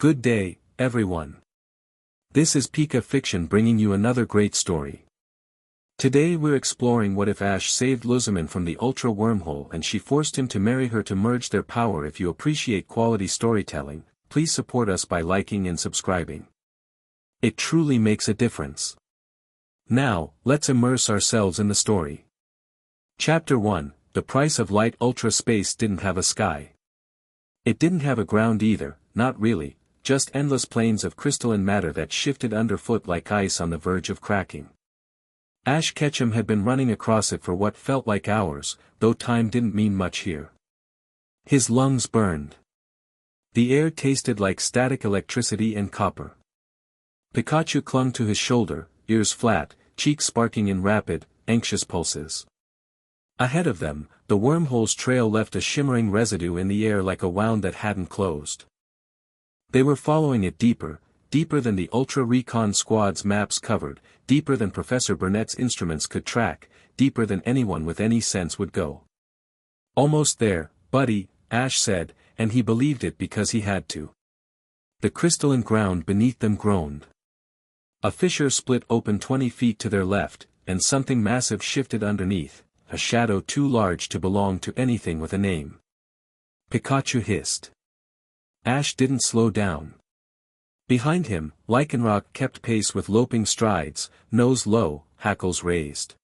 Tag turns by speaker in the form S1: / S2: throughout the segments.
S1: Good day, everyone. This is Pika Fiction bringing you another great story. Today we're exploring what if Ash saved Lusamine from the Ultra Wormhole and she forced him to marry her to merge their power. If you appreciate quality storytelling, please support us by liking and subscribing. It truly makes a difference. Now, let's immerse ourselves in the story. Chapter 1, The Price of Light. Ultra Space didn't have a sky. It didn't have a ground either, not really. Just endless plains of crystalline matter that shifted underfoot like ice on the verge of cracking. Ash Ketchum had been running across it for what felt like hours, though time didn't mean much here. His lungs burned. The air tasted like static electricity and copper. Pikachu clung to his shoulder, ears flat, cheeks sparking in rapid, anxious pulses. Ahead of them, the wormhole's trail left a shimmering residue in the air like a wound that hadn't closed. They were following it deeper, deeper than the Ultra Recon Squad's maps covered, deeper than Professor Burnett's instruments could track, deeper than anyone with any sense would go. Almost there, buddy, Ash said, and he believed it because he had to. The crystalline ground beneath them groaned. A fissure split open 20 feet to their left, and something massive shifted underneath, a shadow too large to belong to anything with a name. Pikachu hissed. Ash didn't slow down. Behind him, Lycanroc kept pace with loping strides, nose low, hackles raised.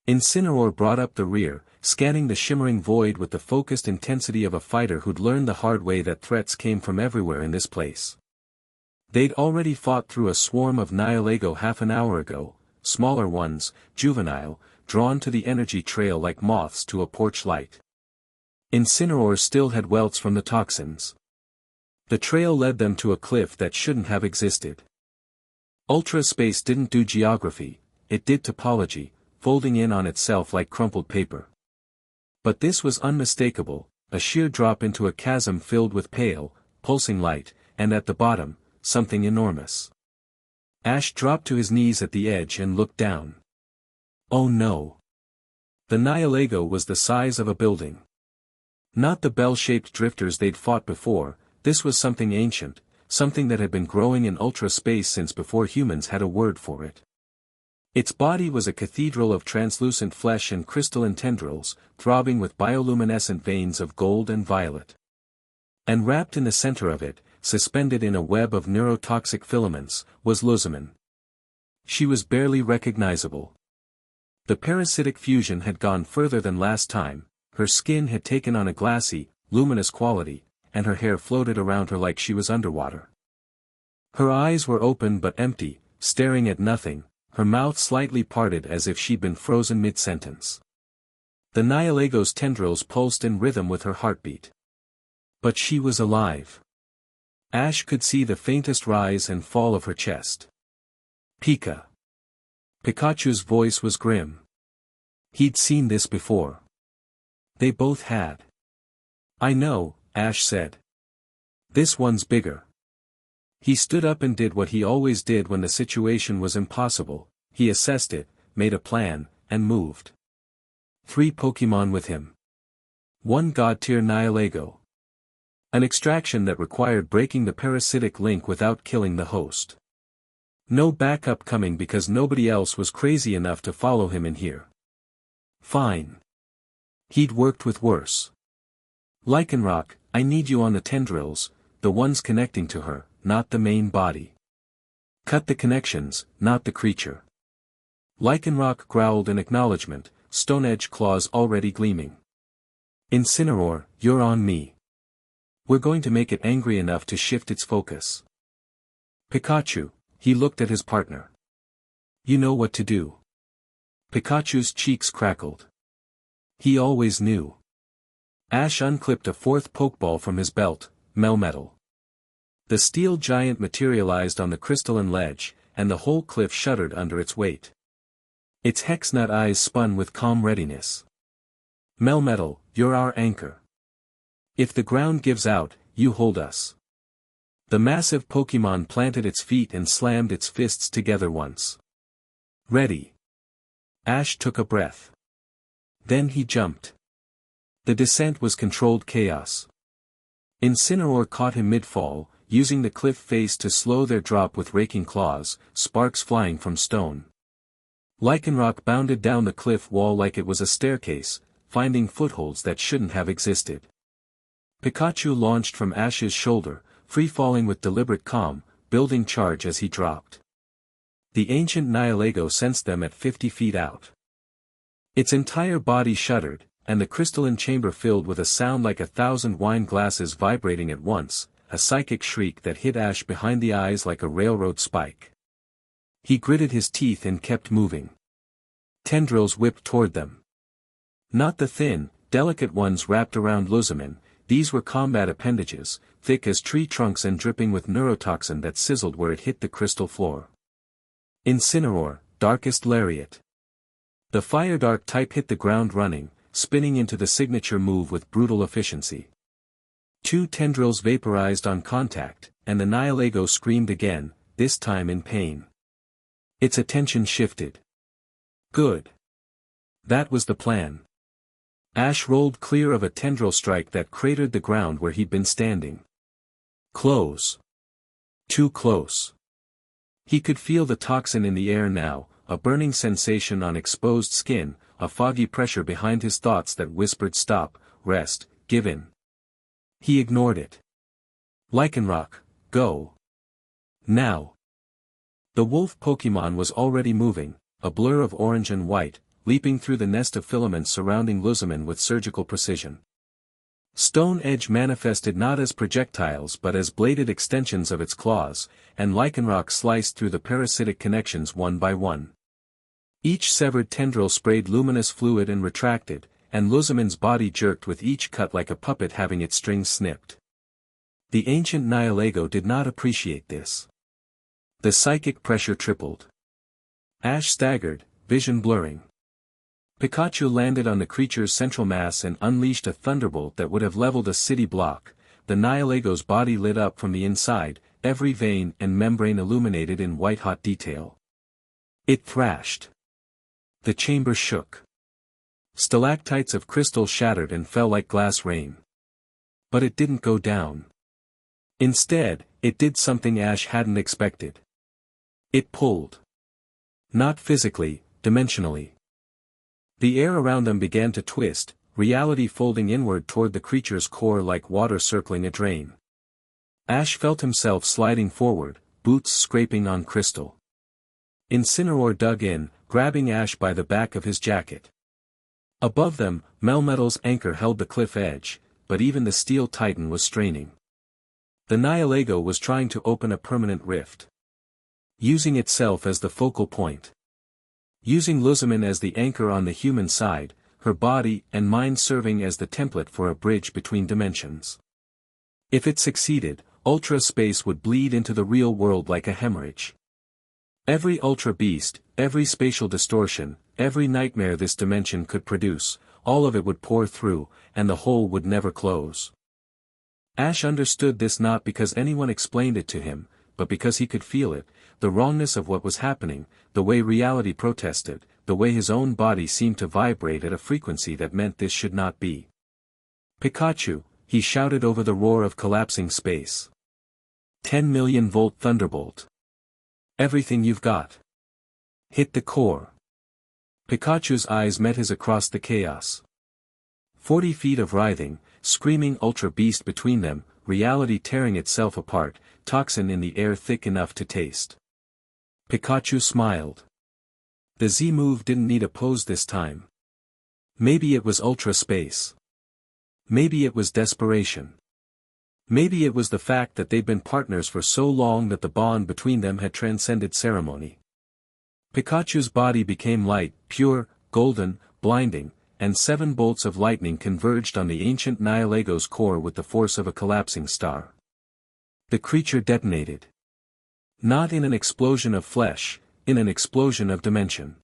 S1: Incineroar brought up the rear, scanning the shimmering void with the focused intensity of a fighter who'd learned the hard way that threats came from everywhere in this place. They'd already fought through a swarm of Nihilego half an hour ago, smaller ones, juvenile, drawn to the energy trail like moths to a porch light. Incineroar still had welts from the toxins. The trail led them to a cliff that shouldn't have existed. Ultra Space didn't do geography, it did topology, folding in on itself like crumpled paper. But this was unmistakable, a sheer drop into a chasm filled with pale, pulsing light, and at the bottom, something enormous. Ash dropped to his knees at the edge and looked down. Oh no! The Nihilego was the size of a building. Not the bell-shaped drifters they'd fought before. This was something ancient, something that had been growing in ultra space since before humans had a word for it. Its body was a cathedral of translucent flesh and crystalline tendrils, throbbing with bioluminescent veins of gold and violet. And wrapped in the center of it, suspended in a web of neurotoxic filaments, was Lusamine. She was barely recognizable. The parasitic fusion had gone further than last time, her skin had taken on a glassy, luminous quality, and her hair floated around her like she was underwater. Her eyes were open but empty, staring at nothing, her mouth slightly parted as if she'd been frozen mid-sentence. The Nihilego's tendrils pulsed in rhythm with her heartbeat. But she was alive. Ash could see the faintest rise and fall of her chest. Pika. Pikachu's voice was grim. He'd seen this before. They both had. I know, Ash said. This one's bigger. He stood up and did what he always did when the situation was impossible. He assessed it, made a plan, and moved. 3 Pokemon with him. 1 God-tier Nihilego. An extraction that required breaking the parasitic link without killing the host. No backup coming because nobody else was crazy enough to follow him in here. Fine. He'd worked with worse. Lycanroc, I need you on the tendrils, the ones connecting to her, not the main body. Cut the connections, not the creature. Lycanroc growled in acknowledgement, stone-edge claws already gleaming. Incineroar, you're on me. We're going to make it angry enough to shift its focus. Pikachu, he looked at his partner. You know what to do. Pikachu's cheeks crackled. He always knew. Ash unclipped a 4th Pokeball from his belt, Melmetal. The steel giant materialized on the crystalline ledge, and the whole cliff shuddered under its weight. Its hexnut eyes spun with calm readiness. Melmetal, you're our anchor. If the ground gives out, you hold us. The massive Pokemon planted its feet and slammed its fists together once. Ready. Ash took a breath. Then he jumped. The descent was controlled chaos. Incineroar caught him mid-fall, using the cliff face to slow their drop with raking claws, sparks flying from stone. Lycanroc bounded down the cliff wall like it was a staircase, finding footholds that shouldn't have existed. Pikachu launched from Ash's shoulder, free-falling with deliberate calm, building charge as he dropped. The ancient Nihilego sensed them at 50 feet out. Its entire body shuddered, and the crystalline chamber filled with a sound like 1,000 wine glasses vibrating at once, a psychic shriek that hit Ash behind the eyes like a railroad spike. He gritted his teeth and kept moving. Tendrils whipped toward them. Not the thin, delicate ones wrapped around Lusamine, these were combat appendages, thick as tree trunks and dripping with neurotoxin that sizzled where it hit the crystal floor. Incineroar, Darkest Lariat. The Fire Dark type hit the ground running, spinning into the signature move with brutal efficiency. 2 tendrils vaporized on contact, and the Nihilego screamed again, this time in pain. Its attention shifted. Good. That was the plan. Ash rolled clear of a tendril strike that cratered the ground where he'd been standing. Close. Too close. He could feel the toxin in the air now, a burning sensation on exposed skin, a foggy pressure behind his thoughts that whispered stop, rest, give in. He ignored it. Lycanroc, go. Now. The wolf Pokémon was already moving, a blur of orange and white, leaping through the nest of filaments surrounding Lusamine with surgical precision. Stone Edge manifested not as projectiles but as bladed extensions of its claws, and Lycanroc sliced through the parasitic connections one by one. Each severed tendril sprayed luminous fluid and retracted, and Lusamine's body jerked with each cut like a puppet having its strings snipped. The ancient Nihilego did not appreciate this. The psychic pressure tripled. Ash staggered, vision blurring. Pikachu landed on the creature's central mass and unleashed a thunderbolt that would have leveled a city block. The Nihilego's body lit up from the inside, every vein and membrane illuminated in white-hot detail. It thrashed. The chamber shook. Stalactites of crystal shattered and fell like glass rain. But it didn't go down. Instead, it did something Ash hadn't expected. It pulled. Not physically, dimensionally. The air around them began to twist, reality folding inward toward the creature's core like water circling a drain. Ash felt himself sliding forward, boots scraping on crystal. Incineroar dug in, grabbing Ash by the back of his jacket. Above them, Melmetal's anchor held the cliff edge, but even the steel titan was straining. The Nihilego was trying to open a permanent rift. Using itself as the focal point. Using Lusamine as the anchor on the human side, her body and mind serving as the template for a bridge between dimensions. If it succeeded, Ultra Space would bleed into the real world like a hemorrhage. Every Ultra Beast, every spatial distortion, every nightmare this dimension could produce, all of it would pour through, and the hole would never close. Ash understood this not because anyone explained it to him, but because he could feel it, the wrongness of what was happening, the way reality protested, the way his own body seemed to vibrate at a frequency that meant this should not be. Pikachu, he shouted over the roar of collapsing space. 10 million volt thunderbolt. Everything you've got. Hit the core. Pikachu's eyes met his across the chaos. 40 feet of writhing, screaming Ultra Beast between them, reality tearing itself apart, toxin in the air thick enough to taste. Pikachu smiled. The Z move didn't need a pose this time. Maybe it was Ultra Space. Maybe it was desperation. Maybe it was the fact that they'd been partners for so long that the bond between them had transcended ceremony. Pikachu's body became light, pure, golden, blinding, and 7 bolts of lightning converged on the ancient Nihilego's core with the force of a collapsing star. The creature detonated. Not in an explosion of flesh, in an explosion of dimension.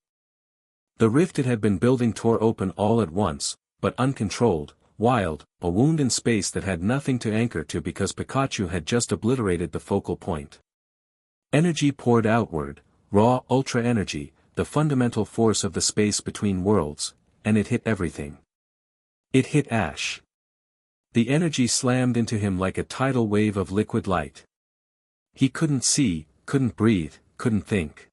S1: The rift it had been building tore open all at once, but uncontrolled, wild, a wound in space that had nothing to anchor to because Pikachu had just obliterated the focal point. Energy poured outward, raw ultra energy, the fundamental force of the space between worlds, and it hit everything. It hit Ash. The energy slammed into him like a tidal wave of liquid light. He couldn't see, couldn't breathe, couldn't think.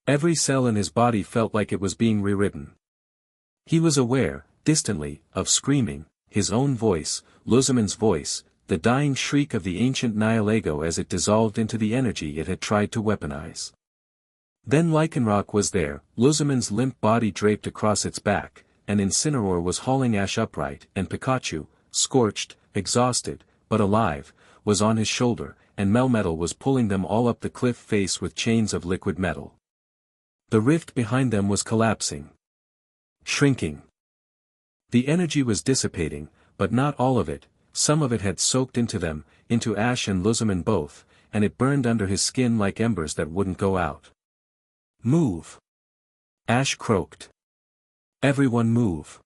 S1: Every cell in his body felt like it was being rewritten. He was aware, distantly, of screaming, his own voice, Lusamine's voice, the dying shriek of the ancient Nihilego as it dissolved into the energy it had tried to weaponize. Then Lycanroc was there, Lusamine's limp body draped across its back, and Incineroar was hauling Ash upright, and Pikachu, scorched, exhausted, but alive, was on his shoulder, and Melmetal was pulling them all up the cliff face with chains of liquid metal. The rift behind them was collapsing. Shrinking. The energy was dissipating, but not all of it. Some of it had soaked into them, into Ash and Lusamine both, and it burned under his skin like embers that wouldn't go out. Move! Ash croaked. Everyone move.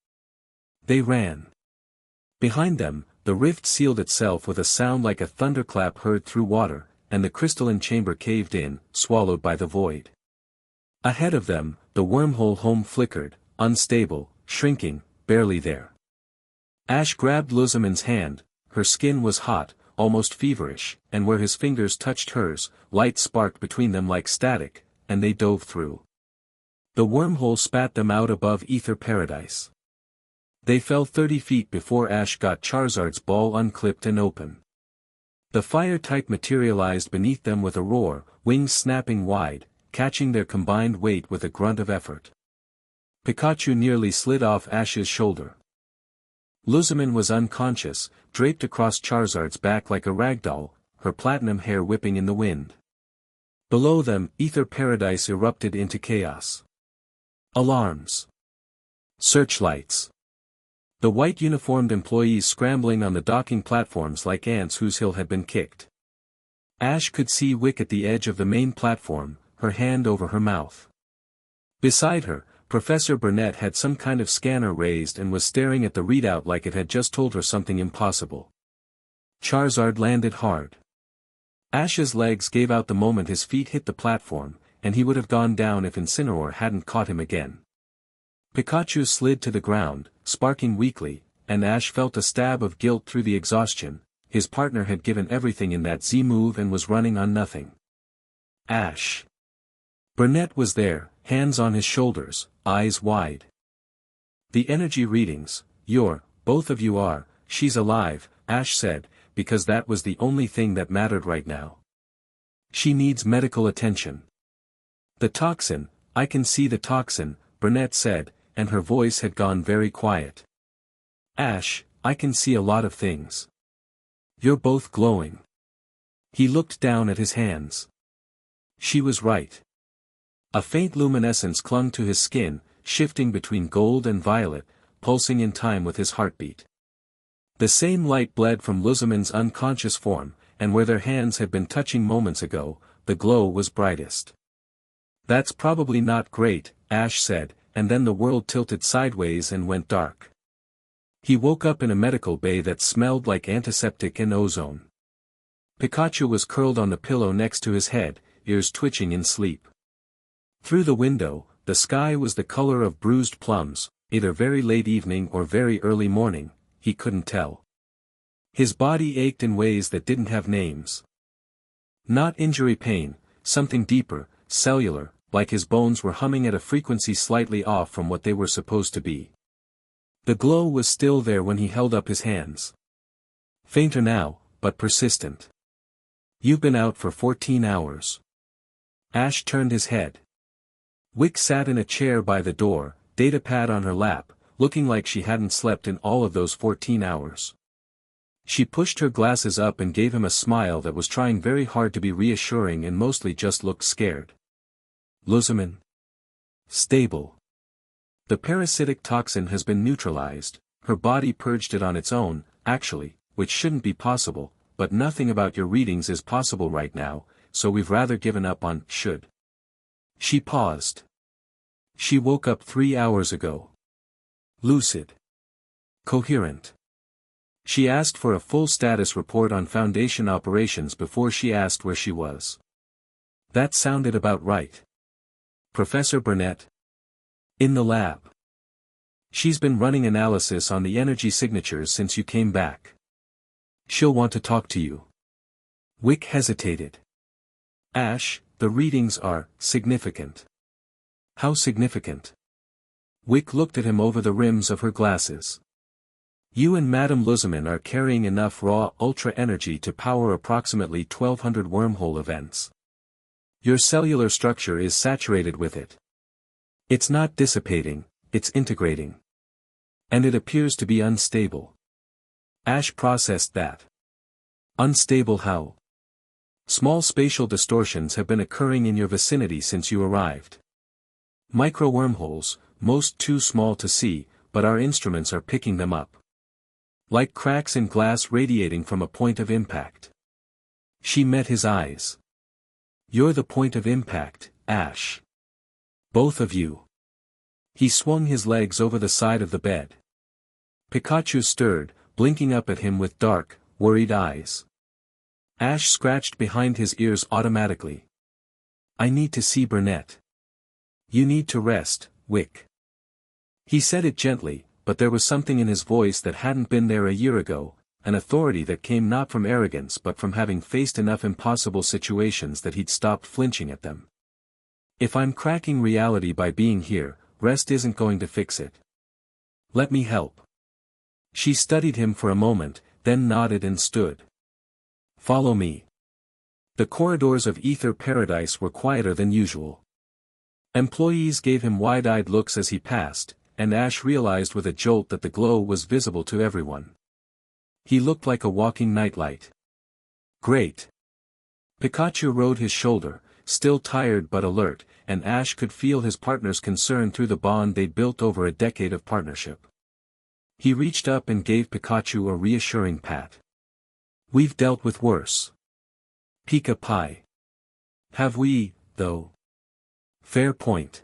S1: They ran. Behind them, the rift sealed itself with a sound like a thunderclap heard through water, and the crystalline chamber caved in, swallowed by the void. Ahead of them, the wormhole home flickered, unstable, shrinking, barely there. Ash grabbed Lusamine's hand, her skin was hot, almost feverish, and where his fingers touched hers, light sparked between them like static, and they dove through. The wormhole spat them out above Ether Paradise. They fell 30 feet before Ash got Charizard's ball unclipped and open. The fire type materialized beneath them with a roar, wings snapping wide, catching their combined weight with a grunt of effort. Pikachu nearly slid off Ash's shoulder. Lusamine was unconscious, draped across Charizard's back like a ragdoll, her platinum hair whipping in the wind. Below them, Ether Paradise erupted into chaos. Alarms. Searchlights. The white uniformed employees scrambling on the docking platforms like ants whose hill had been kicked. Ash could see Wick at the edge of the main platform, her hand over her mouth. Beside her, Professor Burnett had some kind of scanner raised and was staring at the readout like it had just told her something impossible. Charizard landed hard. Ash's legs gave out the moment his feet hit the platform, and he would have gone down if Incineroar hadn't caught him again. Pikachu slid to the ground, sparking weakly, and Ash felt a stab of guilt through the exhaustion. His partner had given everything in that Z move and was running on nothing. Ash. Burnett was there, hands on his shoulders, eyes wide. The energy readings, both of you are, she's alive, Ash said, because that was the only thing that mattered right now. She needs medical attention. The toxin, I can see the toxin, Burnett said, and her voice had gone very quiet. Ash, I can see a lot of things. You're both glowing. He looked down at his hands. She was right. A faint luminescence clung to his skin, shifting between gold and violet, pulsing in time with his heartbeat. The same light bled from Lusamine's unconscious form, and where their hands had been touching moments ago, the glow was brightest. That's probably not great, Ash said, and then the world tilted sideways and went dark. He woke up in a medical bay that smelled like antiseptic and ozone. Pikachu was curled on the pillow next to his head, ears twitching in sleep. Through the window, the sky was the color of bruised plums, either very late evening or very early morning, he couldn't tell. His body ached in ways that didn't have names. Not injury pain, something deeper, cellular, like his bones were humming at a frequency slightly off from what they were supposed to be. The glow was still there when he held up his hands. Fainter now, but persistent. You've been out for 14 hours. Ash turned his head. Wick sat in a chair by the door, datapad on her lap, looking like she hadn't slept in all of those 14 hours. She pushed her glasses up and gave him a smile that was trying very hard to be reassuring and mostly just looked scared. Lusamine. Stable. The parasitic toxin has been neutralized, her body purged it on its own, actually, which shouldn't be possible, but nothing about your readings is possible right now, so we've rather given up on should. She paused. She woke up 3 hours ago. Lucid. Coherent. She asked for a full status report on Foundation operations before she asked where she was. That sounded about right. Professor Burnett? In the lab. She's been running analysis on the energy signatures since you came back. She'll want to talk to you. Wick hesitated. Ash, the readings are significant. How significant? Wick looked at him over the rims of her glasses. You and Madame Lusamine are carrying enough raw ultra energy to power approximately 1200 wormhole events. Your cellular structure is saturated with it. It's not dissipating, it's integrating. And it appears to be unstable. Ash processed that. Unstable how? Small spatial distortions have been occurring in your vicinity since you arrived. Micro wormholes, most too small to see, but our instruments are picking them up. Like cracks in glass radiating from a point of impact. She met his eyes. You're the point of impact, Ash. Both of you. He swung his legs over the side of the bed. Pikachu stirred, blinking up at him with dark, worried eyes. Ash scratched behind his ears automatically. I need to see Burnett. You need to rest, Wick. He said it gently, but there was something in his voice that hadn't been there a year ago, an authority that came not from arrogance but from having faced enough impossible situations that he'd stopped flinching at them. If I'm cracking reality by being here, rest isn't going to fix it. Let me help. She studied him for a moment, then nodded and stood. Follow me. The corridors of Ether Paradise were quieter than usual. Employees gave him wide-eyed looks as he passed, and Ash realized with a jolt that the glow was visible to everyone. He looked like a walking nightlight. Great. Pikachu rode his shoulder, still tired but alert, and Ash could feel his partner's concern through the bond they'd built over a decade of partnership. He reached up and gave Pikachu a reassuring pat. We've dealt with worse. Pika Pie. Have we, though? Fair point.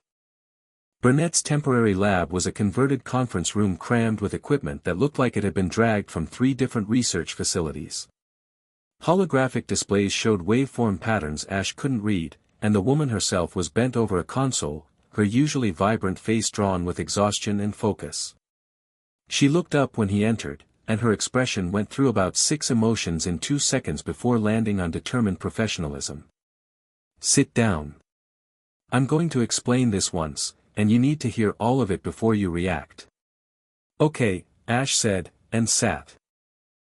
S1: Burnett's temporary lab was a converted conference room crammed with equipment that looked like it had been dragged from 3 different research facilities. Holographic displays showed waveform patterns Ash couldn't read, and the woman herself was bent over a console, her usually vibrant face drawn with exhaustion and focus. She looked up when he entered, and her expression went through about 6 emotions in 2 seconds before landing on determined professionalism. Sit down. I'm going to explain this once, and you need to hear all of it before you react. Okay, Ash said, and sat.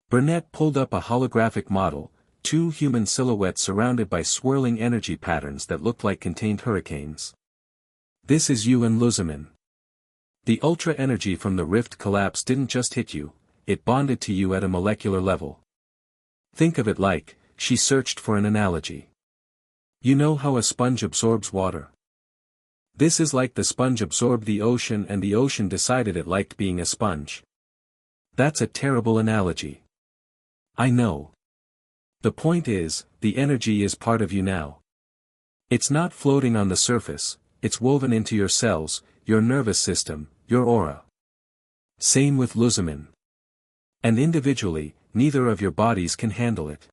S1: Burnett pulled up a holographic model, 2 human silhouettes surrounded by swirling energy patterns that looked like contained hurricanes. This is you and Lusamine. The ultra energy from the rift collapse didn't just hit you, it bonded to you at a molecular level. Think of it like, she searched for an analogy. You know how a sponge absorbs water? This is like the sponge absorbed the ocean and the ocean decided it liked being a sponge. That's a terrible analogy. I know. The point is, the energy is part of you now. It's not floating on the surface, it's woven into your cells, your nervous system, your aura. Same with Lusamine. And individually, neither of your bodies can handle it.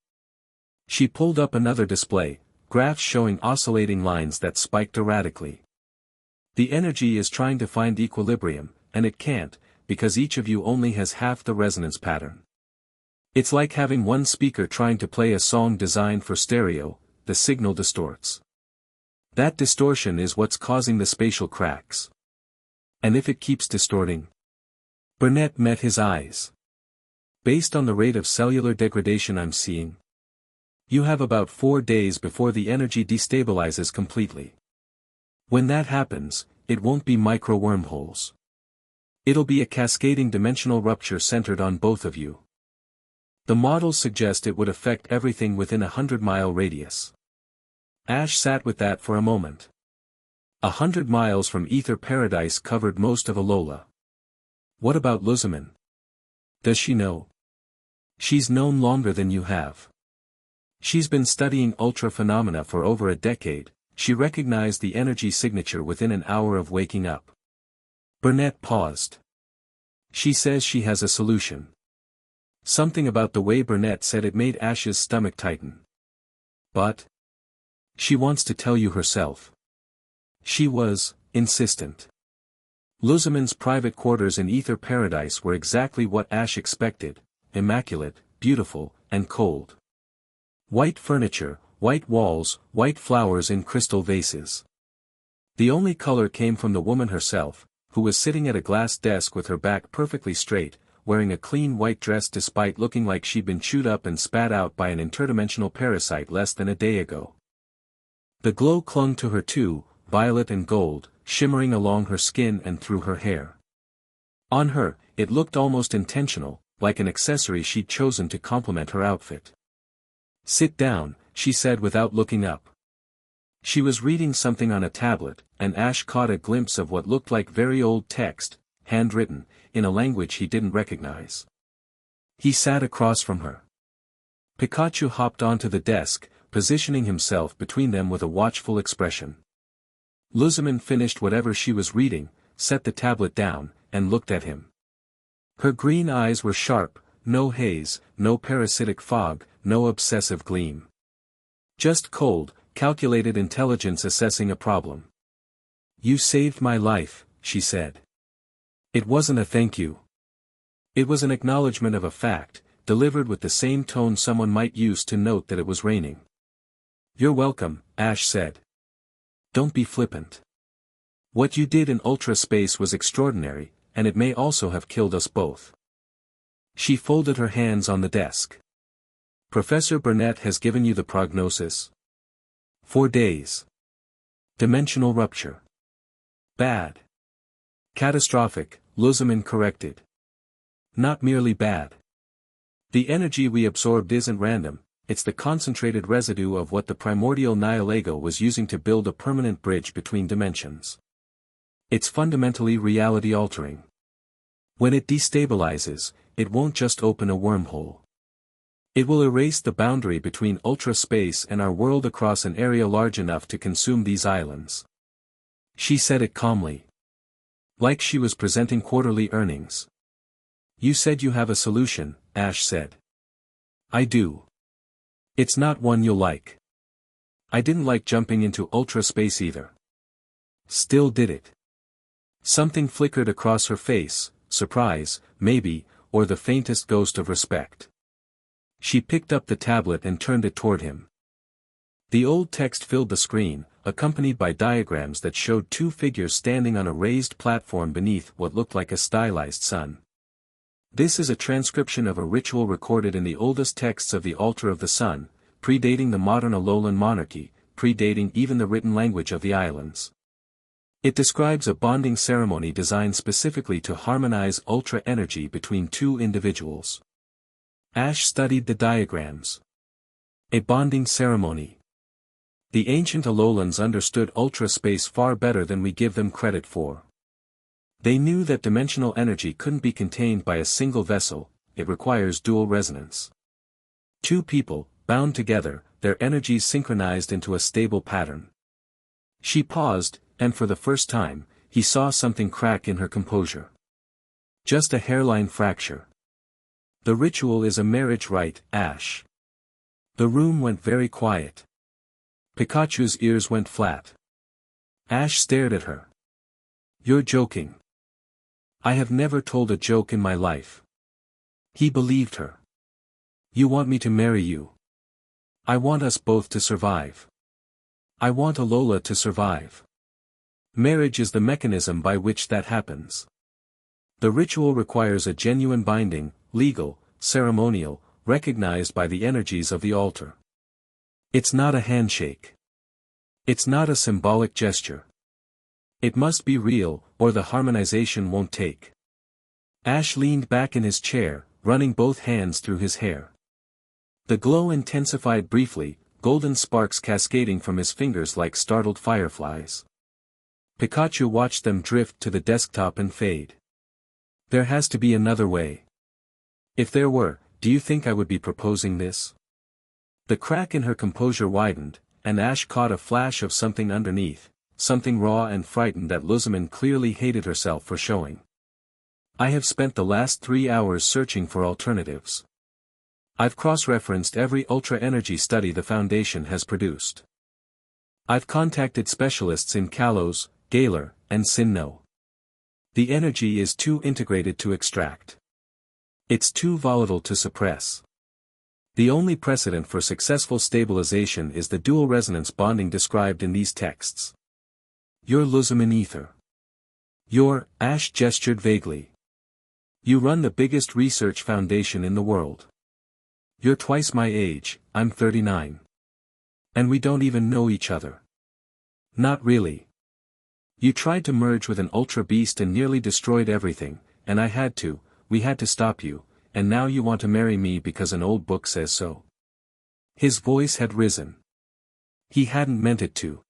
S1: She pulled up another display, graphs showing oscillating lines that spiked erratically. The energy is trying to find equilibrium, and it can't, because each of you only has half the resonance pattern. It's like having one speaker trying to play a song designed for stereo, the signal distorts. That distortion is what's causing the spatial cracks. And if it keeps distorting? Burnett met his eyes. Based on the rate of cellular degradation I'm seeing, you have about 4 days before the energy destabilizes completely. When that happens, it won't be micro wormholes. It'll be a cascading dimensional rupture centered on both of you. The models suggest it would affect everything within a 100-mile radius. Ash sat with that for a moment. 100 miles from Ether Paradise covered most of Alola. What about Lusamine? Does she know? She's known longer than you have. She's been studying ultra phenomena for over a decade. She recognized the energy signature within an hour of waking up. Burnett paused. She says she has a solution. Something about the way Burnett said it made Ash's stomach tighten. But she wants to tell you herself. She was insistent. Lusamine's private quarters in Ether Paradise were exactly what Ash expected, immaculate, beautiful, and cold. White furniture, white walls, white flowers in crystal vases. The only color came from the woman herself, who was sitting at a glass desk with her back perfectly straight, wearing a clean white dress despite looking like she'd been chewed up and spat out by an interdimensional parasite less than a day ago. The glow clung to her too, violet and gold, shimmering along her skin and through her hair. On her, it looked almost intentional, like an accessory she'd chosen to complement her outfit. "Sit down," she said without looking up. She was reading something on a tablet, and Ash caught a glimpse of what looked like very old text, handwritten, in a language he didn't recognize. He sat across from her. Pikachu hopped onto the desk, positioning himself between them with a watchful expression. Lusamine finished whatever she was reading, set the tablet down, and looked at him. Her green eyes were sharp, no haze, no parasitic fog, no obsessive gleam. Just cold, calculated intelligence assessing a problem. "You saved my life," she said. It wasn't a thank you. It was an acknowledgement of a fact, delivered with the same tone someone might use to note that it was raining. "You're welcome," Ash said. "Don't be flippant. What you did in ultra space was extraordinary, and it may also have killed us both." She folded her hands on the desk. "Professor Burnett has given you the prognosis?" 4 days. Dimensional rupture. Bad. Catastrophic, Lusamine corrected. Not merely bad. The energy we absorbed isn't random, it's the concentrated residue of what the primordial Nihilego was using to build a permanent bridge between dimensions. It's fundamentally reality-altering. When it destabilizes, it won't just open a wormhole. It will erase the boundary between ultra-space and our world across an area large enough to consume these islands. She said it calmly. Like she was presenting quarterly earnings. "You said you have a solution," Ash said. "I do. It's not one you'll like. I didn't like jumping into ultra-space either. Still did it." Something flickered across her face, surprise, maybe, or the faintest ghost of respect. She picked up the tablet and turned it toward him. The old text filled the screen, accompanied by diagrams that showed 2 figures standing on a raised platform beneath what looked like a stylized sun. "This is a transcription of a ritual recorded in the oldest texts of the altar of the sun, predating the modern Alolan monarchy, predating even the written language of the islands. It describes a bonding ceremony designed specifically to harmonize ultra energy between 2 individuals." Ash studied the diagrams. A bonding ceremony. The ancient Alolans understood ultra-space far better than we give them credit for. They knew that dimensional energy couldn't be contained by a single vessel, it requires dual resonance. 2 people, bound together, their energies synchronized into a stable pattern. She paused, and for the first time, he saw something crack in her composure. Just a hairline fracture. "The ritual is a marriage rite, Ash." The room went very quiet. Pikachu's ears went flat. Ash stared at her. "You're joking." "I have never told a joke in my life." He believed her. "You want me to marry you. I want us both to survive. I want Alola to survive. Marriage is the mechanism by which that happens. The ritual requires a genuine binding, legal, ceremonial, recognized by the energies of the altar. It's not a handshake. It's not a symbolic gesture. It must be real, or the harmonization won't take." Ash leaned back in his chair, running both hands through his hair. The glow intensified briefly, golden sparks cascading from his fingers like startled fireflies. Pikachu watched them drift to the desktop and fade. "There has to be another way. If there were, do you think I would be proposing this?" The crack in her composure widened, and Ash caught a flash of something underneath, something raw and frightened that Lusamine clearly hated herself for showing. "I have spent the last 3 hours searching for alternatives. I've cross-referenced every ultra-energy study the Foundation has produced. I've contacted specialists in Kalos, Galar, and Sinnoh. The energy is too integrated to extract. It's too volatile to suppress. The only precedent for successful stabilization is the dual resonance bonding described in these texts. You're Lusamine ether. Ash gestured vaguely. You run the biggest research foundation in the world. You're twice my age, I'm 39. And we don't even know each other. Not really. You tried to merge with an ultra beast and nearly destroyed everything, and we had to stop you, and now you want to marry me because an old book says so. His voice had risen. He hadn't meant it to.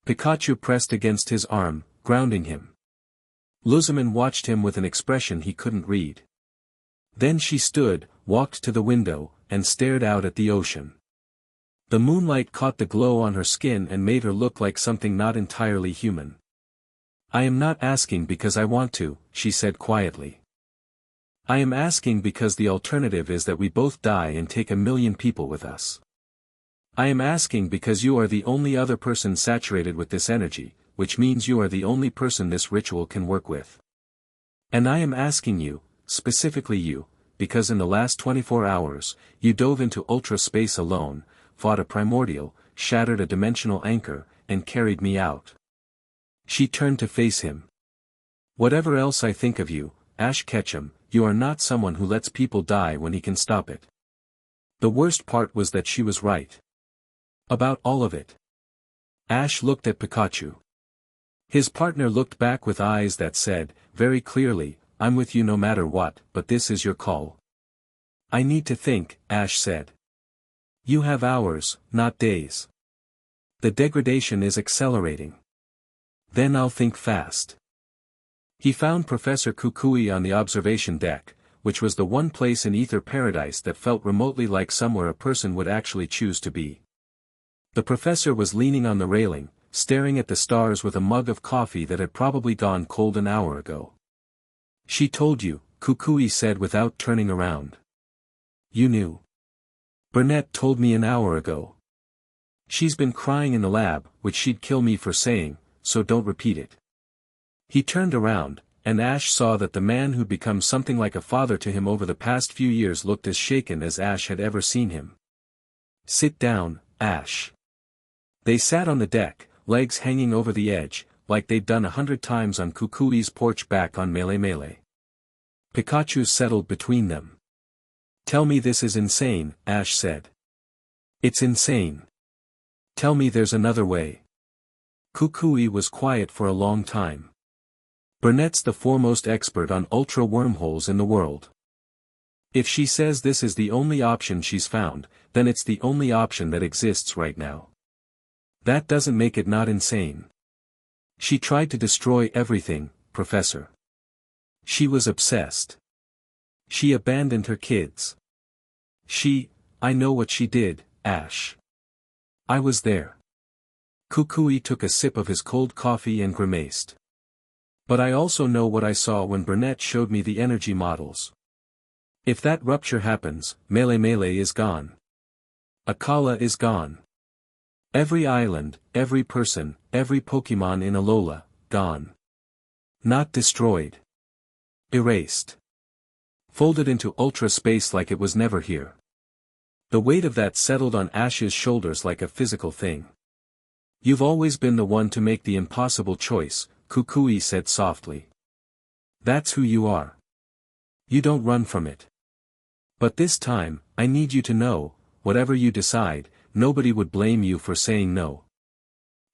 S1: Pikachu pressed against his arm, grounding him. Lusamine watched him with an expression he couldn't read. Then she stood, walked to the window, and stared out at the ocean. The moonlight caught the glow on her skin and made her look like something not entirely human. I am not asking because I want to, she said quietly. I am asking because the alternative is that we both die and take 1,000,000 people with us. I am asking because you are the only other person saturated with this energy, which means you are the only person this ritual can work with. And I am asking you, specifically you, because in the last 24 hours, you dove into ultra space alone, fought a primordial, shattered a dimensional anchor, and carried me out. She turned to face him. Whatever else I think of you, Ash Ketchum, you are not someone who lets people die when he can stop it. The worst part was that she was right. About all of it. Ash looked at Pikachu. His partner looked back with eyes that said, very clearly, I'm with you no matter what, but this is your call. I need to think, Ash said. You have hours, not days. The degradation is accelerating. Then I'll think fast. He found Professor Kukui on the observation deck, which was the one place in Ether Paradise that felt remotely like somewhere a person would actually choose to be. The professor was leaning on the railing, staring at the stars with a mug of coffee that had probably gone cold an hour ago. She told you, Kukui said without turning around. You knew. Burnett told me an hour ago. She's been crying in the lab, which she'd kill me for saying, so don't repeat it. He turned around, and Ash saw that the man who'd become something like a father to him over the past few years looked as shaken as Ash had ever seen him. Sit down, Ash. They sat on the deck, legs hanging over the edge, like they'd done 100 times on Kukui's porch back on Melee Melee. Pikachu settled between them. Tell me this is insane, Ash said. It's insane. Tell me there's another way. Kukui was quiet for a long time. Burnett's the foremost expert on ultra wormholes in the world. If she says this is the only option she's found, then it's the only option that exists right now. That doesn't make it not insane. She tried to destroy everything, Professor. She was obsessed. She abandoned her kids. I know what she did, Ash. I was there. Kukui took a sip of his cold coffee and grimaced. But I also know what I saw when Burnett showed me the energy models. If that rupture happens, Melee Melee is gone. Akala is gone. Every island, every person, every Pokemon in Alola, gone. Not destroyed. Erased. Folded into ultra space like it was never here. The weight of that settled on Ash's shoulders like a physical thing. You've always been the one to make the impossible choice, Kukui said softly. That's who you are. You don't run from it. But this time, I need you to know, whatever you decide, nobody would blame you for saying no.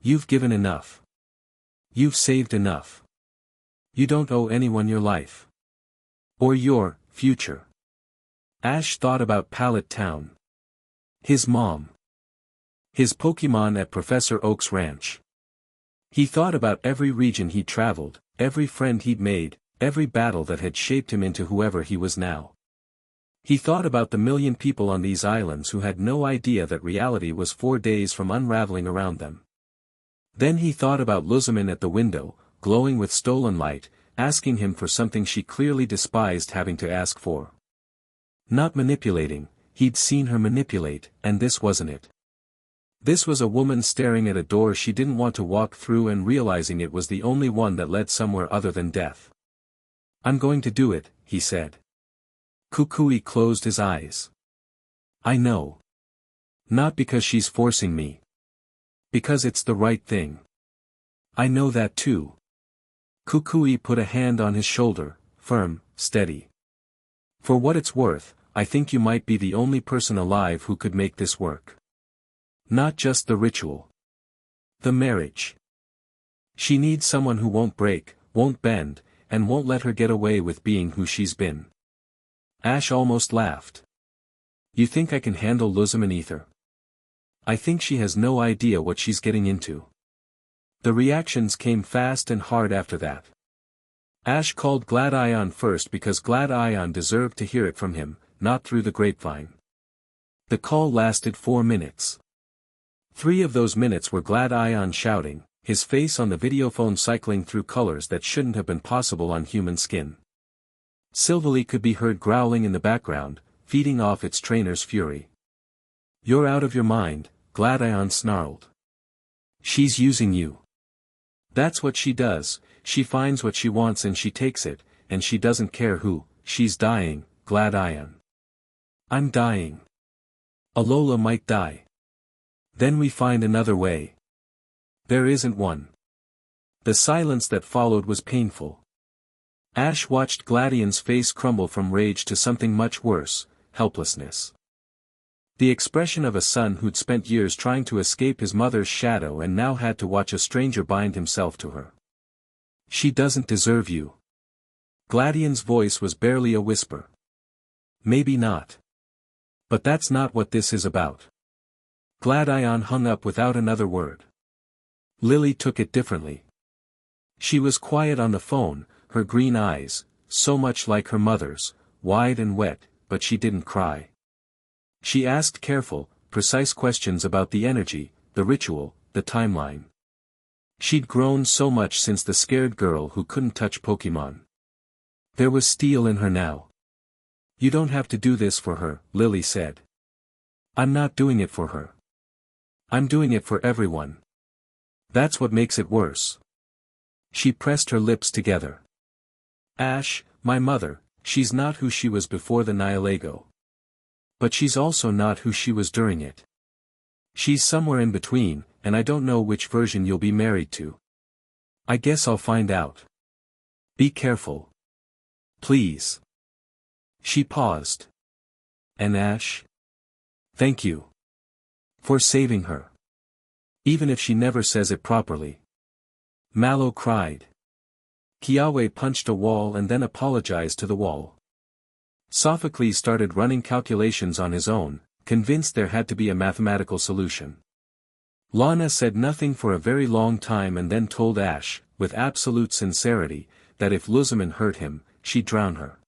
S1: You've given enough. You've saved enough. You don't owe anyone your life. Or your future. Ash thought about Pallet Town. His mom. His Pokemon at Professor Oak's ranch. He thought about every region he'd traveled, every friend he'd made, every battle that had shaped him into whoever he was now. He thought about the 1,000,000 people on these islands who had no idea that reality was 4 days from unraveling around them. Then he thought about Lusamine at the window, glowing with stolen light, asking him for something she clearly despised having to ask for. Not manipulating, he'd seen her manipulate, and this wasn't it. This was a woman staring at a door she didn't want to walk through and realizing it was the only one that led somewhere other than death. I'm going to do it, he said. Kukui closed his eyes. I know. Not because she's forcing me. Because it's the right thing. I know that too. Kukui put a hand on his shoulder, firm, steady. For what it's worth, I think you might be the only person alive who could make this work. Not just the ritual. The marriage. She needs someone who won't break, won't bend, and won't let her get away with being who she's been. Ash almost laughed. You think I can handle Lusamine Ether? I think she has no idea what she's getting into. The reactions came fast and hard after that. Ash called Gladion first because Gladion deserved to hear it from him, not through the grapevine. The call lasted 4 minutes. 3 of those minutes were Gladion shouting, his face on the videophone cycling through colors that shouldn't have been possible on human skin. Silverly could be heard growling in the background, feeding off its trainer's fury. You're out of your mind, Gladion snarled. She's using you. That's what she does, she finds what she wants and she takes it, and she doesn't care who. She's dying, Gladion. I'm dying. Alola might die. Then we find another way. There isn't one. The silence that followed was painful. Ash watched Gladion's face crumble from rage to something much worse, helplessness. The expression of a son who'd spent years trying to escape his mother's shadow and now had to watch a stranger bind himself to her. She doesn't deserve you. Gladion's voice was barely a whisper. Maybe not. But that's not what this is about. Gladion hung up without another word. Lily took it differently. She was quiet on the phone, her green eyes, so much like her mother's, wide and wet, but she didn't cry. She asked careful, precise questions about the energy, the ritual, the timeline. She'd grown so much since the scared girl who couldn't touch Pokemon. There was steel in her now. You don't have to do this for her, Lily said. I'm not doing it for her. I'm doing it for everyone. That's what makes it worse. She pressed her lips together. Ash, my mother, she's not who she was before the Nihilego. But she's also not who she was during it. She's somewhere in between, and I don't know which version you'll be married to. I guess I'll find out. Be careful. Please. She paused. And Ash? Thank you. For saving her. Even if she never says it properly. Mallow cried. Kiawe punched a wall and then apologized to the wall. Sophocles started running calculations on his own, convinced there had to be a mathematical solution. Lana said nothing for a very long time and then told Ash, with absolute sincerity, that if Lusamine hurt him, she'd drown her.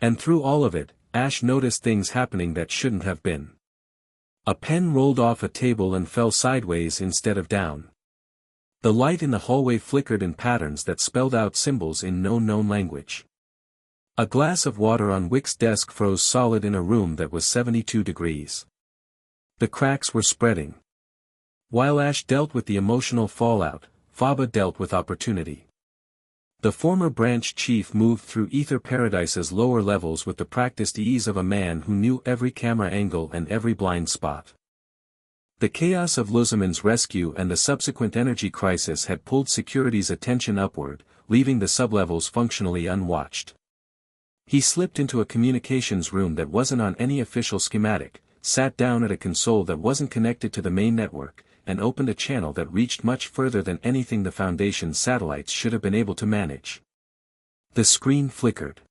S1: And through all of it, Ash noticed things happening that shouldn't have been. A pen rolled off a table and fell sideways instead of down. The light in the hallway flickered in patterns that spelled out symbols in no known language. A glass of water on Wick's desk froze solid in a room that was 72 degrees. The cracks were spreading. While Ash dealt with the emotional fallout, Faba dealt with opportunity. The former branch chief moved through Ether Paradise's lower levels with the practiced ease of a man who knew every camera angle and every blind spot. The chaos of Lusamine's rescue and the subsequent energy crisis had pulled security's attention upward, leaving the sublevels functionally unwatched. He slipped into a communications room that wasn't on any official schematic, sat down at a console that wasn't connected to the main network, and opened a channel that reached much further than anything the Foundation's satellites should have been able to manage. The screen flickered.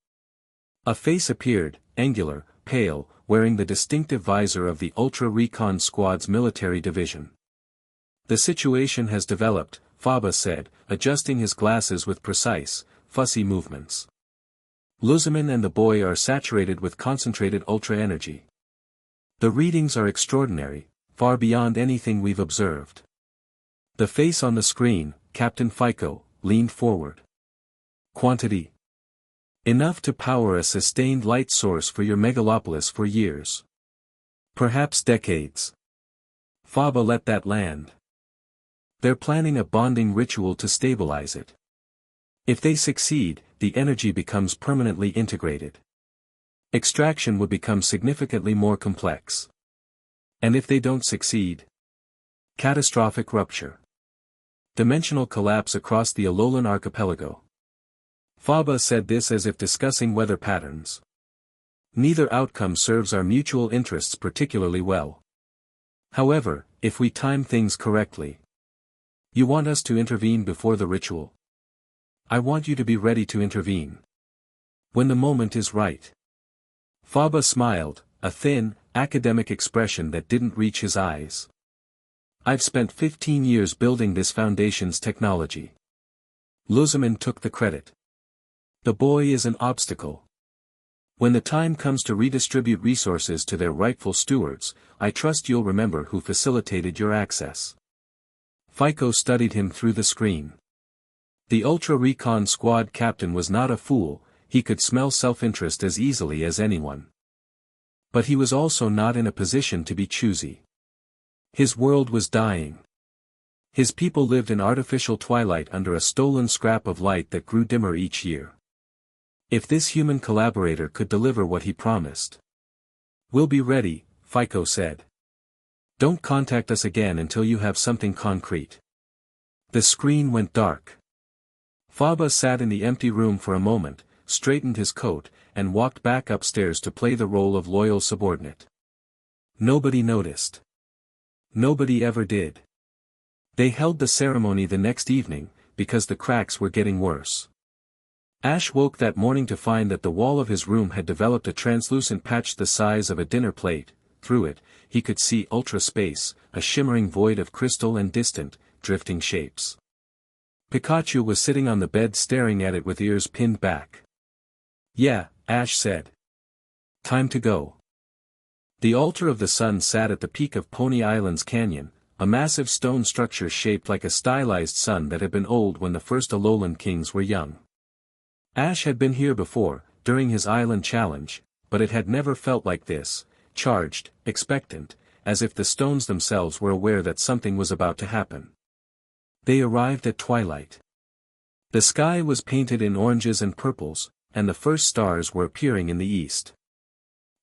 S1: A face appeared, angular, pale, wearing the distinctive visor of the Ultra Recon Squad's military division. The situation has developed, Faba said, adjusting his glasses with precise, fussy movements. Lusamine and the boy are saturated with concentrated ultra energy. The readings are extraordinary, far beyond anything we've observed. The face on the screen, Captain Fico, leaned forward. Quantity. Enough to power a sustained light source for your megalopolis for years. Perhaps decades. Faba let that land. They're planning a bonding ritual to stabilize it. If they succeed, the energy becomes permanently integrated. Extraction would become significantly more complex. And if they don't succeed? Catastrophic rupture. Dimensional collapse across the Alolan archipelago. Faba said this as if discussing weather patterns. Neither outcome serves our mutual interests particularly well. However, if we time things correctly. You want us to intervene before the ritual? I want you to be ready to intervene. When the moment is right. Faba smiled, a thin, academic expression that didn't reach his eyes. I've spent 15 years building this foundation's technology. Lusamine took the credit. The boy is an obstacle. When the time comes to redistribute resources to their rightful stewards, I trust you'll remember who facilitated your access. Fico studied him through the screen. The Ultra Recon Squad captain was not a fool, he could smell self-interest as easily as anyone. But he was also not in a position to be choosy. His world was dying. His people lived in artificial twilight under a stolen scrap of light that grew dimmer each year. If this human collaborator could deliver what he promised. We'll be ready, Fico said. Don't contact us again until you have something concrete. The screen went dark. Faba sat in the empty room for a moment, straightened his coat, and walked back upstairs to play the role of loyal subordinate. Nobody noticed. Nobody ever did. They held the ceremony the next evening, because the cracks were getting worse. Ash woke that morning to find that the wall of his room had developed a translucent patch the size of a dinner plate. Through it, he could see ultra space, a shimmering void of crystal and distant, drifting shapes. Pikachu was sitting on the bed staring at it with ears pinned back. Yeah, Ash said. Time to go. The altar of the sun sat at the peak of Pony Island's canyon, a massive stone structure shaped like a stylized sun that had been old when the first Alolan kings were young. Ash had been here before, during his island challenge, but it had never felt like this, charged, expectant, as if the stones themselves were aware that something was about to happen. They arrived at twilight. The sky was painted in oranges and purples, and the first stars were appearing in the east.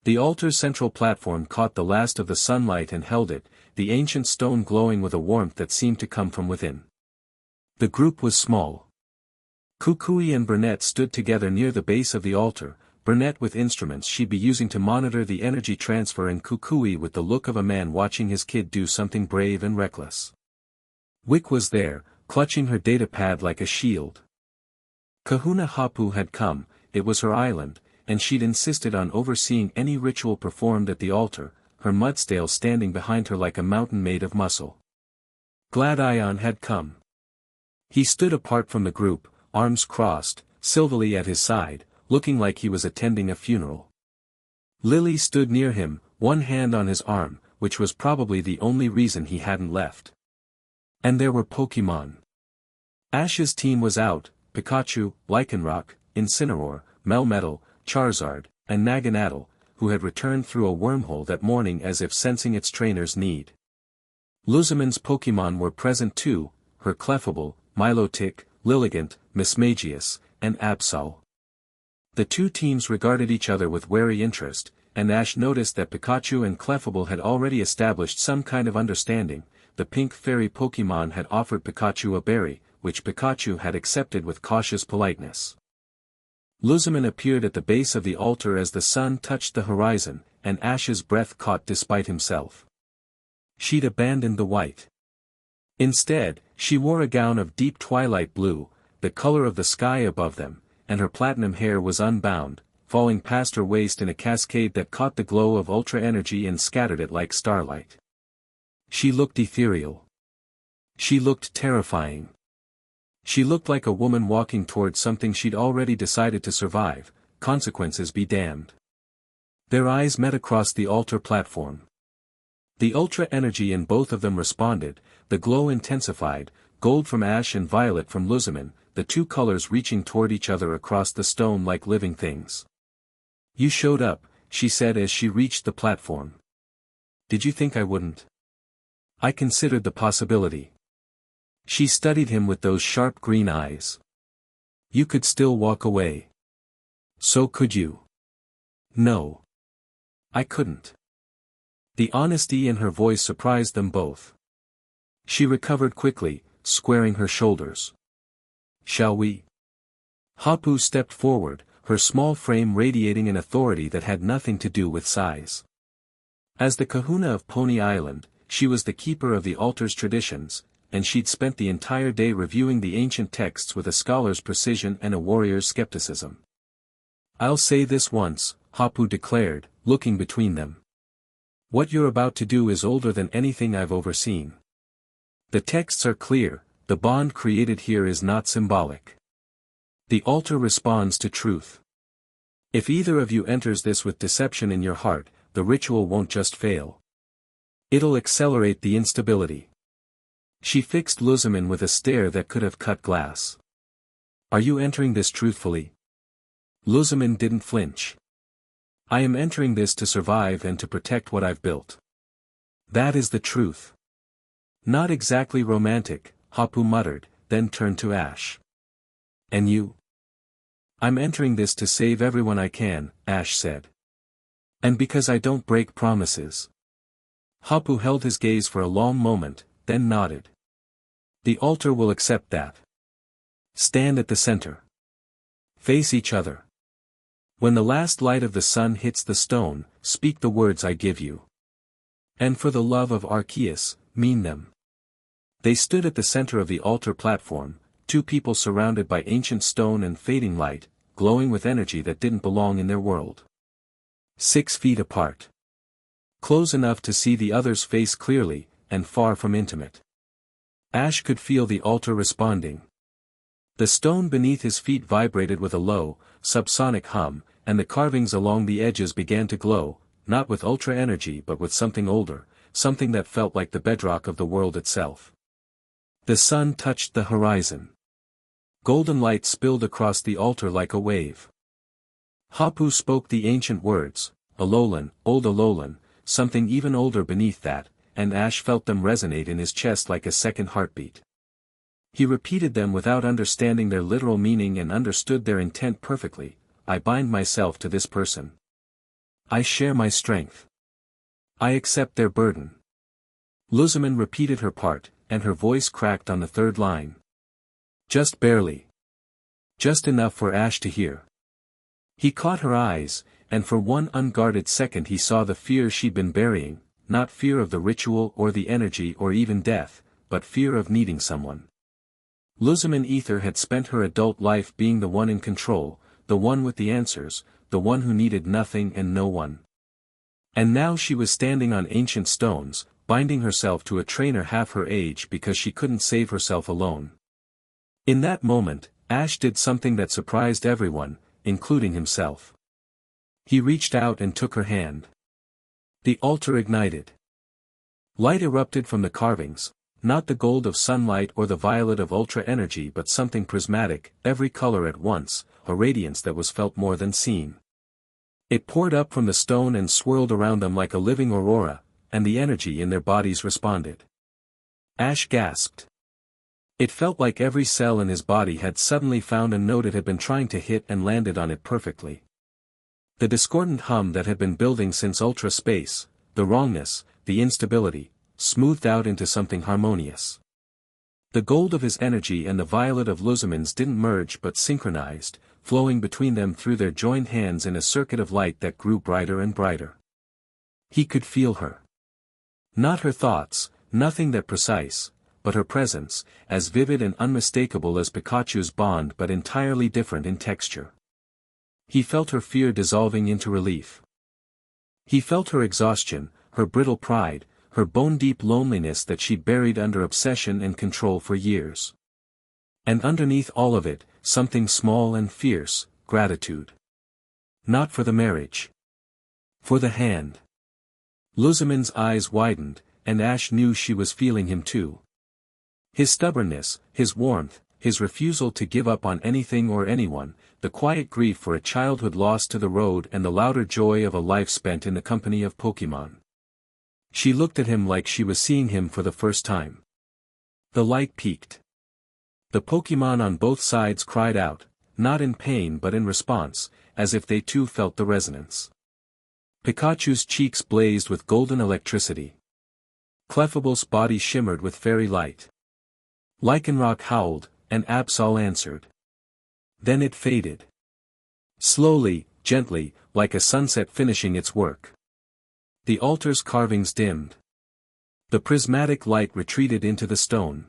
S1: The altar's central platform caught the last of the sunlight and held it, the ancient stone glowing with a warmth that seemed to come from within. The group was small. Kukui and Burnett stood together near the base of the altar, Burnett with instruments she'd be using to monitor the energy transfer and Kukui with the look of a man watching his kid do something brave and reckless. Wick was there, clutching her datapad like a shield. Kahuna Hapu had come, it was her island, and she'd insisted on overseeing any ritual performed at the altar, her Mudstale standing behind her like a mountain made of muscle. Gladion had come. He stood apart from the group, arms crossed, Silvally at his side, looking like he was attending a funeral. Lily stood near him, one hand on his arm, which was probably the only reason he hadn't left. And there were Pokémon. Ash's team was out, Pikachu, Lycanroc, Incineroar, Melmetal, Charizard, and Naganadel, who had returned through a wormhole that morning as if sensing its trainer's need. Lusamine's Pokémon were present too, her Clefable, Milotic, Lilligant, Mismagius, and Absol. The two teams regarded each other with wary interest, and Ash noticed that Pikachu and Clefable had already established some kind of understanding. The pink fairy Pokémon had offered Pikachu a berry, which Pikachu had accepted with cautious politeness. Lusamine appeared at the base of the altar as the sun touched the horizon, and Ash's breath caught despite himself. She'd abandoned the white. Instead, she wore a gown of deep twilight blue, the color of the sky above them, and her platinum hair was unbound, falling past her waist in a cascade that caught the glow of ultra energy and scattered it like starlight. She looked ethereal. She looked terrifying. She looked like a woman walking towards something she'd already decided to survive, consequences be damned. Their eyes met across the altar platform. The ultra energy in both of them responded, the glow intensified, gold from Ash and violet from Lusamine, the two colors reaching toward each other across the stone like living things. You showed up, she said as she reached the platform. Did you think I wouldn't? I considered the possibility. She studied him with those sharp green eyes. You could still walk away. So could you. No. I couldn't. The honesty in her voice surprised them both. She recovered quickly, squaring her shoulders. Shall we? Hapu stepped forward, her small frame radiating an authority that had nothing to do with size. As the kahuna of Pony Island, she was the keeper of the altar's traditions, and she'd spent the entire day reviewing the ancient texts with a scholar's precision and a warrior's skepticism. I'll say this once, Hapu declared, looking between them. What you're about to do is older than anything I've overseen. The texts are clear, the bond created here is not symbolic. The altar responds to truth. If either of you enters this with deception in your heart, the ritual won't just fail. It'll accelerate the instability. She fixed Lusamine with a stare that could have cut glass. Are you entering this truthfully? Lusamine didn't flinch. I am entering this to survive and to protect what I've built. That is the truth. Not exactly romantic, Hapu muttered, then turned to Ash. And you? I'm entering this to save everyone I can, Ash said. And because I don't break promises. Hapu held his gaze for a long moment, then nodded. The altar will accept that. Stand at the center. Face each other. When the last light of the sun hits the stone, speak the words I give you. And for the love of Arceus, mean them. They stood at the center of the altar platform, two people surrounded by ancient stone and fading light, glowing with energy that didn't belong in their world. 6 feet apart. Close enough to see the other's face clearly, and far from intimate. Ash could feel the altar responding. The stone beneath his feet vibrated with a low, subsonic hum, and the carvings along the edges began to glow, not with ultra energy but with something older, something that felt like the bedrock of the world itself. The sun touched the horizon. Golden light spilled across the altar like a wave. Hapu spoke the ancient words, Alolan, old Alolan, something even older beneath that, and Ash felt them resonate in his chest like a second heartbeat. He repeated them without understanding their literal meaning and understood their intent perfectly. I bind myself to this person. I share my strength. I accept their burden. Lusamine repeated her part, and her voice cracked on the third line. Just barely. Just enough for Ash to hear. He caught her eyes, and for one unguarded second he saw the fear she'd been burying, not fear of the ritual or the energy or even death, but fear of needing someone. Lusamine Ether had spent her adult life being the one in control, the one with the answers, the one who needed nothing and no one. And now she was standing on ancient stones, binding herself to a trainer half her age because she couldn't save herself alone. In that moment, Ash did something that surprised everyone, including himself. He reached out and took her hand. The altar ignited. Light erupted from the carvings, not the gold of sunlight or the violet of ultra energy but something prismatic, every color at once, a radiance that was felt more than seen. It poured up from the stone and swirled around them like a living aurora, and the energy in their bodies responded. Ash gasped. It felt like every cell in his body had suddenly found a note it had been trying to hit and landed on it perfectly. The discordant hum that had been building since ultra space, the wrongness, the instability, smoothed out into something harmonious. The gold of his energy and the violet of Lusamine's didn't merge but synchronized, flowing between them through their joined hands in a circuit of light that grew brighter and brighter. He could feel her. Not her thoughts, nothing that precise, but her presence, as vivid and unmistakable as Pikachu's bond but entirely different in texture. He felt her fear dissolving into relief. He felt her exhaustion, her brittle pride, her bone-deep loneliness that she'd buried under obsession and control for years. And underneath all of it, something small and fierce, gratitude. Not for the marriage. For the hand. Lusamine's eyes widened, and Ash knew she was feeling him too. His stubbornness, his warmth, his refusal to give up on anything or anyone, the quiet grief for a childhood lost to the road and the louder joy of a life spent in the company of Pokémon. She looked at him like she was seeing him for the first time. The light peaked. The Pokémon on both sides cried out, not in pain but in response, as if they too felt the resonance. Pikachu's cheeks blazed with golden electricity. Clefable's body shimmered with fairy light. Lycanroc howled, and Absol answered. Then it faded. Slowly, gently, like a sunset finishing its work. The altar's carvings dimmed. The prismatic light retreated into the stone.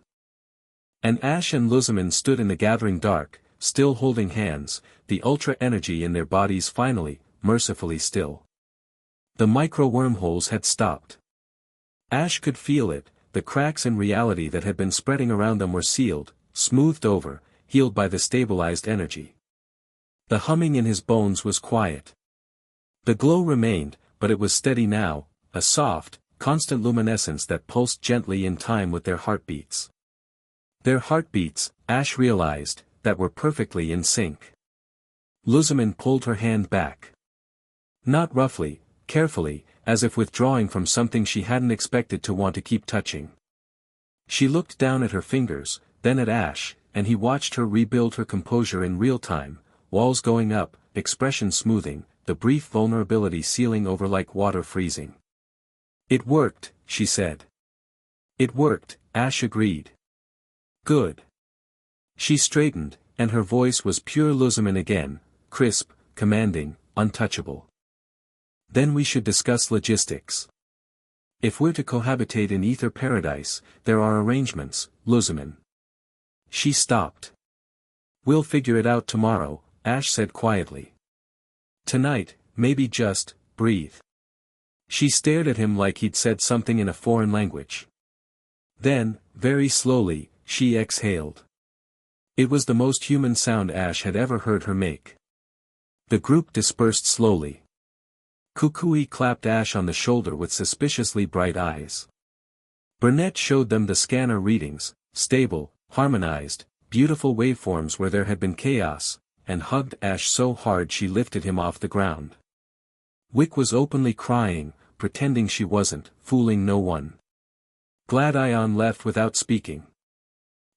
S1: And Ash and Lusamine stood in the gathering dark, still holding hands, the ultra energy in their bodies finally, mercifully still. The micro-wormholes had stopped. Ash could feel it, the cracks in reality that had been spreading around them were sealed, smoothed over, healed by the stabilized energy. The humming in his bones was quiet. The glow remained, but it was steady now, a soft, constant luminescence that pulsed gently in time with their heartbeats. Their heartbeats, Ash realized, that were perfectly in sync. Lusamine pulled her hand back. Not roughly, carefully, as if withdrawing from something she hadn't expected to want to keep touching. She looked down at her fingers, then at Ash, and he watched her rebuild her composure in real time, walls going up, expression smoothing, the brief vulnerability sealing over like water freezing. It worked, she said. It worked, Ash agreed. Good. She straightened, and her voice was pure Lusamine again, crisp, commanding, untouchable. Then we should discuss logistics. If we're to cohabitate in Ether Paradise, there are arrangements, Lusamine. She stopped. We'll figure it out tomorrow, Ash said quietly. Tonight, maybe just, breathe. She stared at him like he'd said something in a foreign language. Then, very slowly, she exhaled. It was the most human sound Ash had ever heard her make. The group dispersed slowly. Kukui clapped Ash on the shoulder with suspiciously bright eyes. Burnett showed them the scanner readings, stable, harmonized, beautiful waveforms where there had been chaos, and hugged Ash so hard she lifted him off the ground. Wick was openly crying, pretending she wasn't, fooling no one. Gladion left without speaking.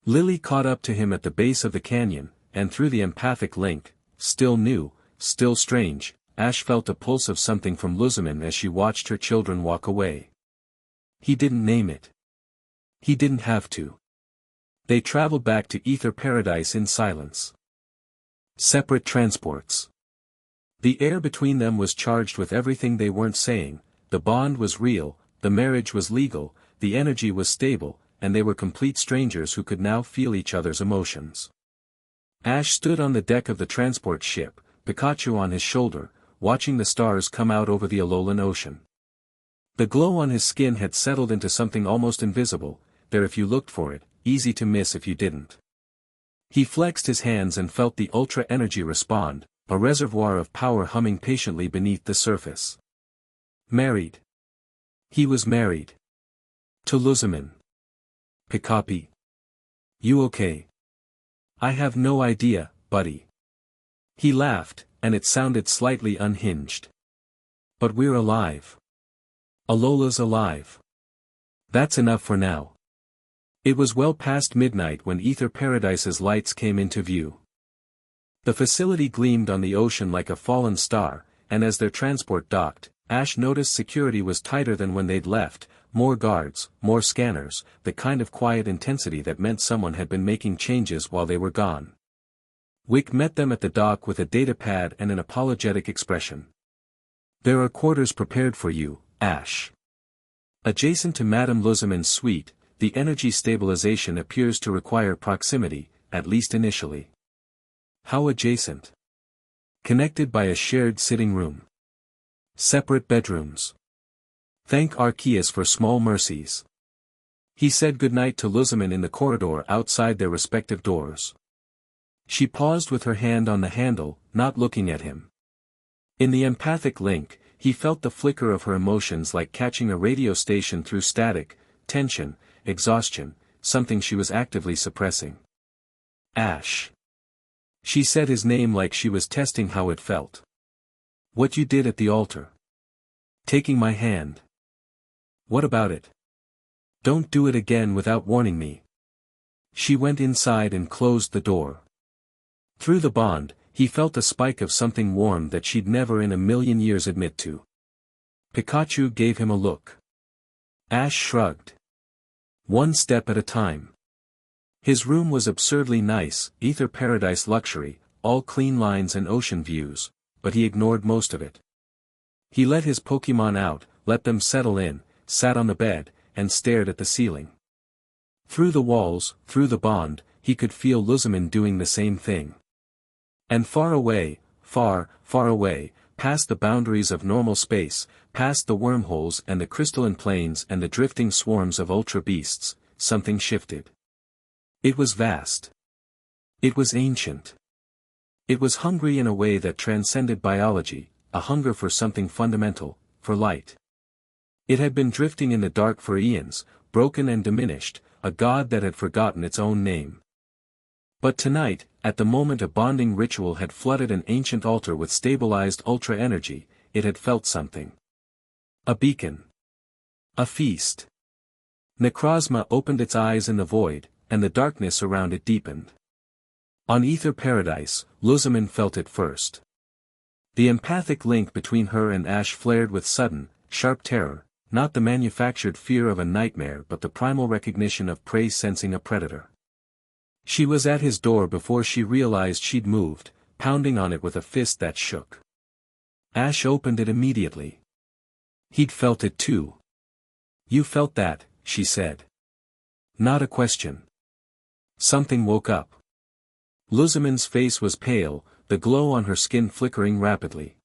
S1: Lily caught up to him at the base of the canyon, and through the empathic link, still new, still strange, Ash felt a pulse of something from Lusamine as she watched her children walk away. He didn't name it. He didn't have to. They traveled back to Ether Paradise in silence. Separate transports. The air between them was charged with everything they weren't saying, the bond was real, the marriage was legal, the energy was stable, and they were complete strangers who could now feel each other's emotions. Ash stood on the deck of the transport ship, Pikachu on his shoulder, watching the stars come out over the Alolan Ocean. The glow on his skin had settled into something almost invisible, there if you looked for it, easy to miss if you didn't. He flexed his hands and felt the ultra energy respond, a reservoir of power humming patiently beneath the surface. Married. He was married. To Lusamine. Pikapi. You okay? I have no idea, buddy. He laughed, and it sounded slightly unhinged. But we're alive. Alola's alive. That's enough for now. It was well past midnight when Ether Paradise's lights came into view. The facility gleamed on the ocean like a fallen star, and as their transport docked, Ash noticed security was tighter than when they'd left, more guards, more scanners, the kind of quiet intensity that meant someone had been making changes while they were gone. Wick met them at the dock with a datapad and an apologetic expression. There are quarters prepared for you, Ash. Adjacent to Madame Lusamine's suite, the energy stabilization appears to require proximity, at least initially. How adjacent? Connected by a shared sitting room. Separate bedrooms. Thank Arceus for small mercies. He said goodnight to Lusamine in the corridor outside their respective doors. She paused with her hand on the handle, not looking at him. In the empathic link, he felt the flicker of her emotions like catching a radio station through static, tension, exhaustion, something she was actively suppressing. Ash. She said his name like she was testing how it felt. What you did at the altar. Taking my hand. What about it? Don't do it again without warning me. She went inside and closed the door. Through the bond, he felt a spike of something warm that she'd never in a million years admit to. Pikachu gave him a look. Ash shrugged. One step at a time. His room was absurdly nice, ether paradise luxury, all clean lines and ocean views, but he ignored most of it. He let his Pokémon out, let them settle in, sat on the bed, and stared at the ceiling. Through the walls, through the bond, he could feel Lusamine doing the same thing. And far away, far, far away, past the boundaries of normal space, past the wormholes and the crystalline plains and the drifting swarms of ultra beasts, something shifted. It was vast. It was ancient. It was hungry in a way that transcended biology, a hunger for something fundamental, for light. It had been drifting in the dark for eons, broken and diminished, a god that had forgotten its own name. But tonight, at the moment a bonding ritual had flooded an ancient altar with stabilized ultra energy, it had felt something. A beacon. A feast. Necrozma opened its eyes in the void, and the darkness around it deepened. On Ether Paradise, Lusamine felt it first. The empathic link between her and Ash flared with sudden, sharp terror, not the manufactured fear of a nightmare but the primal recognition of prey sensing a predator. She was at his door before she realized she'd moved, pounding on it with a fist that shook. Ash opened it immediately. He'd felt it too. You felt that, she said. Not a question. Something woke up. Lusamine's face was pale, the glow on her skin flickering rapidly.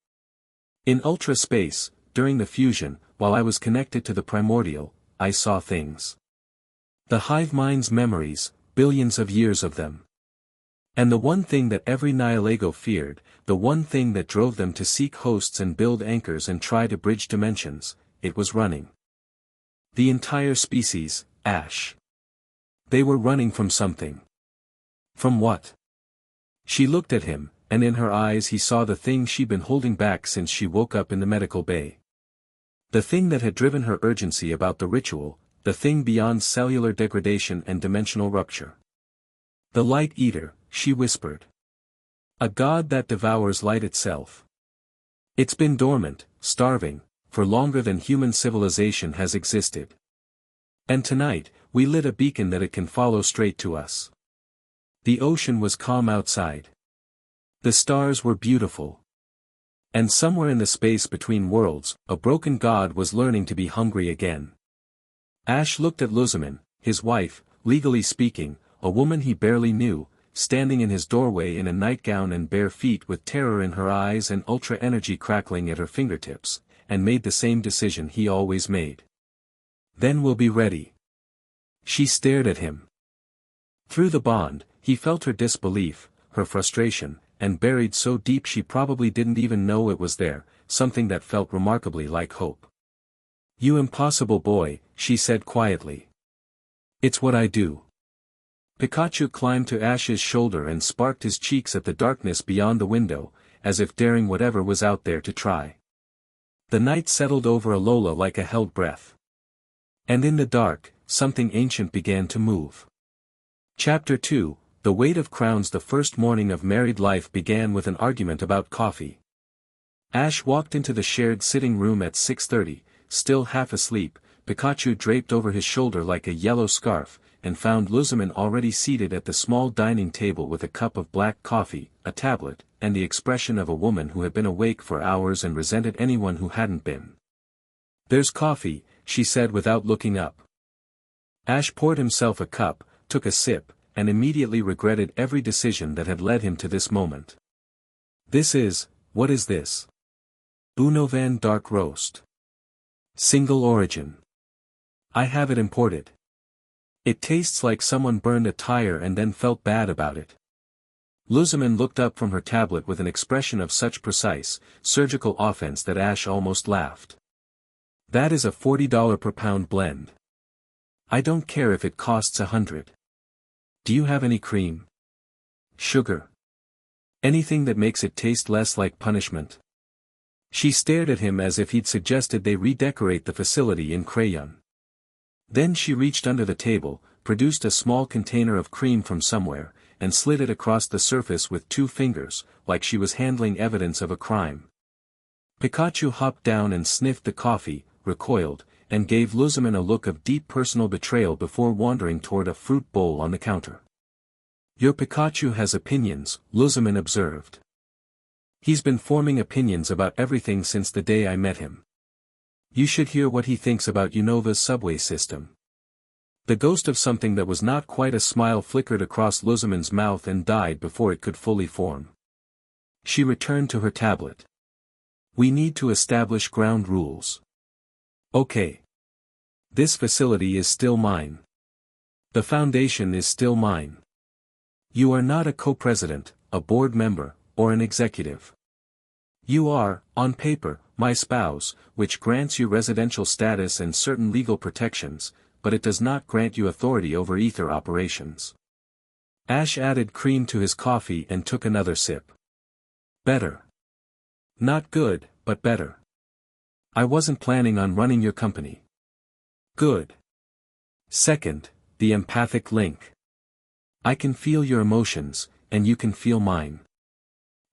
S1: In ultra space, during the fusion, while I was connected to the primordial, I saw things. The hive mind's memories, billions of years of them. And the one thing that every Nihilego feared, the one thing that drove them to seek hosts and build anchors and try to bridge dimensions, it was running. The entire species, Ash. They were running from something. From what? She looked at him, and in her eyes he saw the thing she'd been holding back since she woke up in the medical bay. The thing that had driven her urgency about the ritual, the thing beyond cellular degradation and dimensional rupture. The Light Eater, she whispered. A god that devours light itself. It's been dormant, starving, for longer than human civilization has existed. And tonight, we lit a beacon that it can follow straight to us. The ocean was calm outside. The stars were beautiful. And somewhere in the space between worlds, a broken god was learning to be hungry again. Ash looked at Lusamine, his wife, legally speaking, a woman he barely knew, standing in his doorway in a nightgown and bare feet with terror in her eyes and ultra energy crackling at her fingertips, and made the same decision he always made. Then we'll be ready. She stared at him. Through the bond, he felt her disbelief, her frustration, and buried so deep she probably didn't even know it was there, something that felt remarkably like hope. You impossible boy, she said quietly. It's what I do. Pikachu climbed to Ash's shoulder and sparked his cheeks at the darkness beyond the window, as if daring whatever was out there to try. The night settled over Alola like a held breath. And in the dark, something ancient began to move. Chapter 2, The Weight of Crowns. The first morning of married life began with an argument about coffee. Ash walked into the shared sitting room at 6:30, still half asleep, Pikachu draped over his shoulder like a yellow scarf, and found Lusamine already seated at the small dining table with a cup of black coffee, a tablet, and the expression of a woman who had been awake for hours and resented anyone who hadn't been. There's coffee, she said without looking up. Ash poured himself a cup, took a sip, and immediately regretted every decision that had led him to this moment. What is this? Unovan Dark Roast. Single origin. I have it imported. It tastes like someone burned a tire and then felt bad about it. Lusamine looked up from her tablet with an expression of such precise, surgical offense that Ash almost laughed. That is a $40 per pound blend. I don't care if it costs $100. Do you have any cream? Sugar? Anything that makes it taste less like punishment? She stared at him as if he'd suggested they redecorate the facility in crayon. Then she reached under the table, produced a small container of cream from somewhere, and slid it across the surface with 2 fingers, like she was handling evidence of a crime. Pikachu hopped down and sniffed the coffee, recoiled, and gave Lusamine a look of deep personal betrayal before wandering toward a fruit bowl on the counter. Your Pikachu has opinions, Lusamine observed. He's been forming opinions about everything since the day I met him. You should hear what he thinks about Unova's subway system. The ghost of something that was not quite a smile flickered across Lusamine's mouth and died before it could fully form. She returned to her tablet. We need to establish ground rules. Okay. This facility is still mine. The foundation is still mine. You are not a co-president, a board member, or an executive. You are, on paper, my spouse, which grants you residential status and certain legal protections, but it does not grant you authority over ether operations. Ash added cream to his coffee and took another sip. Better. Not good, but better. I wasn't planning on running your company. Good. Second, the empathic link. I can feel your emotions, and you can feel mine.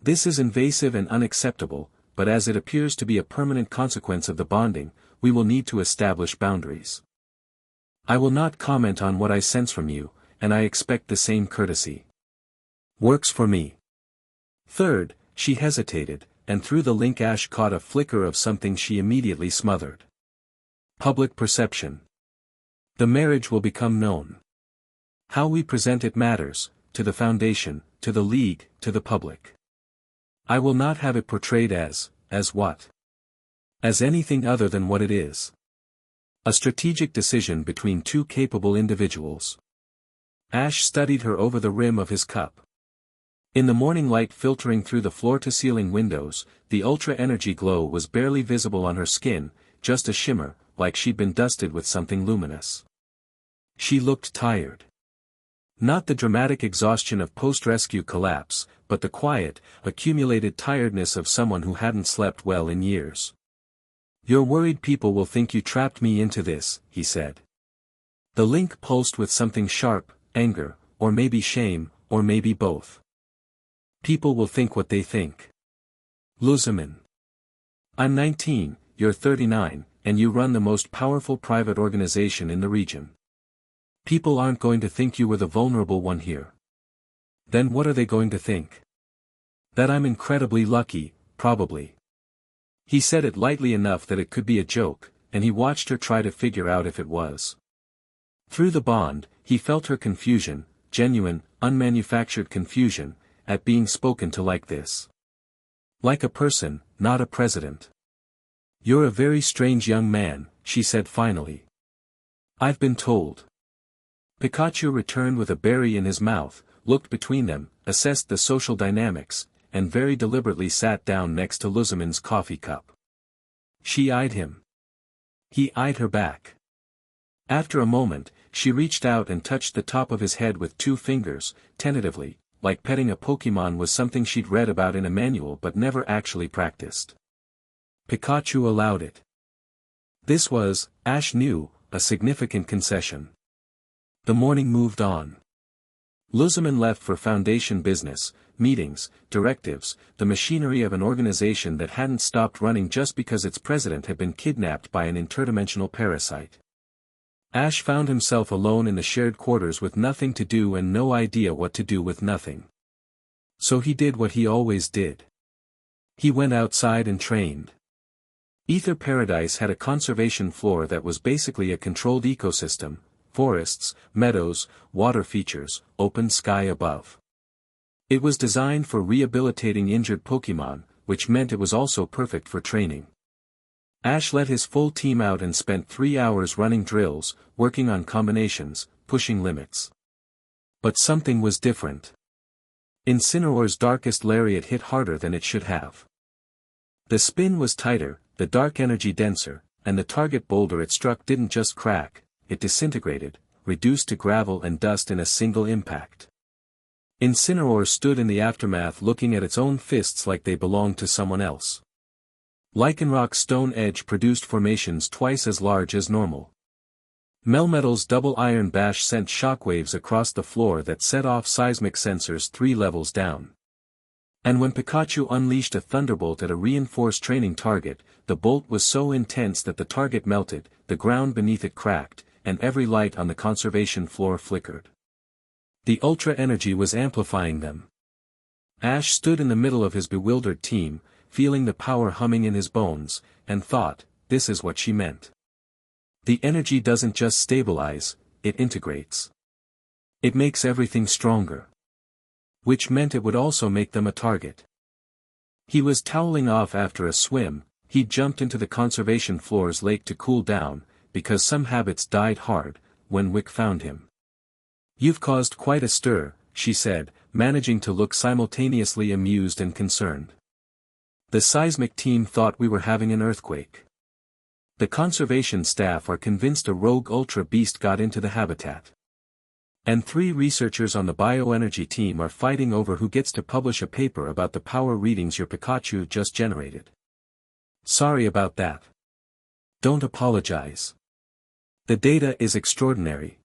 S1: This is invasive and unacceptable, but as it appears to be a permanent consequence of the bonding, we will need to establish boundaries. I will not comment on what I sense from you, and I expect the same courtesy. Works for me. Third, she hesitated, and through the link Ash caught a flicker of something she immediately smothered. Public perception. The marriage will become known. How we present it matters, to the Foundation, to the League, to the public. I will not have it portrayed as what? As anything other than what it is. A strategic decision between two capable individuals. Ash studied her over the rim of his cup. In the morning light filtering through the floor-to-ceiling windows, the ultra-energy glow was barely visible on her skin, just a shimmer, like she'd been dusted with something luminous. She looked tired. Not the dramatic exhaustion of post-rescue collapse, but the quiet, accumulated tiredness of someone who hadn't slept well in years. You're worried people will think you trapped me into this, he said. The link pulsed with something sharp, anger, or maybe shame, or maybe both. People will think what they think. Lusamine. I'm 19, you're 39, and you run the most powerful private organization in the region. People aren't going to think you were the vulnerable one here. Then what are they going to think? That I'm incredibly lucky, probably. He said it lightly enough that it could be a joke, and he watched her try to figure out if it was. Through the bond, he felt her confusion, genuine, unmanufactured confusion, at being spoken to like this. Like a person, not a president. You're a very strange young man, she said finally. I've been told. Pikachu returned with a berry in his mouth, looked between them, assessed the social dynamics, and very deliberately sat down next to Lusamine's coffee cup. She eyed him. He eyed her back. After a moment, she reached out and touched the top of his head with 2 fingers, tentatively, like petting a Pokemon was something she'd read about in a manual but never actually practiced. Pikachu allowed it. This was, Ash knew, a significant concession. The morning moved on. Lusamine left for Foundation business, meetings, directives, the machinery of an organization that hadn't stopped running just because its president had been kidnapped by an interdimensional parasite. Ash found himself alone in the shared quarters with nothing to do and no idea what to do with nothing. So he did what he always did. He went outside and trained. Ether Paradise had a conservation floor that was basically a controlled ecosystem. Forests, meadows, water features, open sky above. It was designed for rehabilitating injured Pokemon, which meant it was also perfect for training. Ash let his full team out and spent 3 hours running drills, working on combinations, pushing limits. But something was different. Incineroar's darkest lariat hit harder than it should have. The spin was tighter, the dark energy denser, and the target boulder it struck didn't just crack. It disintegrated, reduced to gravel and dust in a single impact. Incineroar stood in the aftermath looking at its own fists like they belonged to someone else. Lycanrock's stone edge produced formations twice as large as normal. Melmetal's double iron bash sent shockwaves across the floor that set off seismic sensors 3 levels down. And when Pikachu unleashed a thunderbolt at a reinforced training target, the bolt was so intense that the target melted, the ground beneath it cracked, and every light on the conservation floor flickered. The Ultra Energy was amplifying them. Ash stood in the middle of his bewildered team, feeling the power humming in his bones, and thought, this is what she meant. The energy doesn't just stabilize, it integrates. It makes everything stronger. Which meant it would also make them a target. He was toweling off after a swim, he'd jumped into the conservation floor's lake to cool down, because some habits died hard, when Wick found him. You've caused quite a stir, she said, managing to look simultaneously amused and concerned. The seismic team thought we were having an earthquake. The conservation staff are convinced a rogue ultra beast got into the habitat. And 3 researchers on the bioenergy team are fighting over who gets to publish a paper about the power readings your Pikachu just generated. Sorry about that. Don't apologize. The data is extraordinary.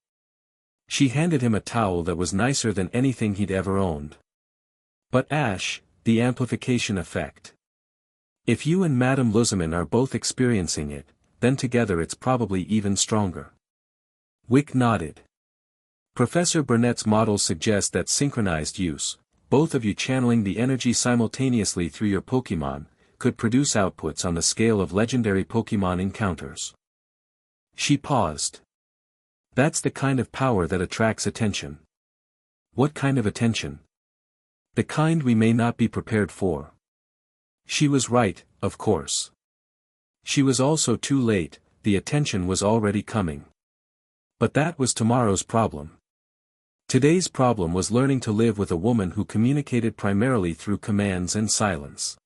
S1: She handed him a towel that was nicer than anything he'd ever owned. But Ash, the amplification effect. If you and Madame Lusamine are both experiencing it, then together it's probably even stronger. Wick nodded. Professor Burnett's models suggest that synchronized use, both of you channeling the energy simultaneously through your Pokémon, could produce outputs on the scale of legendary Pokémon encounters. She paused. That's the kind of power that attracts attention. What kind of attention? The kind we may not be prepared for. She was right, of course. She was also too late, the attention was already coming. But that was tomorrow's problem. Today's problem was learning to live with a woman who communicated primarily through commands and silence.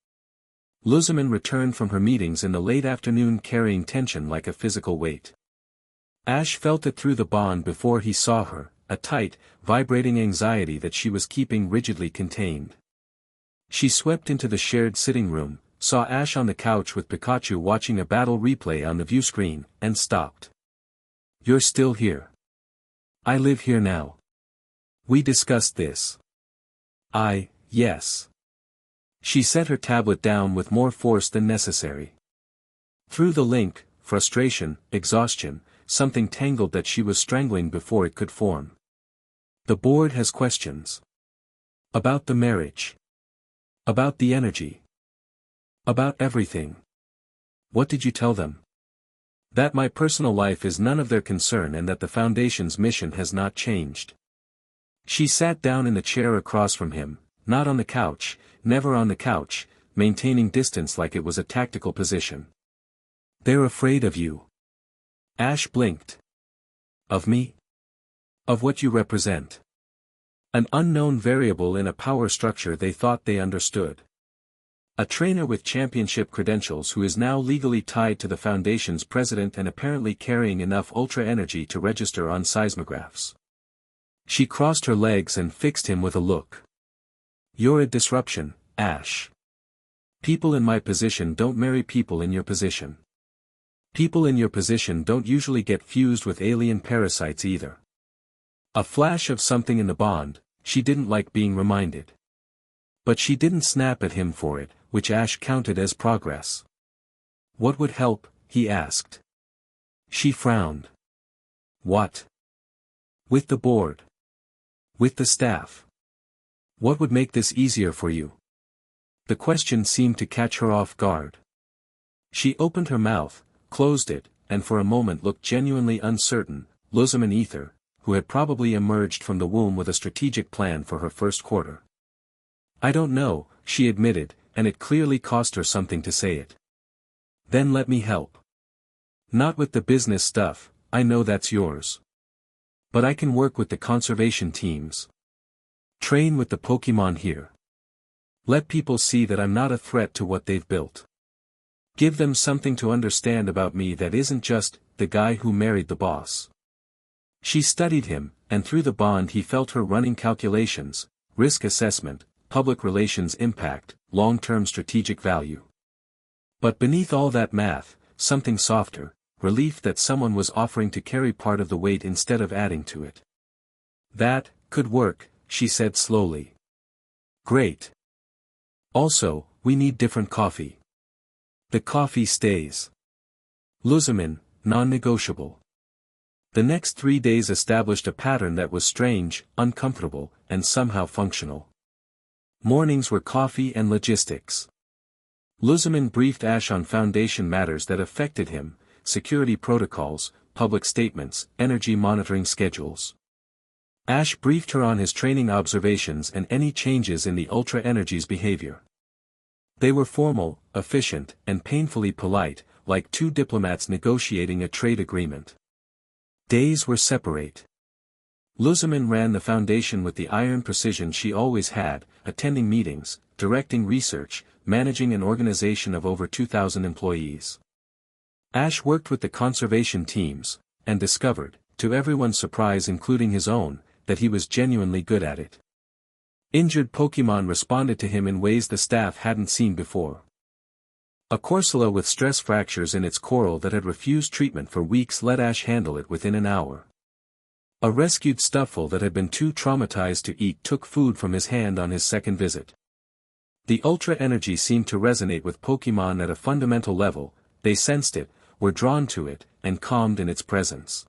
S1: Lusamine returned from her meetings in the late afternoon carrying tension like a physical weight. Ash felt it through the bond before he saw her, a tight, vibrating anxiety that she was keeping rigidly contained. She swept into the shared sitting room, saw Ash on the couch with Pikachu watching a battle replay on the view screen, and stopped. You're still here. I live here now. We discussed this. Yes. She set her tablet down with more force than necessary. Through the link, frustration, exhaustion, something tangled that she was strangling before it could form. The board has questions. About the marriage. About the energy. About everything. What did you tell them? That my personal life is none of their concern and that the Foundation's mission has not changed. She sat down in the chair across from him, not on the couch, never on the couch, maintaining distance like it was a tactical position. They're afraid of you. Ash blinked. Of me? Of what you represent. An unknown variable in a power structure they thought they understood. A trainer with championship credentials who is now legally tied to the Foundation's president and apparently carrying enough ultra energy to register on seismographs. She crossed her legs and fixed him with a look. You're a disruption, Ash. People in my position don't marry people in your position. People in your position don't usually get fused with alien parasites either. A flash of something in the bond, she didn't like being reminded. But she didn't snap at him for it, which Ash counted as progress. What would help, he asked. She frowned. What? With the board. With the staff. What would make this easier for you? The question seemed to catch her off guard. She opened her mouth, closed it, and for a moment looked genuinely uncertain. Lusamine Ether, who had probably emerged from the womb with a strategic plan for her first quarter. I don't know, she admitted, and it clearly cost her something to say it. Then let me help. Not with the business stuff, I know that's yours. But I can work with the conservation teams. Train with the Pokémon here. Let people see that I'm not a threat to what they've built. Give them something to understand about me that isn't just, the guy who married the boss. She studied him, and through the bond he felt her running calculations, risk assessment, public relations impact, long-term strategic value. But beneath all that math, something softer, relief that someone was offering to carry part of the weight instead of adding to it. That could work, she said slowly. Great. Also, we need different coffee. The coffee stays. Lusamine, non-negotiable. The next 3 days established a pattern that was strange, uncomfortable, and somehow functional. Mornings were coffee and logistics. Lusamine briefed Ash on foundation matters that affected him, security protocols, public statements, energy monitoring schedules. Ash briefed her on his training observations and any changes in the Ultra Energy's behavior. They were formal, efficient, and painfully polite, like two diplomats negotiating a trade agreement. Days were separate. Lusamine ran the Foundation with the iron precision she always had, attending meetings, directing research, managing an organization of over 2,000 employees. Ash worked with the conservation teams, and discovered, to everyone's surprise including his own, that he was genuinely good at it. Injured Pokémon responded to him in ways the staff hadn't seen before. A Corsola with stress fractures in its coral that had refused treatment for weeks let Ash handle it within an hour. A rescued Stuffle that had been too traumatized to eat took food from his hand on his second visit. The Ultra Energy seemed to resonate with Pokémon at a fundamental level, they sensed it, were drawn to it, and calmed in its presence.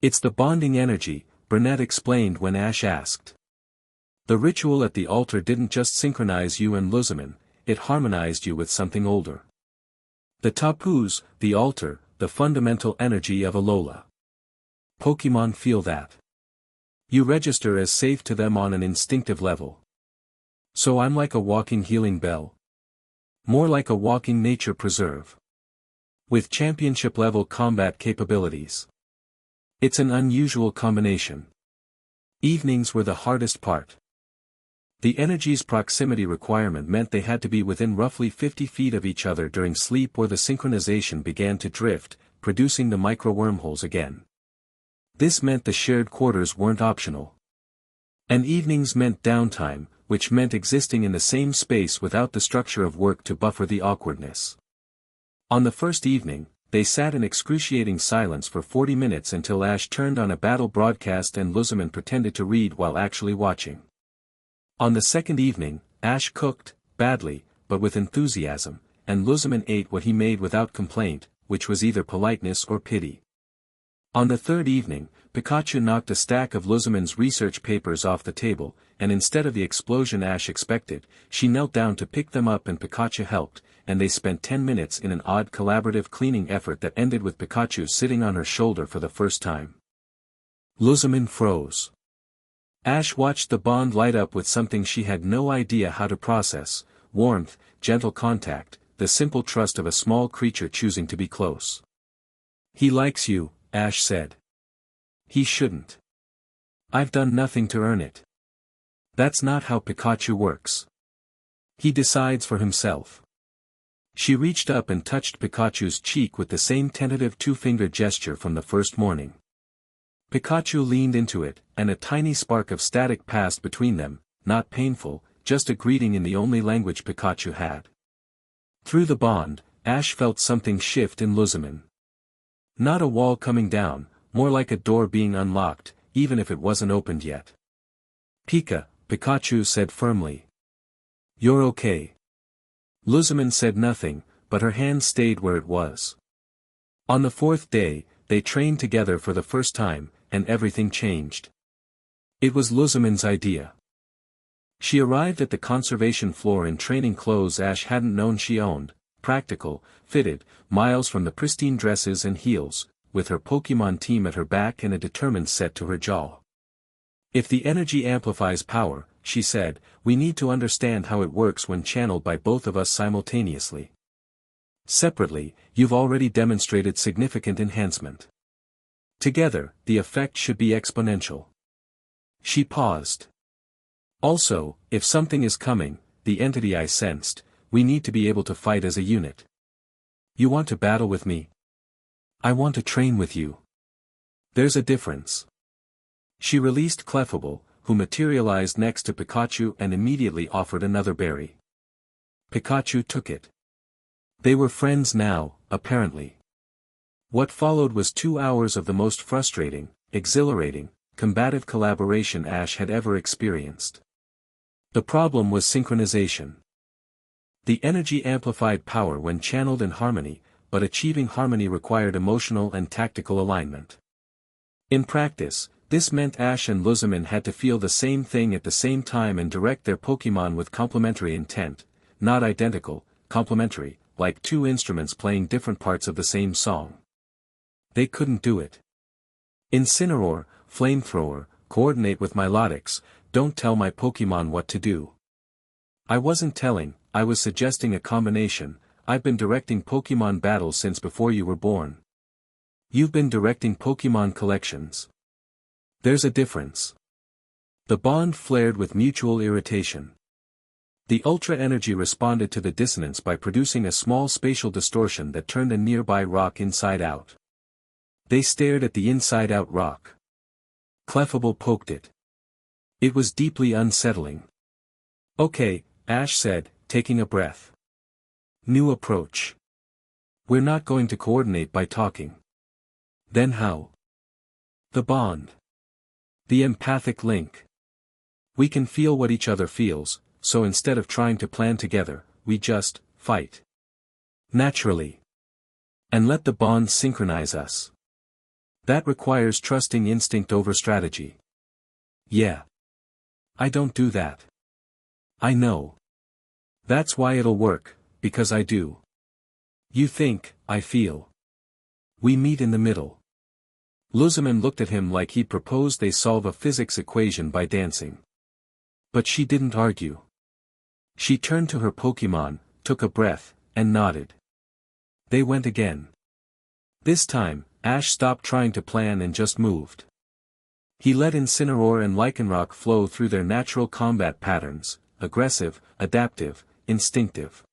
S1: It's the bonding energy, Burnett explained when Ash asked. The ritual at the altar didn't just synchronize you and Lusamine, it harmonized you with something older. The Tapus, the altar, the fundamental energy of Alola. Pokémon feel that. You register as safe to them on an instinctive level. So I'm like a walking healing bell. More like a walking nature preserve. With championship-level combat capabilities. It's an unusual combination. Evenings were the hardest part. The energy's proximity requirement meant they had to be within roughly 50 feet of each other during sleep or the synchronization began to drift, producing the micro-wormholes again. This meant the shared quarters weren't optional. And evenings meant downtime, which meant existing in the same space without the structure of work to buffer the awkwardness. On the first evening, they sat in excruciating silence for 40 minutes until Ash turned on a battle broadcast and Lusamine pretended to read while actually watching. On the second evening, Ash cooked, badly, but with enthusiasm, and Lusamine ate what he made without complaint, which was either politeness or pity. On the third evening, Pikachu knocked a stack of Lusamine's research papers off the table, and instead of the explosion Ash expected, she knelt down to pick them up and Pikachu helped, and they spent 10 minutes in an odd collaborative cleaning effort that ended with Pikachu sitting on her shoulder for the first time. Lusamine froze. Ash watched the bond light up with something she had no idea how to process, warmth, gentle contact, the simple trust of a small creature choosing to be close. He likes you, Ash said. He shouldn't. I've done nothing to earn it. That's not how Pikachu works. He decides for himself. She reached up and touched Pikachu's cheek with the same tentative two-finger gesture from the first morning. Pikachu leaned into it, and a tiny spark of static passed between them, not painful, just a greeting in the only language Pikachu had. Through the bond, Ash felt something shift in Lusamine. Not a wall coming down, more like a door being unlocked, even if it wasn't opened yet. Pikachu said firmly. You're okay. Lusamine said nothing, but her hand stayed where it was. On the fourth day, they trained together for the first time, and everything changed. It was Lusamine's idea. She arrived at the conservation floor in training clothes Ash hadn't known she owned, practical, fitted, miles from the pristine dresses and heels, with her Pokémon team at her back and a determined set to her jaw. If the energy amplifies power, she said, we need to understand how it works when channeled by both of us simultaneously. Separately, you've already demonstrated significant enhancement. Together, the effect should be exponential. She paused. Also, if something is coming, the entity I sensed, we need to be able to fight as a unit. You want to battle with me? I want to train with you. There's a difference. She released Clefable, who materialized next to Pikachu and immediately offered another berry. Pikachu took it. They were friends now, apparently. What followed was 2 hours of the most frustrating, exhilarating, combative collaboration Ash had ever experienced. The problem was synchronization. The energy amplified power when channeled in harmony, but achieving harmony required emotional and tactical alignment. In practice, this meant Ash and Lusamine had to feel the same thing at the same time and direct their Pokémon with complementary intent, not identical, complementary, like two instruments playing different parts of the same song. They couldn't do it. Incineroar, Flamethrower, coordinate with Milotics, don't tell my Pokémon what to do. I wasn't telling, I was suggesting a combination. I've been directing Pokémon battles since before you were born. You've been directing Pokémon collections. There's a difference. The bond flared with mutual irritation. The Ultra Energy responded to the dissonance by producing a small spatial distortion that turned a nearby rock inside out. They stared at the inside-out rock. Clefable poked it. It was deeply unsettling. Okay, Ash said, taking a breath. New approach. We're not going to coordinate by talking. Then how? The bond. The empathic link. We can feel what each other feels, so instead of trying to plan together, we just fight. Naturally. And let the bond synchronize us. That requires trusting instinct over strategy. Yeah. I don't do that. I know. That's why it'll work, because I do. You think, I feel. We meet in the middle. Lusamine looked at him like he'd proposed they solve a physics equation by dancing. But she didn't argue. She turned to her Pokémon, took a breath, and nodded. They went again. This time, Ash stopped trying to plan and just moved. He let Incineroar and Lycanroc flow through their natural combat patterns, aggressive, adaptive, instinctive.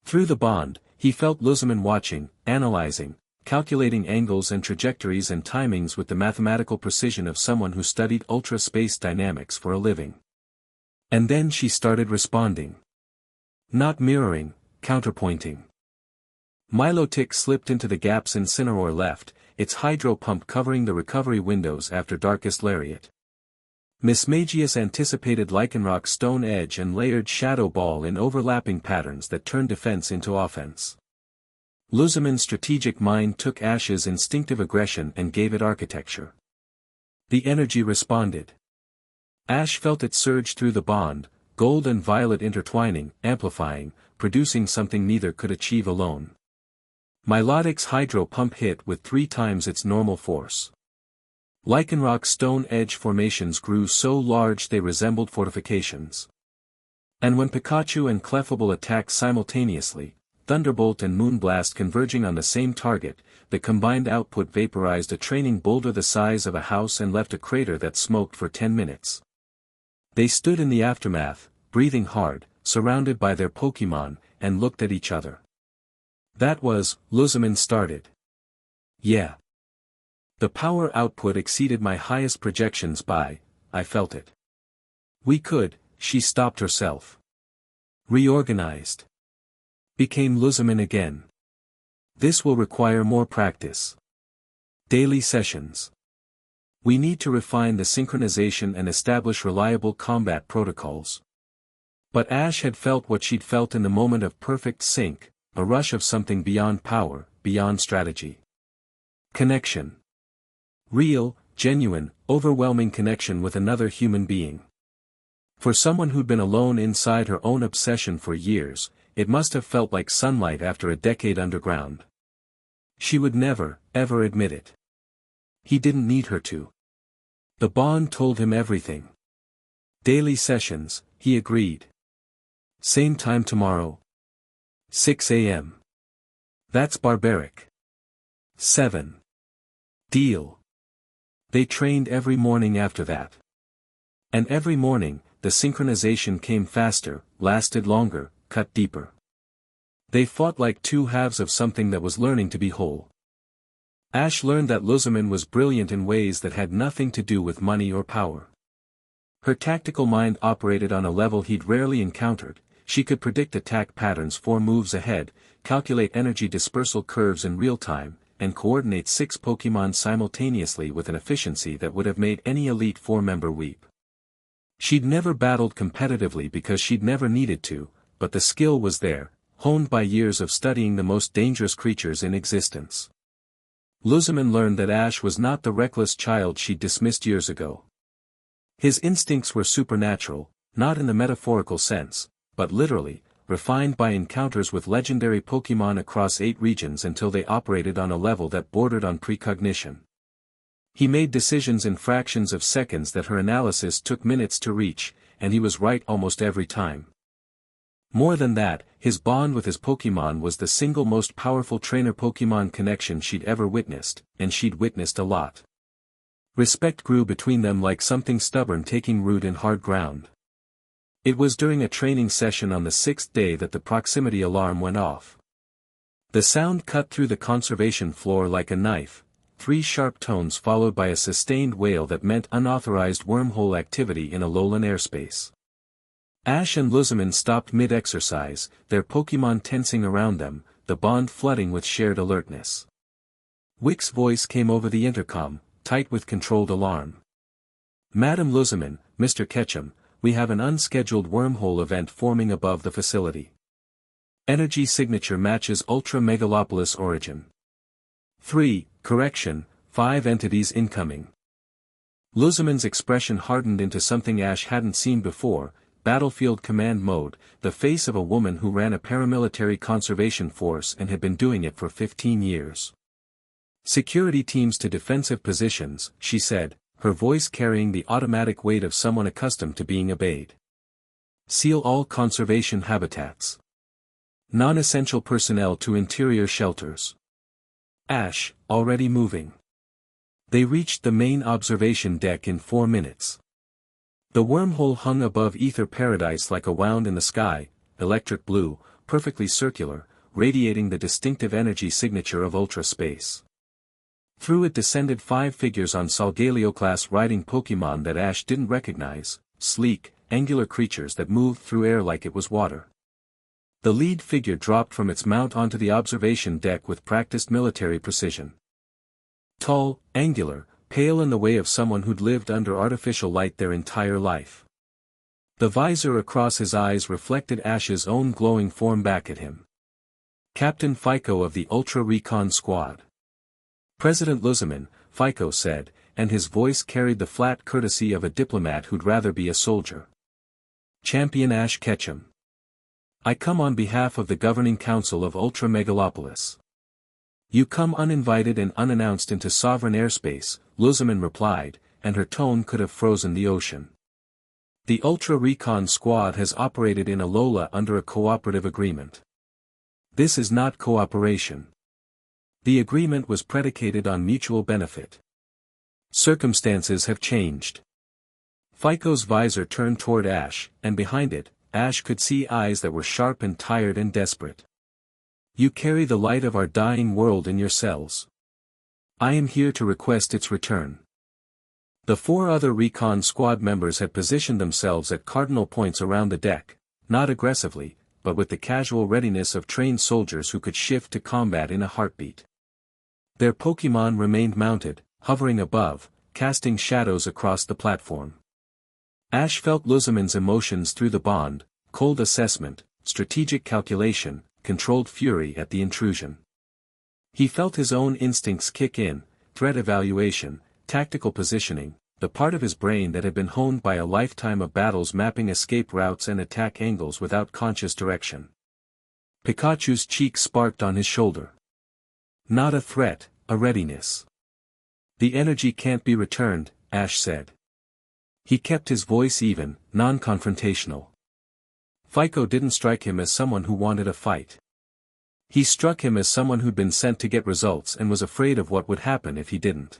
S1: Through the bond, he felt Lusamine watching, analyzing, calculating angles and trajectories and timings with the mathematical precision of someone who studied ultra-space dynamics for a living. And then she started responding. Not mirroring, counterpointing. Milotic slipped into the gaps Incineroar left, its hydro pump covering the recovery windows after Darkest Lariat. Mismagius anticipated Lycanroc's Stone Edge and layered Shadow Ball in overlapping patterns that turned defense into offense. Lusamine's strategic mind took Ash's instinctive aggression and gave it architecture. The energy responded. Ash felt it surge through the bond, gold and violet intertwining, amplifying, producing something neither could achieve alone. Milotic's hydro pump hit with 3 times its normal force. Lycanroc's Stone Edge formations grew so large they resembled fortifications. And when Pikachu and Clefable attacked simultaneously, Thunderbolt and Moonblast converging on the same target, the combined output vaporized a training boulder the size of a house and left a crater that smoked for 10 minutes. They stood in the aftermath, breathing hard, surrounded by their Pokémon, and looked at each other. That was, Lusamine started. Yeah. The power output exceeded my highest projections by, I felt it. We could, she stopped herself. Reorganized. Became Lusamine again. This will require more practice. Daily sessions. We need to refine the synchronization and establish reliable combat protocols. But Ash had felt what she'd felt in the moment of perfect sync, a rush of something beyond power, beyond strategy. Connection. Real, genuine, overwhelming connection with another human being. For someone who'd been alone inside her own obsession for years, it must have felt like sunlight after a decade underground. She would never, ever admit it. He didn't need her to. The bond told him everything. Daily sessions, he agreed. Same time tomorrow. 6 a.m. That's barbaric. 7. Deal. They trained every morning after that. And every morning, the synchronization came faster, lasted longer, cut deeper. They fought like two halves of something that was learning to be whole. Ash learned that Lusamine was brilliant in ways that had nothing to do with money or power. Her tactical mind operated on a level he'd rarely encountered. She could predict attack patterns 4 moves ahead, calculate energy dispersal curves in real time, and coordinate 6 Pokémon simultaneously with an efficiency that would have made any Elite 4 member weep. She'd never battled competitively because she'd never needed to, but the skill was there, honed by years of studying the most dangerous creatures in existence. Lusamine learned that Ash was not the reckless child she'd dismissed years ago. His instincts were supernatural, not in the metaphorical sense, but literally, refined by encounters with legendary Pokémon across 8 regions until they operated on a level that bordered on precognition. He made decisions in fractions of seconds that her analysis took minutes to reach, and he was right almost every time. More than that, his bond with his Pokémon was the single most powerful trainer-Pokémon connection she'd ever witnessed, and she'd witnessed a lot. Respect grew between them like something stubborn taking root in hard ground. It was during a training session on the 6th day that the proximity alarm went off. The sound cut through the conservation floor like a knife, 3 sharp tones followed by a sustained wail that meant unauthorized wormhole activity in Alolan airspace. Ash and Lusamine stopped mid-exercise, their Pokémon tensing around them, the bond flooding with shared alertness. Wick's voice came over the intercom, tight with controlled alarm. "Madam Lusamine, Mr. Ketchum, we have an unscheduled wormhole event forming above the facility. Energy signature matches Ultra Megalopolis origin. 3, correction, 5 entities incoming." Lusamine's expression hardened into something Ash hadn't seen before, battlefield command mode, the face of a woman who ran a paramilitary conservation force and had been doing it for 15 years. "Security teams to defensive positions," she said, her voice carrying the automatic weight of someone accustomed to being obeyed. "Seal all conservation habitats. Non-essential personnel to interior shelters." Ash, already moving. They reached the main observation deck in 4 minutes. The wormhole hung above Ether Paradise like a wound in the sky, electric blue, perfectly circular, radiating the distinctive energy signature of Ultra Space. Through it descended 5 figures on Solgaleo-class riding Pokémon that Ash didn't recognize, sleek, angular creatures that moved through air like it was water. The lead figure dropped from its mount onto the observation deck with practiced military precision. Tall, angular, pale in the way of someone who'd lived under artificial light their entire life. The visor across his eyes reflected Ash's own glowing form back at him. "Captain Fico of the Ultra Recon Squad." "President Lusamine," Fico said, and his voice carried the flat courtesy of a diplomat who'd rather be a soldier. "Champion Ash Ketchum. I come on behalf of the Governing Council of Ultra Megalopolis." "You come uninvited and unannounced into sovereign airspace," Lusamine replied, and her tone could have frozen the ocean. "The Ultra Recon Squad has operated in Alola under a cooperative agreement. This is not cooperation. The agreement was predicated on mutual benefit. Circumstances have changed." Fico's visor turned toward Ash, and behind it, Ash could see eyes that were sharp and tired and desperate. "You carry the light of our dying world in your cells. I am here to request its return." The 4 other Recon Squad members had positioned themselves at cardinal points around the deck, not aggressively, but with the casual readiness of trained soldiers who could shift to combat in a heartbeat. Their Pokémon remained mounted, hovering above, casting shadows across the platform. Ash felt Lusamine's emotions through the bond, cold assessment, strategic calculation, controlled fury at the intrusion. He felt his own instincts kick in, threat evaluation, tactical positioning, the part of his brain that had been honed by a lifetime of battles mapping escape routes and attack angles without conscious direction. Pikachu's cheek sparked on his shoulder. "Not a threat, a readiness. The energy can't be returned," Ash said. He kept his voice even, non-confrontational. Fico didn't strike him as someone who wanted a fight. He struck him as someone who'd been sent to get results and was afraid of what would happen if he didn't.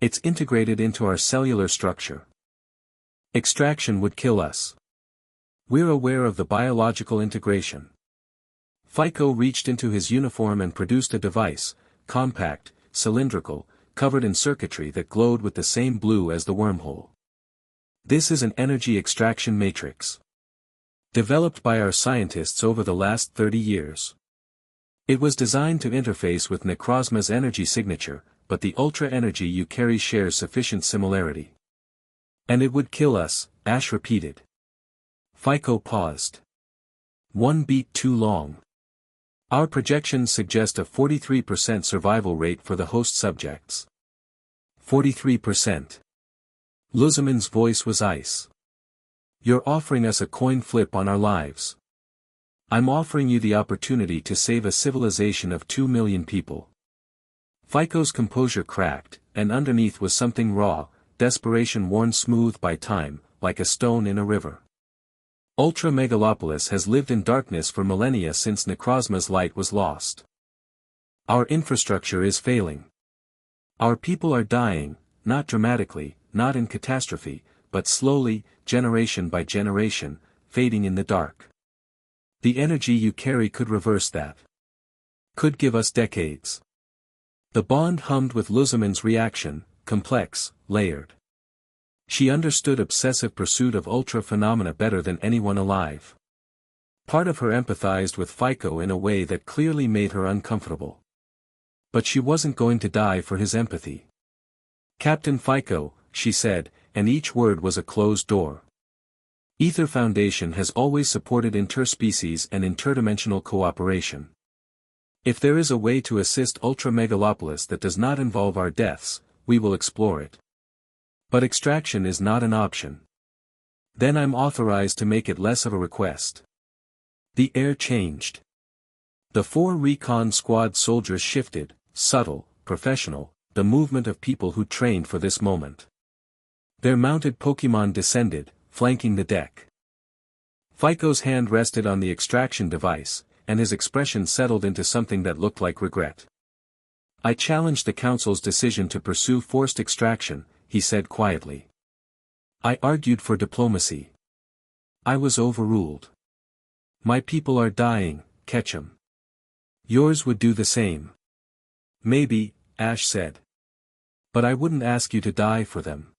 S1: "It's integrated into our cellular structure. Extraction would kill us. We're aware of the biological integration." Fico reached into his uniform and produced a device, compact, cylindrical, covered in circuitry that glowed with the same blue as the wormhole. "This is an energy extraction matrix. Developed by our scientists over the last 30 years. It was designed to interface with Necrozma's energy signature, but the ultra energy you carry shares sufficient similarity." "And it would kill us," Ash repeated. Fico paused. One beat too long. Our projections suggest a 43% survival rate for the host subjects. 43%. Lusamine's voice was ice. You're offering us a coin flip on our lives. I'm offering you the opportunity to save a civilization of 2 million people. Fico's composure cracked, and underneath was something raw, desperation worn smooth by time, like a stone in a river. Ultra-Megalopolis has lived in darkness for millennia since Necrozma's light was lost. Our infrastructure is failing. Our people are dying, not dramatically, not in catastrophe, but slowly, generation by generation, fading in the dark. The energy you carry could reverse that. Could give us decades. The bond hummed with Lusamine's reaction, complex, layered. She understood obsessive pursuit of ultra phenomena better than anyone alive. Part of her empathized with Fico in a way that clearly made her uncomfortable. But she wasn't going to die for his empathy. Captain Fico, she said, and each word was a closed door. Ether Foundation has always supported interspecies and interdimensional cooperation. If there is a way to assist Ultra-Megalopolis that does not involve our deaths, we will explore it. But extraction is not an option. Then I'm authorized to make it less of a request. The air changed. The 4 recon squad soldiers shifted, subtle, professional, the movement of people who trained for this moment. Their mounted Pokémon descended, flanking the deck. Fico's hand rested on the extraction device, and his expression settled into something that looked like regret. I challenged the Council's decision to pursue forced extraction, he said quietly. I argued for diplomacy. I was overruled. My people are dying, Ketchum. Yours would do the same. Maybe, Ash said. But I wouldn't ask you to die for them.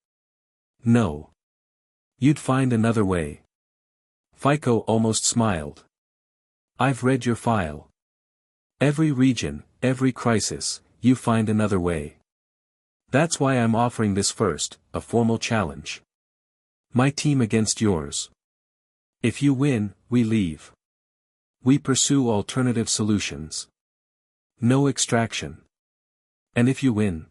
S1: No. You'd find another way. Fico almost smiled. I've read your file. Every region, every crisis, you find another way. That's why I'm offering this first, a formal challenge. My team against yours. If you win, we leave. We pursue alternative solutions. No extraction. And if you win,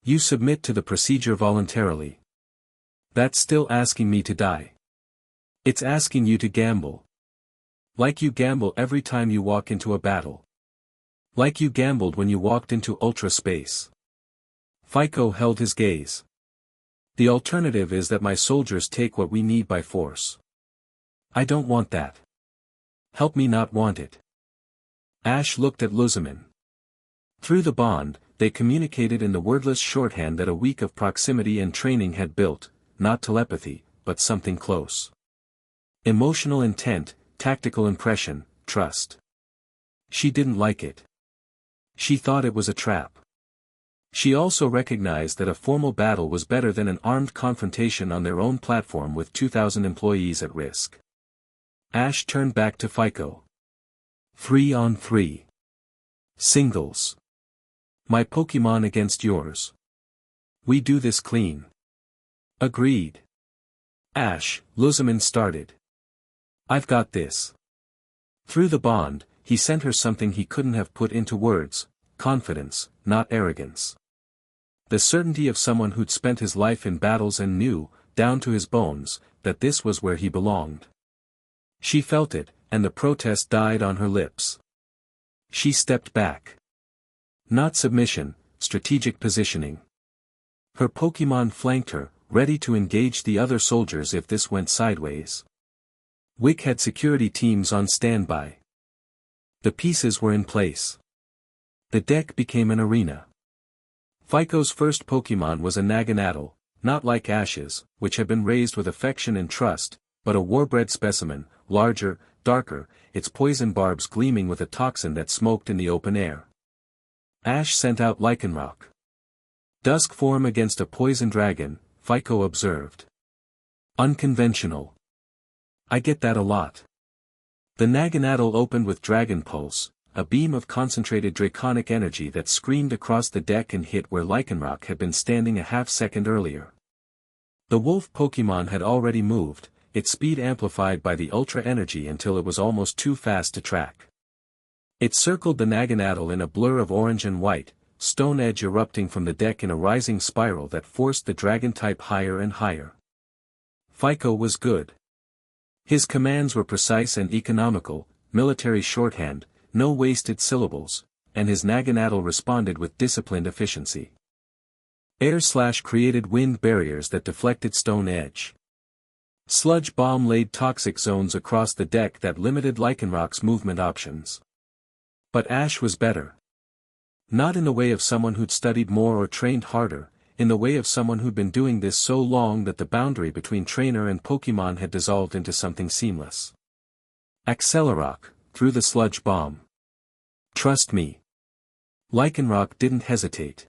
S1: you submit to the procedure voluntarily. That's still asking me to die. It's asking you to gamble. Like you gamble every time you walk into a battle. Like you gambled when you walked into ultra space. Fico held his gaze. The alternative is that my soldiers take what we need by force. I don't want that. Help me not want it. Ash looked at Lusamine. Through the bond, they communicated in the wordless shorthand that a week of proximity and training had built, not telepathy, but something close. Emotional intent, tactical impression, trust. She didn't like it. She thought it was a trap. She also recognized that a formal battle was better than an armed confrontation on their own platform with 2,000 employees at risk. Ash turned back to Fico. 3-on-3. Singles. My Pokémon against yours. We do this clean. Agreed. Ash, Lusamine started. I've got this. Through the bond, he sent her something he couldn't have put into words, confidence, not arrogance. The certainty of someone who'd spent his life in battles and knew, down to his bones, that this was where he belonged. She felt it, and the protest died on her lips. She stepped back. Not submission, strategic positioning. Her Pokémon flanked her, ready to engage the other soldiers if this went sideways. Wick had security teams on standby. The pieces were in place. The deck became an arena. Fico's first Pokémon was a Naganadel, not like Ash's, which had been raised with affection and trust, but a warbred specimen, larger, darker, its poison barbs gleaming with a toxin that smoked in the open air. Ash sent out Lycanroc. Dusk form against a poison dragon, Fico observed. Unconventional. I get that a lot. The Naganadel opened with Dragon Pulse, a beam of concentrated draconic energy that screamed across the deck and hit where Lycanroc had been standing a half-second earlier. The wolf Pokémon had already moved, its speed amplified by the ultra energy until it was almost too fast to track. It circled the Naginatl in a blur of orange and white, stone edge erupting from the deck in a rising spiral that forced the dragon type higher and higher. Fico was good. His commands were precise and economical, military shorthand, no wasted syllables, and his Naginatl responded with disciplined efficiency. Air/slash created wind barriers that deflected stone edge. Sludge bomb laid toxic zones across the deck that limited Lycanrock's movement options. But Ash was better. Not in the way of someone who'd studied more or trained harder, in the way of someone who'd been doing this so long that the boundary between trainer and Pokemon had dissolved into something seamless. Accelerock, through the sludge bomb. Trust me. Lycanrock didn't hesitate.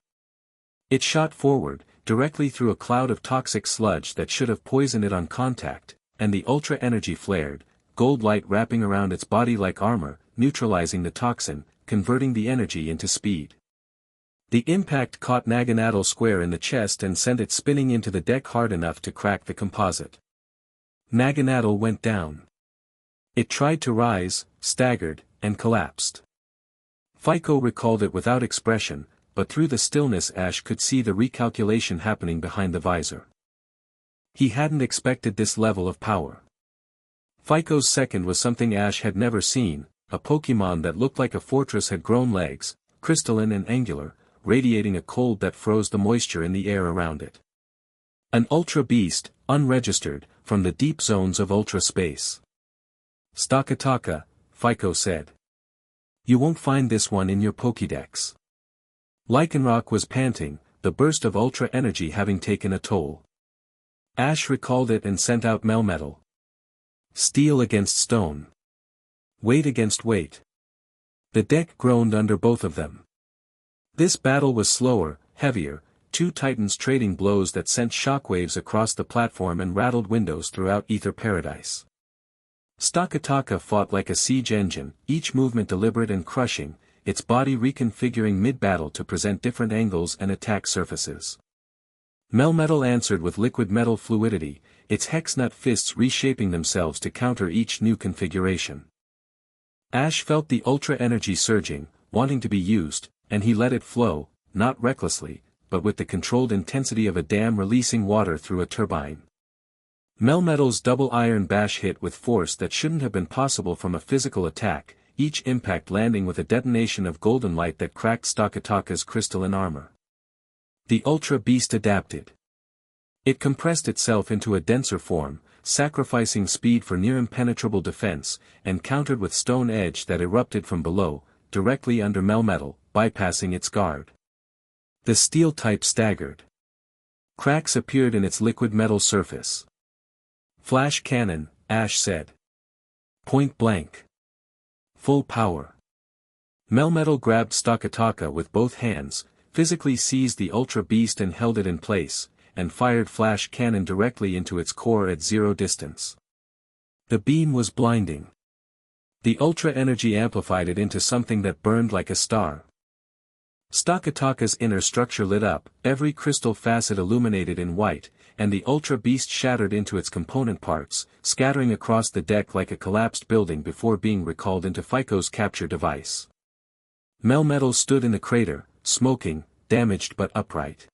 S1: It shot forward, directly through a cloud of toxic sludge that should have poisoned it on contact, and the ultra energy flared, gold light wrapping around its body like armor, neutralizing the toxin, converting the energy into speed. The impact caught Naginatl square in the chest and sent it spinning into the deck hard enough to crack the composite. Naginatl went down. It tried to rise, staggered, and collapsed. Fico recalled it without expression, but through the stillness Ash could see the recalculation happening behind the visor. He hadn't expected this level of power. Fico's second was something Ash had never seen, a Pokemon that looked like a fortress had grown legs, crystalline and angular, radiating a cold that froze the moisture in the air around it. An ultra beast, unregistered, from the deep zones of ultra space. Stakataka, Fico said. You won't find this one in your Pokédex. Lycanrock was panting, the burst of ultra energy having taken a toll. Ash recalled it and sent out Melmetal. Steel against stone. Weight against weight. The deck groaned under both of them. This battle was slower, heavier, two titans trading blows that sent shockwaves across the platform and rattled windows throughout Ether Paradise. Stakataka fought like a siege engine, each movement deliberate and crushing, its body reconfiguring mid-battle to present different angles and attack surfaces. Melmetal answered with liquid metal fluidity, its hexnut fists reshaping themselves to counter each new configuration. Ash felt the ultra energy surging, wanting to be used, and he let it flow, not recklessly, but with the controlled intensity of a dam releasing water through a turbine. Melmetal's double iron bash hit with force that shouldn't have been possible from a physical attack, each impact landing with a detonation of golden light that cracked Stakataka's crystalline armor. The Ultra Beast adapted. It compressed itself into a denser form, sacrificing speed for near-impenetrable defense, and countered with stone edge that erupted from below, directly under Melmetal, bypassing its guard. The steel type staggered. Cracks appeared in its liquid metal surface. Flash cannon, Ash said. Point blank. Full power. Melmetal grabbed Stakataka with both hands, physically seized the Ultra Beast and held it in place, and fired flash cannon directly into its core at zero distance. The beam was blinding. The ultra energy amplified it into something that burned like a star. Stakataka's inner structure lit up, every crystal facet illuminated in white, and the Ultra Beast shattered into its component parts, scattering across the deck like a collapsed building before being recalled into Fico's capture device. Melmetal stood in the crater, smoking, damaged but upright.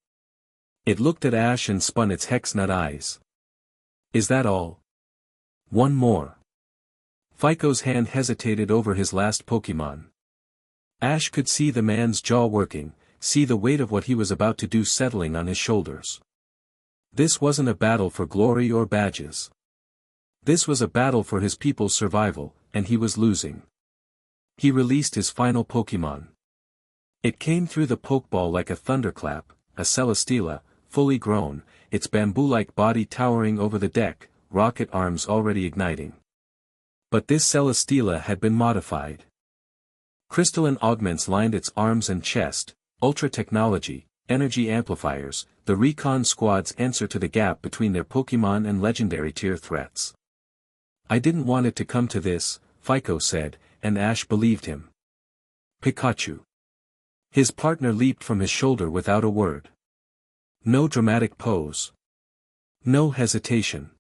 S1: It looked at Ash and spun its hexnut eyes. Is that all? One more. Fico's hand hesitated over his last Pokemon. Ash could see the man's jaw working, see the weight of what he was about to do settling on his shoulders. This wasn't a battle for glory or badges. This was a battle for his people's survival, and he was losing. He released his final Pokemon. It came through the Pokeball like a thunderclap, a Celesteela, fully grown, its bamboo-like body towering over the deck, rocket arms already igniting. But this Celesteela had been modified. Crystalline augments lined its arms and chest, ultra technology, energy amplifiers, the recon squad's answer to the gap between their Pokemon and legendary tier threats. I didn't want it to come to this, Fico said, and Ash believed him. Pikachu. His partner leaped from his shoulder without a word. No dramatic pose. No hesitation.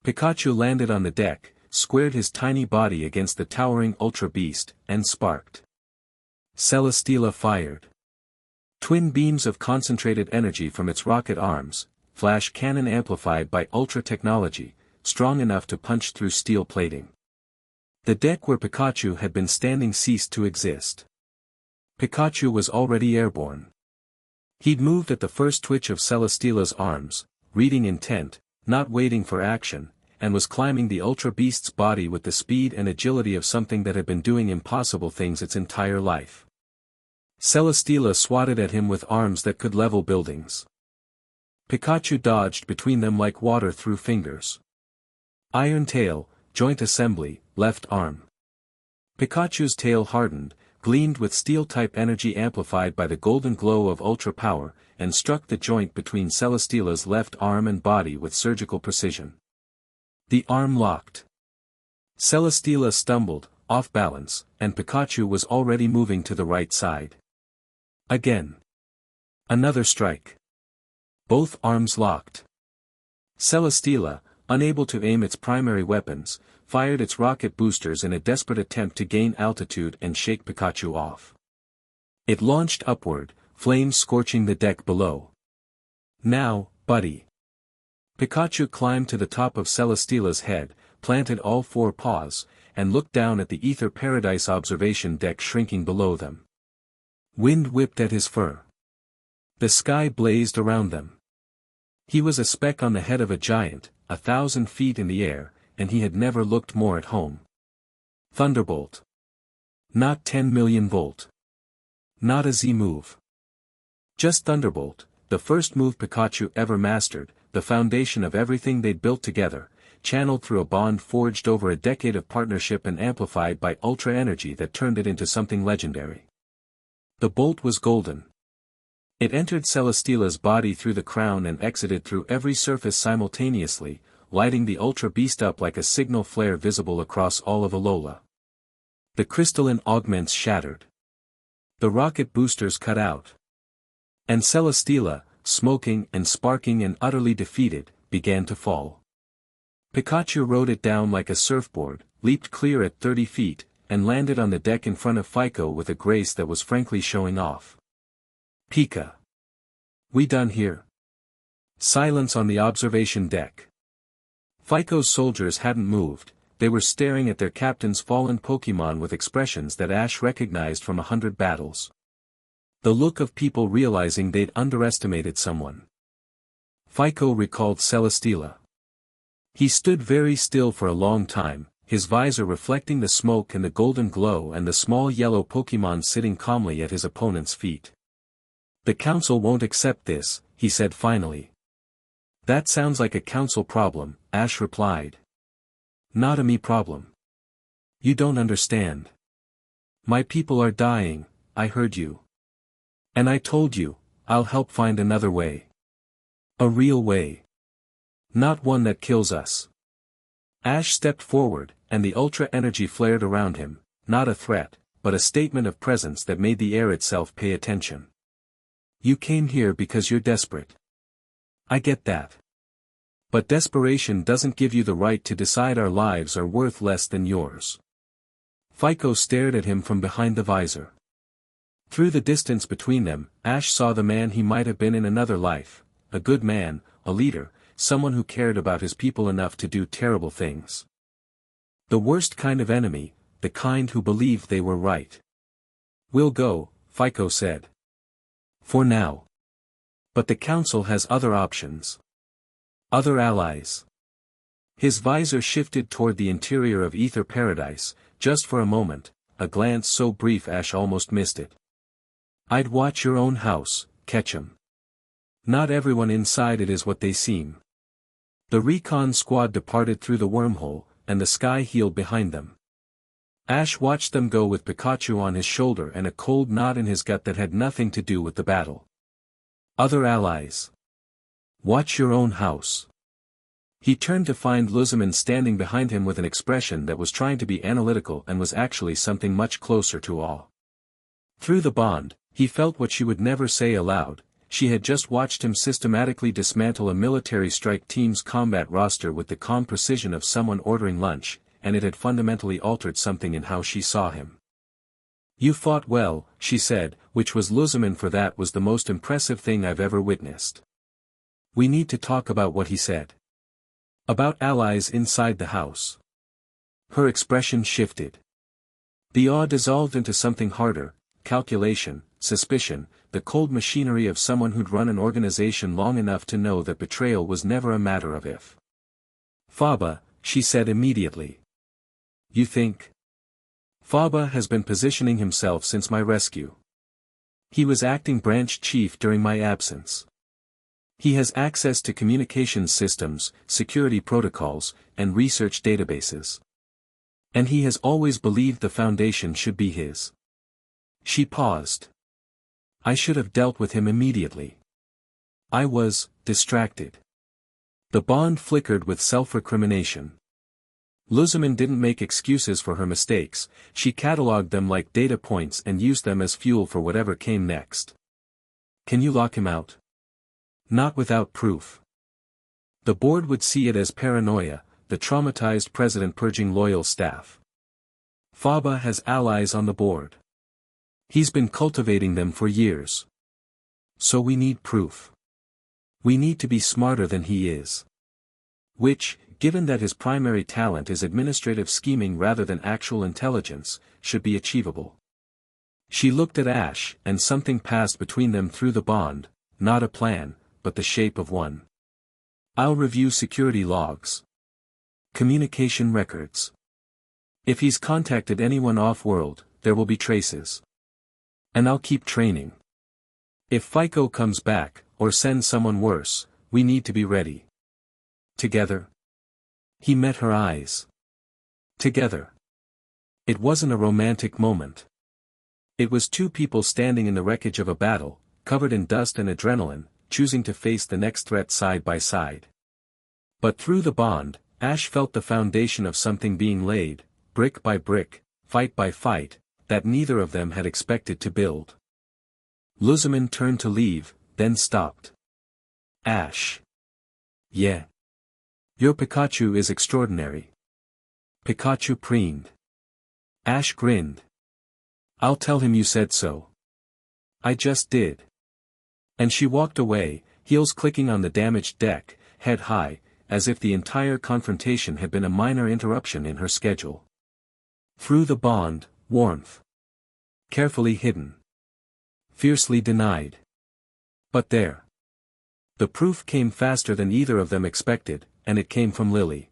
S1: Pikachu landed on the deck, squared his tiny body against the towering Ultra Beast, and sparked. Celesteela fired. Twin beams of concentrated energy from its rocket arms, flash cannon amplified by Ultra technology, strong enough to punch through steel plating. The deck where Pikachu had been standing ceased to exist. Pikachu was already airborne. He'd moved at the first twitch of Celesteela's arms, reading intent, not waiting for action, and was climbing the Ultra Beast's body with the speed and agility of something that had been doing impossible things its entire life. Celesteela swatted at him with arms that could level buildings. Pikachu dodged between them like water through fingers. Iron tail, joint assembly, left arm. Pikachu's tail hardened, gleamed with steel-type energy amplified by the golden glow of ultra power, and struck the joint between Celesteela's left arm and body with surgical precision. The arm locked. Celesteela stumbled, off balance, and Pikachu was already moving to the right side. Again. Another strike. Both arms locked. Celesteela, unable to aim its primary weapons, fired its rocket boosters in a desperate attempt to gain altitude and shake Pikachu off. It launched upward, flames scorching the deck below. Now, buddy. Pikachu climbed to the top of Celesteela's head, planted all four paws, and looked down at the Ether Paradise observation deck shrinking below them. Wind whipped at his fur. The sky blazed around them. He was a speck on the head of a giant, 1,000 feet in the air, and he had never looked more at home. Thunderbolt. Not 10 million volt. Not a Z move. Just Thunderbolt, the first move Pikachu ever mastered, the foundation of everything they'd built together, channeled through a bond forged over a decade of partnership and amplified by ultra energy that turned it into something legendary. The bolt was golden. It entered Celesteela's body through the crown and exited through every surface simultaneously, lighting the Ultra Beast up like a signal flare visible across all of Alola. The crystalline augments shattered. The rocket boosters cut out. And Celesteela, smoking and sparking and utterly defeated, began to fall. Pikachu rode it down like a surfboard, leaped clear at 30 feet, and landed on the deck in front of Fico with a grace that was frankly showing off. Pika. We done here? Silence on the observation deck. Fico's soldiers hadn't moved, they were staring at their captain's fallen Pokémon with expressions that Ash recognized from 100 battles. The look of people realizing they'd underestimated someone. Fico recalled Celesteela. He stood very still for a long time, his visor reflecting the smoke and the golden glow and the small yellow Pokémon sitting calmly at his opponent's feet. The council won't accept this, he said finally. That sounds like a council problem, Ash replied. Not a me problem. You don't understand. My people are dying, I heard you. And I told you, I'll help find another way. A real way. Not one that kills us. Ash stepped forward, and the ultra energy flared around him, not a threat, but a statement of presence that made the air itself pay attention. You came here because you're desperate. I get that. But desperation doesn't give you the right to decide our lives are worth less than yours. Fico stared at him from behind the visor. Through the distance between them, Ash saw the man he might have been in another life, a good man, a leader, someone who cared about his people enough to do terrible things. The worst kind of enemy, the kind who believed they were right. We'll go, Fico said. For now. But the council has other options. Other allies. His visor shifted toward the interior of Ether Paradise, just for a moment, a glance so brief Ash almost missed it. I'd watch your own house, Ketchum. Not everyone inside it is what they seem. The recon squad departed through the wormhole, and the sky healed behind them. Ash watched them go with Pikachu on his shoulder and a cold knot in his gut that had nothing to do with the battle. Other allies. Watch your own house. He turned to find Lusamine standing behind him with an expression that was trying to be analytical and was actually something much closer to awe. Through the bond, he felt what she would never say aloud, she had just watched him systematically dismantle a military strike team's combat roster with the calm precision of someone ordering lunch, and it had fundamentally altered something in how she saw him. "You fought well," she said, which was Lusamine, for that was the most impressive thing I've ever witnessed. "We need to talk about what he said. About allies inside the house." Her expression shifted. The awe dissolved into something harder: calculation, suspicion, the cold machinery of someone who'd run an organization long enough to know that betrayal was never a matter of if. "Faba," she said immediately. "You think?" "Faba has been positioning himself since my rescue. He was acting branch chief during my absence. He has access to communications systems, security protocols, and research databases. And he has always believed the Foundation should be his." She paused. "I should have dealt with him immediately. I was distracted." The bond flickered with self-recrimination. Lusamine didn't make excuses for her mistakes, she catalogued them like data points and used them as fuel for whatever came next. "Can you lock him out?" "Not without proof. The board would see it as paranoia, the traumatized president purging loyal staff. Faba has allies on the board. He's been cultivating them for years. So we need proof. We need to be smarter than he is. Which, given that his primary talent is administrative scheming rather than actual intelligence, should be achievable." She looked at Ash, and something passed between them through the bond, not a plan, but the shape of one. "I'll review security logs. Communication records. If he's contacted anyone off-world, there will be traces. And I'll keep training. If FICO comes back, or sends someone worse, we need to be ready. Together." He met her eyes. Together. It wasn't a romantic moment. It was two people standing in the wreckage of a battle, covered in dust and adrenaline, choosing to face the next threat side by side. But through the bond, Ash felt the foundation of something being laid, brick by brick, fight by fight, that neither of them had expected to build. Lusamine turned to leave, then stopped. "Ash. Yeah. Your Pikachu is extraordinary." Pikachu preened. Ash grinned. "I'll tell him you said so." "I just did." And she walked away, heels clicking on the damaged deck, head high, as if the entire confrontation had been a minor interruption in her schedule. Through the bond, warmth. Carefully hidden. Fiercely denied. But there. The proof came faster than either of them expected, and it came from Lily.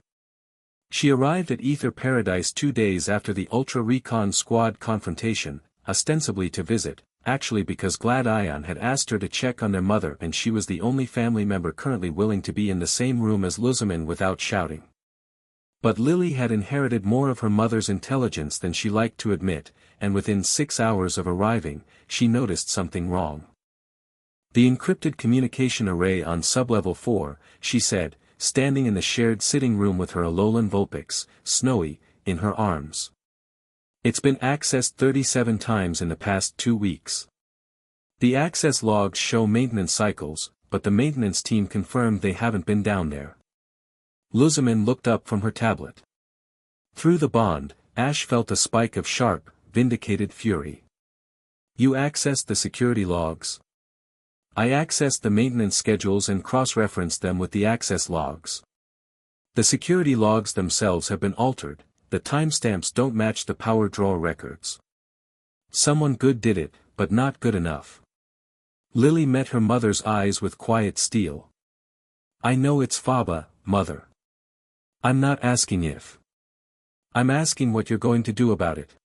S1: She arrived at Ether Paradise 2 days after the Ultra Recon Squad confrontation, ostensibly to visit, actually because Gladion had asked her to check on their mother and she was the only family member currently willing to be in the same room as Lusamine without shouting. But Lily had inherited more of her mother's intelligence than she liked to admit, and within 6 hours of arriving, she noticed something wrong. "The encrypted communication array on sublevel 4, she said, standing in the shared sitting room with her Alolan Vulpix, Snowy, in her arms. "It's been accessed 37 times in the past 2 weeks. The access logs show maintenance cycles, but the maintenance team confirmed they haven't been down there." Lusamine looked up from her tablet. Through the bond, Ash felt a spike of sharp, vindicated fury. "You accessed the security logs?" "I accessed the maintenance schedules and cross-referenced them with the access logs. The security logs themselves have been altered, the timestamps don't match the power draw records. Someone good did it, but not good enough." Lily met her mother's eyes with quiet steel. "I know it's Faba, Mother. I'm not asking if. I'm asking what you're going to do about it."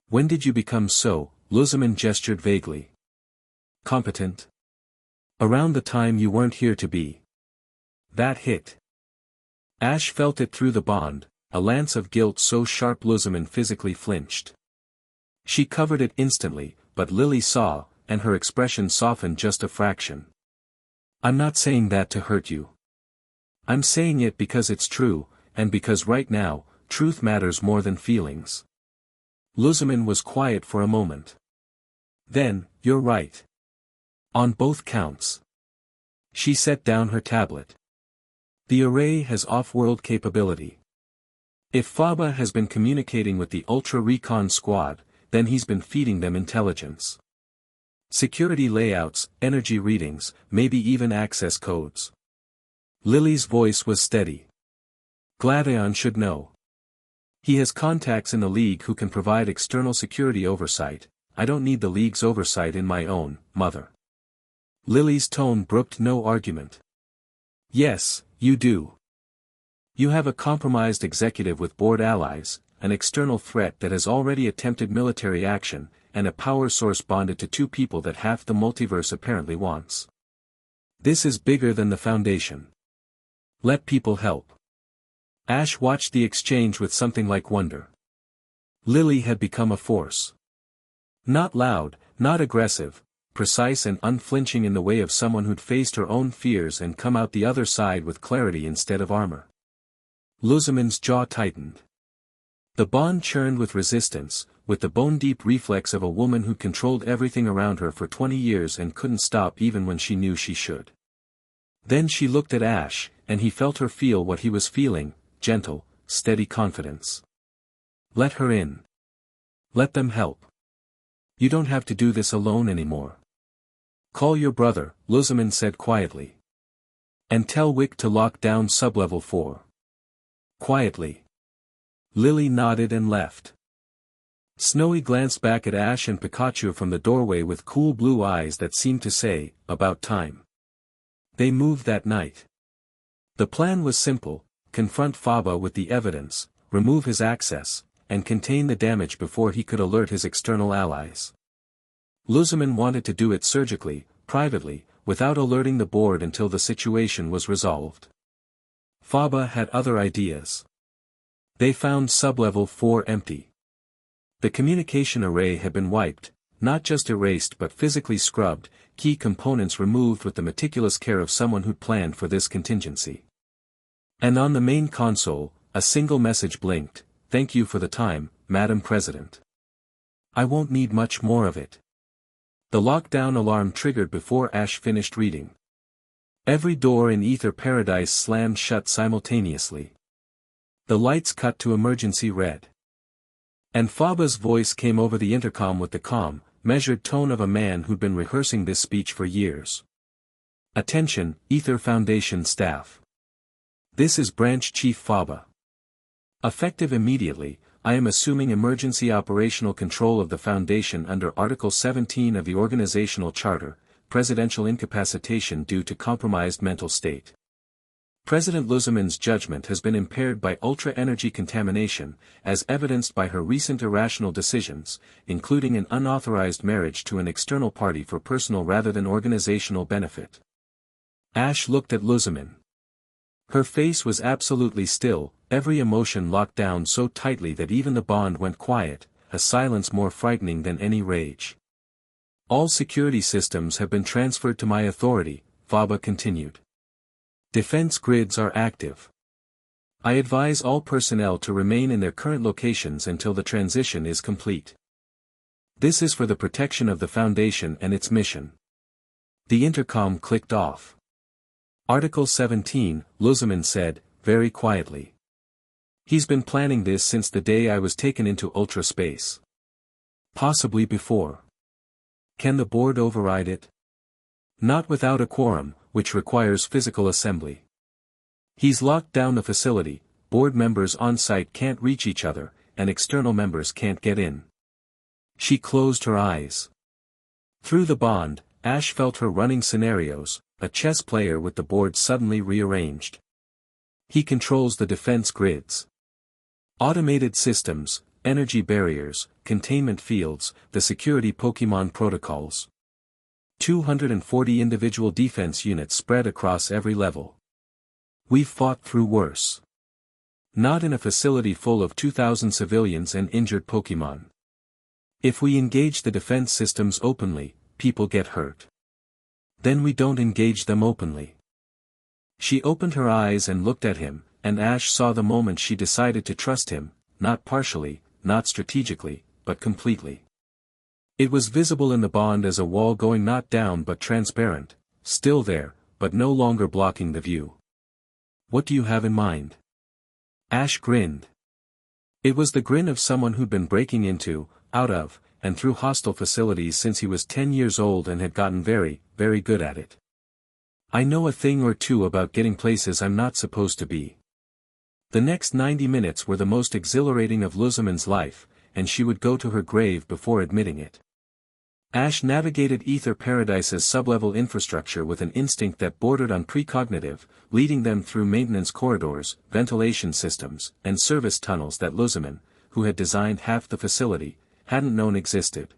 S1: "When did you become so?" Lusamine gestured vaguely. "Competent? Around the time you weren't here to be." That hit. Ash felt it through the bond, a lance of guilt so sharp Lusamine physically flinched. She covered it instantly, but Lily saw, and her expression softened just a fraction. "I'm not saying that to hurt you. I'm saying it because it's true, and because right now, truth matters more than feelings." Lusamine was quiet for a moment. "Then, you're right. On both counts. She set down her tablet. The array has off-world capability. If Faba has been communicating with the Ultra Recon Squad, then he's been feeding them intelligence. Security layouts, energy readings, maybe even access codes. Lily's voice was steady. Gladion should know. He has contacts in the League who can provide external security oversight. I don't need the League's oversight in my own, mother. Lily's tone brooked no argument. Yes, you do. You have a compromised executive with board allies, an external threat that has already attempted military action, and a power source bonded to two people that half the multiverse apparently wants. This is bigger than the Foundation. Let people help. Ash watched the exchange with something like wonder. Lily had become a force. Not loud, not aggressive, precise and unflinching in the way of someone who'd faced her own fears and come out the other side with clarity instead of armor. Lusamine's jaw tightened. The bond churned with resistance, with the bone-deep reflex of a woman who controlled everything around her for 20 years and couldn't stop even when she knew she should. Then she looked at Ash, and he felt her feel what he was feeling, gentle, steady confidence. Let her in. Let them help. You don't have to do this alone anymore. Call your brother, Lusamine said quietly. And tell Wick to lock down sublevel 4. Quietly. Lily nodded and left. Snowy glanced back at Ash and Pikachu from the doorway with cool blue eyes that seemed to say, about time. They moved that night. The plan was simple, confront Faba with the evidence, remove his access, and contain the damage before he could alert his external allies. Lusamine wanted to do it surgically, privately, without alerting the board until the situation was resolved. Faba had other ideas. They found sublevel 4 empty. The communication array had been wiped, not just erased but physically scrubbed, key components removed with the meticulous care of someone who'd planned for this contingency. And on the main console, a single message blinked, "Thank you for the time, Madam President. I won't need much more of it." The lockdown alarm triggered before Ash finished reading. Every door in Ether Paradise slammed shut simultaneously. The lights cut to emergency red. And Faba's voice came over the intercom with the calm, measured tone of a man who'd been rehearsing this speech for years. Attention, Ether Foundation staff. This is Branch Chief Faba. Effective immediately, I am assuming emergency operational control of the Foundation under Article 17 of the Organizational Charter, presidential incapacitation due to compromised mental state. President Lusamine's judgment has been impaired by ultra-energy contamination, as evidenced by her recent irrational decisions, including an unauthorized marriage to an external party for personal rather than organizational benefit. Ash looked at Lusamine. Her face was absolutely still, every emotion locked down so tightly that even the bond went quiet, a silence more frightening than any rage. All security systems have been transferred to my authority, Faba continued. Defense grids are active. I advise all personnel to remain in their current locations until the transition is complete. This is for the protection of the Foundation and its mission. The intercom clicked off. Article 17, Lusamine said, very quietly. He's been planning this since the day I was taken into ultra space. Possibly before. Can the board override it? Not without a quorum, which requires physical assembly. He's locked down the facility, board members on site can't reach each other, and external members can't get in. She closed her eyes. Through the bond, Ash felt her running scenarios, a chess player with the board suddenly rearranged. He controls the defense grids. Automated systems, energy barriers, containment fields, the security Pokemon protocols. 240 individual defense units spread across every level. We've fought through worse. Not in a facility full of 2,000 civilians and injured Pokemon. If we engage the defense systems openly, people get hurt. Then we don't engage them openly. She opened her eyes and looked at him, and Ash saw the moment she decided to trust him, not partially, not strategically, but completely. It was visible in the bond as a wall going not down but transparent, still there, but no longer blocking the view. What do you have in mind? Ash grinned. It was the grin of someone who'd been breaking into, out of, and through hostile facilities since he was 10 years old and had gotten very, very good at it. I know a thing or two about getting places I'm not supposed to be. The next 90 minutes were the most exhilarating of Lusamine's life, and she would go to her grave before admitting it. Ash navigated Ether Paradise's sublevel infrastructure with an instinct that bordered on precognitive, leading them through maintenance corridors, ventilation systems, and service tunnels that Lusamine, who had designed half the facility, hadn't known existed.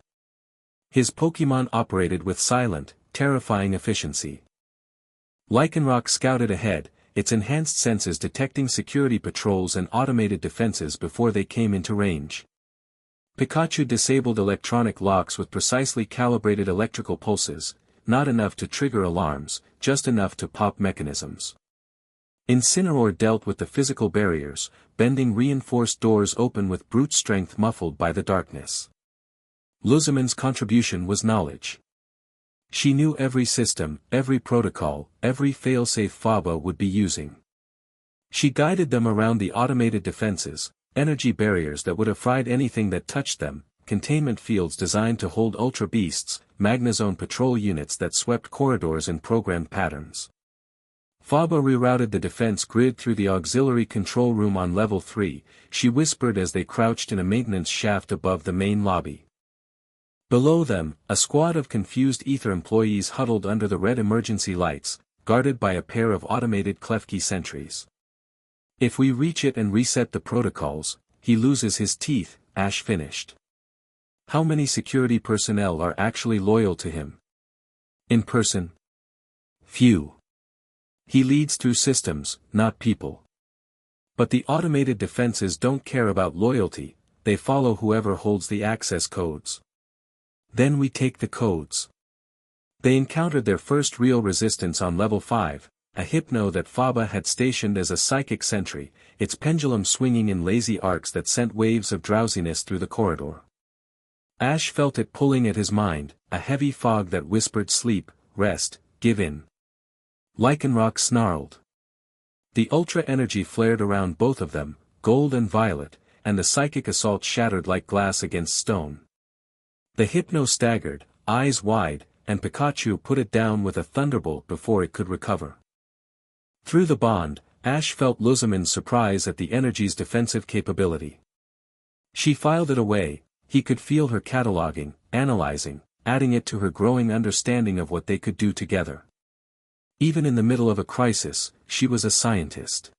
S1: His Pokémon operated with silent, terrifying efficiency. Lycanroc scouted ahead, its enhanced senses detecting security patrols and automated defenses before they came into range. Pikachu disabled electronic locks with precisely calibrated electrical pulses, not enough to trigger alarms, just enough to pop mechanisms. Incineroar dealt with the physical barriers, bending reinforced doors open with brute strength muffled by the darkness. Lusamine's contribution was knowledge. She knew every system, every protocol, every failsafe Faba would be using. She guided them around the automated defenses, energy barriers that would have fried anything that touched them, containment fields designed to hold ultra beasts, Magnezone patrol units that swept corridors in programmed patterns. Faba rerouted the defense grid through the auxiliary control room on level 3, she whispered as they crouched in a maintenance shaft above the main lobby. Below them, a squad of confused Ether employees huddled under the red emergency lights, guarded by a pair of automated Klefki sentries. If we reach it and reset the protocols, he loses his teeth, Ash finished. How many security personnel are actually loyal to him? In person? Few. He leads through systems, not people. But the automated defenses don't care about loyalty, they follow whoever holds the access codes. Then we take the codes. They encountered their first real resistance on level 5, a hypno that Faba had stationed as a psychic sentry, its pendulum swinging in lazy arcs that sent waves of drowsiness through the corridor. Ash felt it pulling at his mind, a heavy fog that whispered sleep, rest, give in. Lycanroc snarled. The ultra energy flared around both of them, gold and violet, and the psychic assault shattered like glass against stone. The hypno staggered, eyes wide, and Pikachu put it down with a thunderbolt before it could recover. Through the bond, Ash felt Lusamine's surprise at the energy's defensive capability. She filed it away, he could feel her cataloging, analyzing, adding it to her growing understanding of what they could do together. Even in the middle of a crisis, she was a scientist.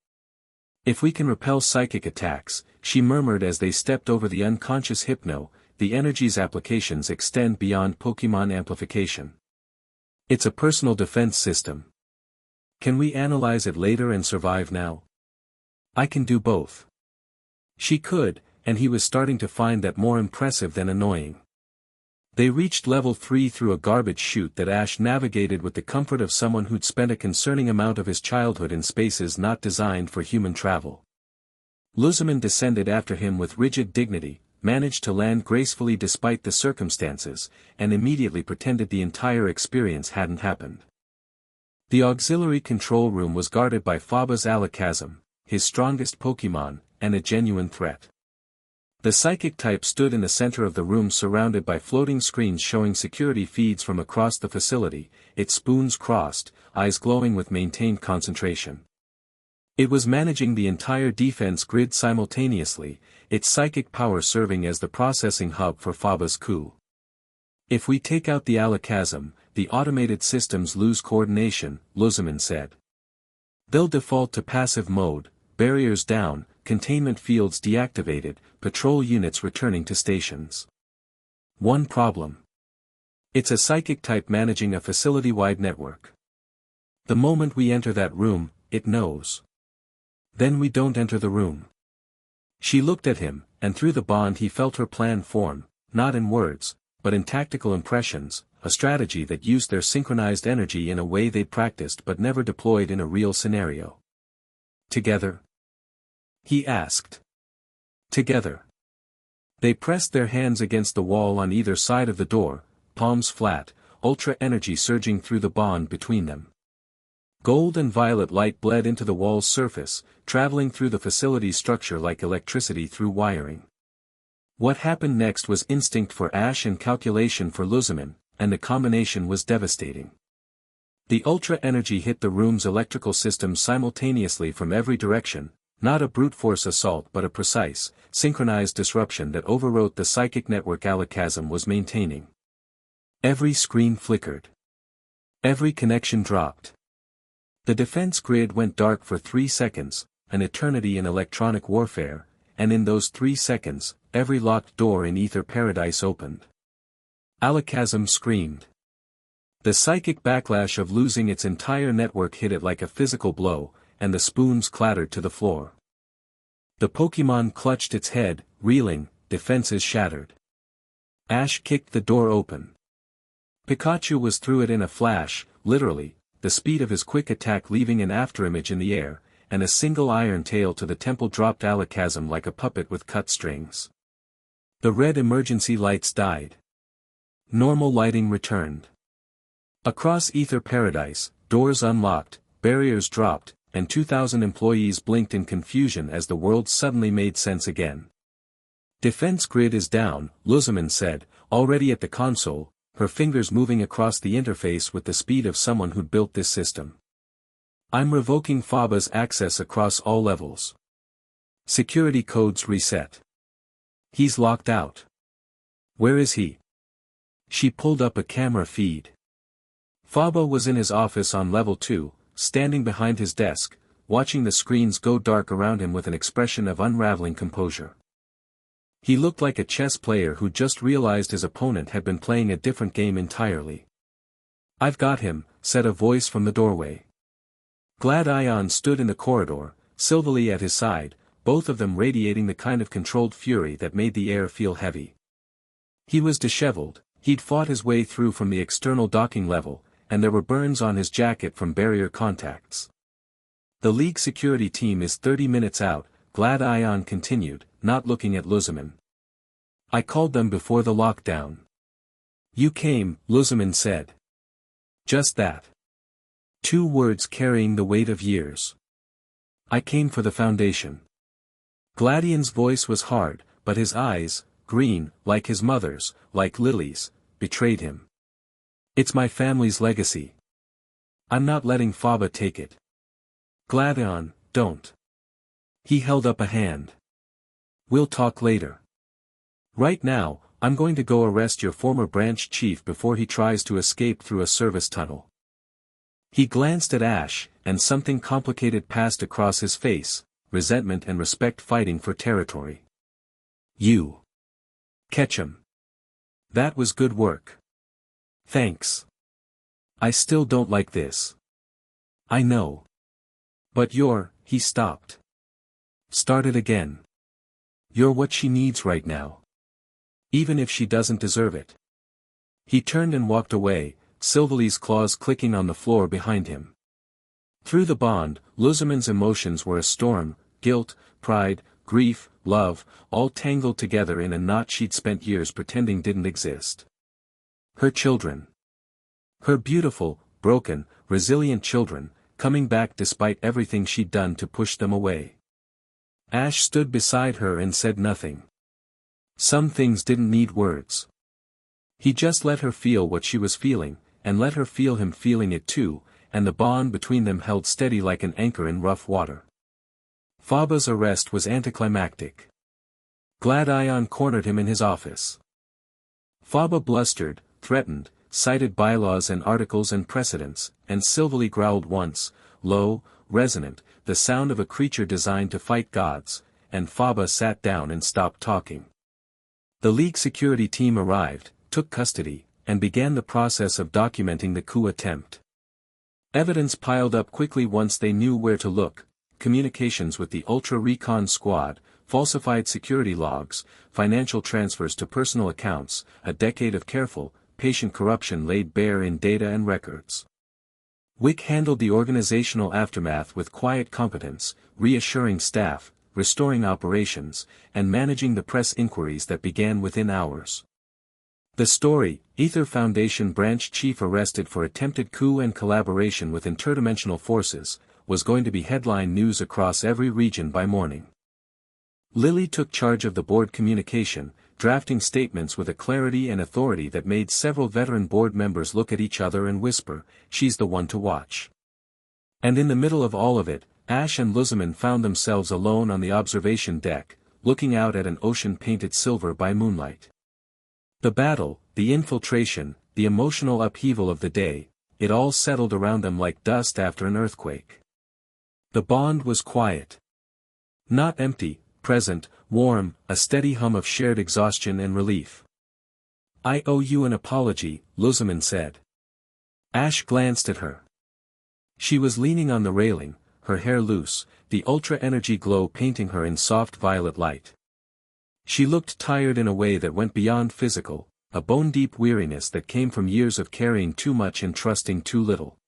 S1: If we can repel psychic attacks, she murmured as they stepped over the unconscious hypno, the energy's applications extend beyond Pokémon amplification. It's a personal defense system. Can we analyze it later and survive now? I can do both. She could, and he was starting to find that more impressive than annoying. They reached level 3 through a garbage chute that Ash navigated with the comfort of someone who'd spent a concerning amount of his childhood in spaces not designed for human travel. Lusamine descended after him with rigid dignity, managed to land gracefully despite the circumstances, and immediately pretended the entire experience hadn't happened. The auxiliary control room was guarded by Faba's Alakazam, his strongest Pokémon, and a genuine threat. The psychic type stood in the center of the room surrounded by floating screens showing security feeds from across the facility, its spoons crossed, eyes glowing with maintained concentration. It was managing the entire defense grid simultaneously, its psychic power serving as the processing hub for Faba's coup. If we take out the Alakazam, the automated systems lose coordination, Lusamine said. They'll default to passive mode, barriers down, containment fields deactivated, patrol units returning to stations. One problem. It's a psychic type managing a facility-wide network. The moment we enter that room, it knows. Then we don't enter the room. She looked at him, and through the bond he felt her plan form, not in words, but in tactical impressions, a strategy that used their synchronized energy in a way they'd practiced but never deployed in a real scenario. Together? He asked. Together. They pressed their hands against the wall on either side of the door, palms flat, ultra energy surging through the bond between them. Gold and violet light bled into the wall's surface, traveling through the facility's structure like electricity through wiring. What happened next was instinct for Ash and calculation for Lusamine, and the combination was devastating. The ultra energy hit the room's electrical system simultaneously from every direction, not a brute force assault but a precise, synchronized disruption that overwrote the psychic network Alakazam was maintaining. Every screen flickered. Every connection dropped. The defense grid went dark for 3 seconds, an eternity in electronic warfare, and in those 3 seconds, every locked door in Ether Paradise opened. Alakazam screamed. The psychic backlash of losing its entire network hit it like a physical blow, and the spoons clattered to the floor. The Pokémon clutched its head, reeling, defenses shattered. Ash kicked the door open. Pikachu was through it in a flash, literally, the speed of his quick attack leaving an afterimage in the air, and a single iron tail to the temple dropped Alakazam like a puppet with cut strings. The red emergency lights died. Normal lighting returned. Across Ether Paradise, doors unlocked, barriers dropped, and 2,000 employees blinked in confusion as the world suddenly made sense again. Defense grid is down, Lusamine said, already at the console, her fingers moving across the interface with the speed of someone who'd built this system. I'm revoking Faba's access across all levels. Security codes reset. He's locked out. Where is he? She pulled up a camera feed. Faba was in his office on level 2, standing behind his desk, watching the screens go dark around him with an expression of unraveling composure. He looked like a chess player who just realized his opponent had been playing a different game entirely. I've got him, said a voice from the doorway. Glad Ion stood in the corridor, Silvally at his side, both of them radiating the kind of controlled fury that made the air feel heavy. He was disheveled, he'd fought his way through from the external docking level, and there were burns on his jacket from barrier contacts. The League security team is 30 minutes out, Glad Ion continued, not looking at Lusamine. I called them before the lockdown. You came, Lusamine said. Just that. 2 words carrying the weight of years. I came for the Foundation. Gladion's voice was hard, but his eyes, green, like his mother's, like lilies, betrayed him. It's my family's legacy. I'm not letting Faba take it. Gladion, don't. He held up a hand. We'll talk later. Right now, I'm going to go arrest your former branch chief before he tries to escape through a service tunnel. He glanced at Ash, and something complicated passed across his face, resentment and respect fighting for territory. You. Catch him. That was good work. Thanks. I still don't like this. I know. But he stopped. Started again. You're what she needs right now. Even if she doesn't deserve it. He turned and walked away, Silvally's claws clicking on the floor behind him. Through the bond, Lusamine's emotions were a storm, guilt, pride, grief, love, all tangled together in a knot she'd spent years pretending didn't exist. Her children. Her beautiful, broken, resilient children, coming back despite everything she'd done to push them away. Ash stood beside her and said nothing. Some things didn't need words. He just let her feel what she was feeling, and let her feel him feeling it too, and the bond between them held steady like an anchor in rough water. Faba's arrest was anticlimactic. Glad Ion cornered him in his office. Faba blustered, threatened, cited bylaws and articles and precedents, and Silvally growled once, low, resonant, the sound of a creature designed to fight gods, and Faba sat down and stopped talking. The League security team arrived, took custody, and began the process of documenting the coup attempt. Evidence piled up quickly once they knew where to look: communications with the Ultra Recon Squad, falsified security logs, financial transfers to personal accounts, a decade of careful, patient corruption laid bare in data and records. Wick handled the organizational aftermath with quiet competence, reassuring staff, restoring operations, and managing the press inquiries that began within hours. The story, Ether Foundation branch chief arrested for attempted coup and collaboration with interdimensional forces, was going to be headline news across every region by morning. Lily took charge of the board communication, drafting statements with a clarity and authority that made several veteran board members look at each other and whisper, "She's the one to watch." And in the middle of all of it, Ash and Lusamine found themselves alone on the observation deck, looking out at an ocean painted silver by moonlight. The battle, the infiltration, the emotional upheaval of the day, it all settled around them like dust after an earthquake. The bond was quiet. Not empty, present, warm, a steady hum of shared exhaustion and relief. "I owe you an apology," Lusamine said. Ash glanced at her. She was leaning on the railing, her hair loose, the ultra-energy glow painting her in soft violet light. She looked tired in a way that went beyond physical, a bone-deep weariness that came from years of carrying too much and trusting too little.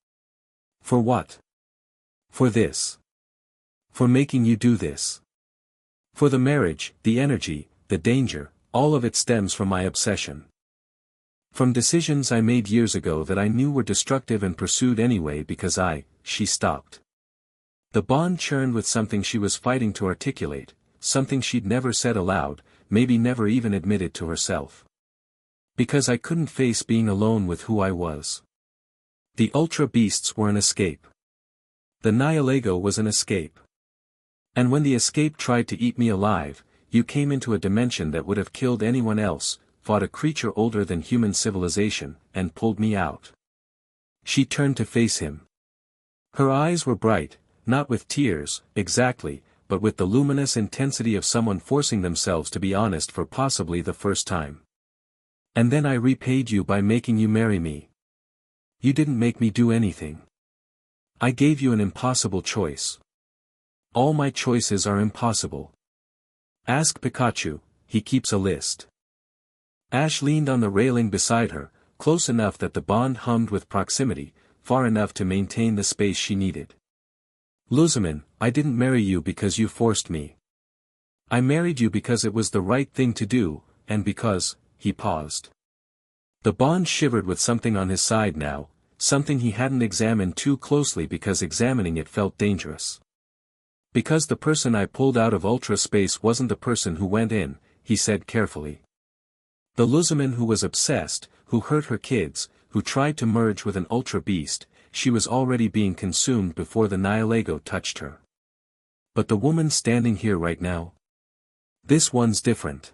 S1: "For what?" "For this. For making you do this. For the marriage, the energy, the danger, all of it stems from my obsession. From decisions I made years ago that I knew were destructive and pursued anyway because she stopped." The bond churned with something she was fighting to articulate, something she'd never said aloud, maybe never even admitted to herself. "Because I couldn't face being alone with who I was. The ultra beasts were an escape. The Nihilego was an escape. And when the escape tried to eat me alive, you came into a dimension that would have killed anyone else, fought a creature older than human civilization, and pulled me out." She turned to face him. Her eyes were bright, not with tears, exactly, but with the luminous intensity of someone forcing themselves to be honest for possibly the first time. "And then I repaid you by making you marry me. You didn't make me do anything. I gave you an impossible choice. All my choices are impossible. Ask Pikachu, he keeps a list." Ash leaned on the railing beside her, close enough that the bond hummed with proximity, far enough to maintain the space she needed. "Lusamine, I didn't marry you because you forced me. I married you because it was the right thing to do, and because," he paused. The bond shivered with something on his side now, something he hadn't examined too closely because examining it felt dangerous. "Because the person I pulled out of ultra space wasn't the person who went in," he said carefully. The Lusamine who was obsessed, who hurt her kids, who tried to merge with an ultra beast, she was already being consumed before the Nihilego touched her. But the woman standing here right now? This one's different.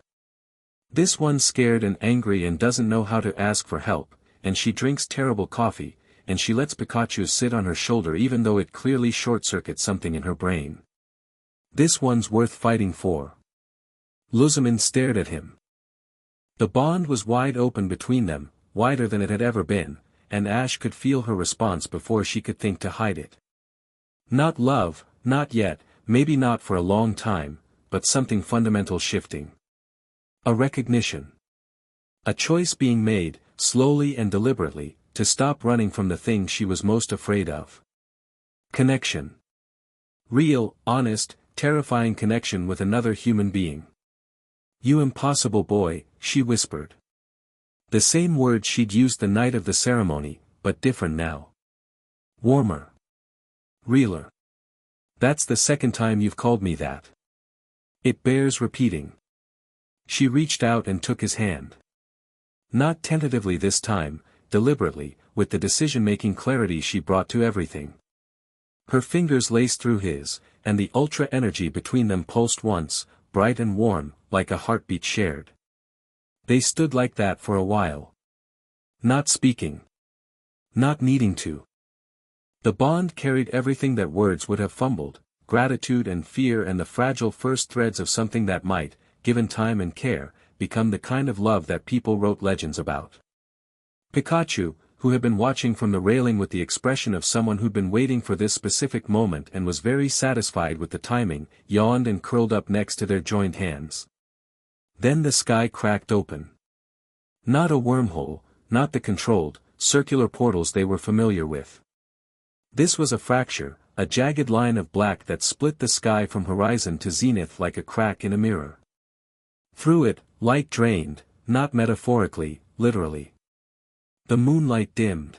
S1: This one's scared and angry and doesn't know how to ask for help, and she drinks terrible coffee, and she lets Pikachu sit on her shoulder even though it clearly short-circuits something in her brain. This one's worth fighting for. Lusamine stared at him. The bond was wide open between them, wider than it had ever been, and Ash could feel her response before she could think to hide it. Not love, not yet, maybe not for a long time, but something fundamental shifting. A recognition. A choice being made, slowly and deliberately, to stop running from the thing she was most afraid of. Connection. Real, honest, terrifying connection with another human being. "You impossible boy," she whispered. The same word she'd used the night of the ceremony, but different now. Warmer. Realer. "That's the second time you've called me that. It bears repeating." She reached out and took his hand. Not tentatively this time, deliberately, with the decision-making clarity she brought to everything. Her fingers laced through his, and the ultra-energy between them pulsed once, bright and warm, like a heartbeat shared. They stood like that for a while. Not speaking. Not needing to. The bond carried everything that words would have fumbled, gratitude and fear and the fragile first threads of something that might, given time and care, become the kind of love that people wrote legends about. Pikachu, who had been watching from the railing with the expression of someone who'd been waiting for this specific moment and was very satisfied with the timing, yawned and curled up next to their joined hands. Then the sky cracked open. Not a wormhole, not the controlled, circular portals they were familiar with. This was a fracture, a jagged line of black that split the sky from horizon to zenith like a crack in a mirror. Through it, light drained, not metaphorically, literally. The moonlight dimmed.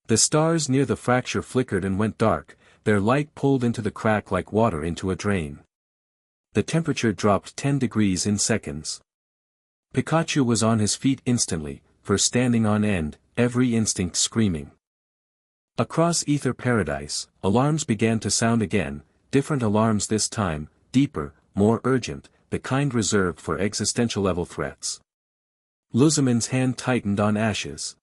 S1: The stars near the fracture flickered and went dark, their light pulled into the crack like water into a drain. The temperature dropped 10 degrees in seconds. Pikachu was on his feet instantly, for standing on end, every instinct screaming. Across Ether Paradise, alarms began to sound again, different alarms this time, deeper, more urgent, the kind reserved for existential-level threats. Lusamine's hand tightened on Ash's.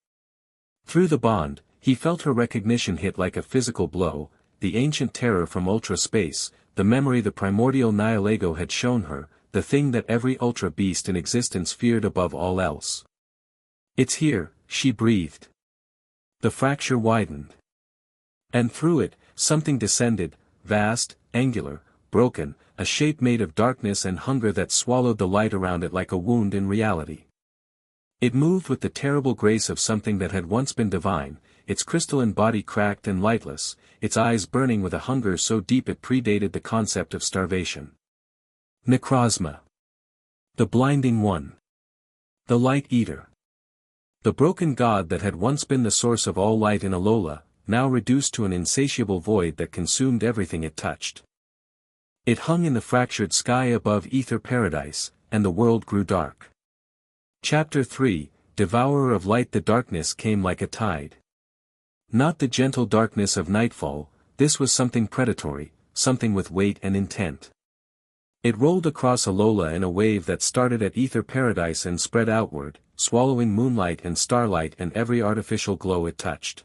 S1: Through the bond, he felt her recognition hit like a physical blow, the ancient terror from ultra-space, the memory the primordial Nihilego had shown her, the thing that every ultra-beast in existence feared above all else. "It's here," she breathed. The fracture widened. And through it, something descended, vast, angular, broken, a shape made of darkness and hunger that swallowed the light around it like a wound in reality. It moved with the terrible grace of something that had once been divine, its crystalline body cracked and lightless, its eyes burning with a hunger so deep it predated the concept of starvation. Necrozma. The blinding one. The light eater. The broken god that had once been the source of all light in Alola, now reduced to an insatiable void that consumed everything it touched. It hung in the fractured sky above Ether Paradise, and the world grew dark. Chapter 3, Devourer of Light. The darkness came like a tide. Not the gentle darkness of nightfall, this was something predatory, something with weight and intent. It rolled across Alola in a wave that started at Ether Paradise and spread outward, swallowing moonlight and starlight and every artificial glow it touched.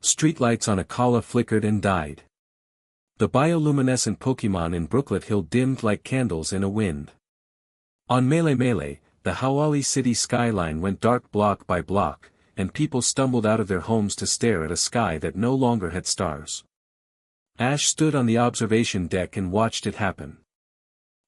S1: Streetlights on Akala flickered and died. The bioluminescent Pokémon in Brooklet Hill dimmed like candles in a wind. On Melee, the Hawali city skyline went dark block by block, and people stumbled out of their homes to stare at a sky that no longer had stars. Ash stood on the observation deck and watched it happen.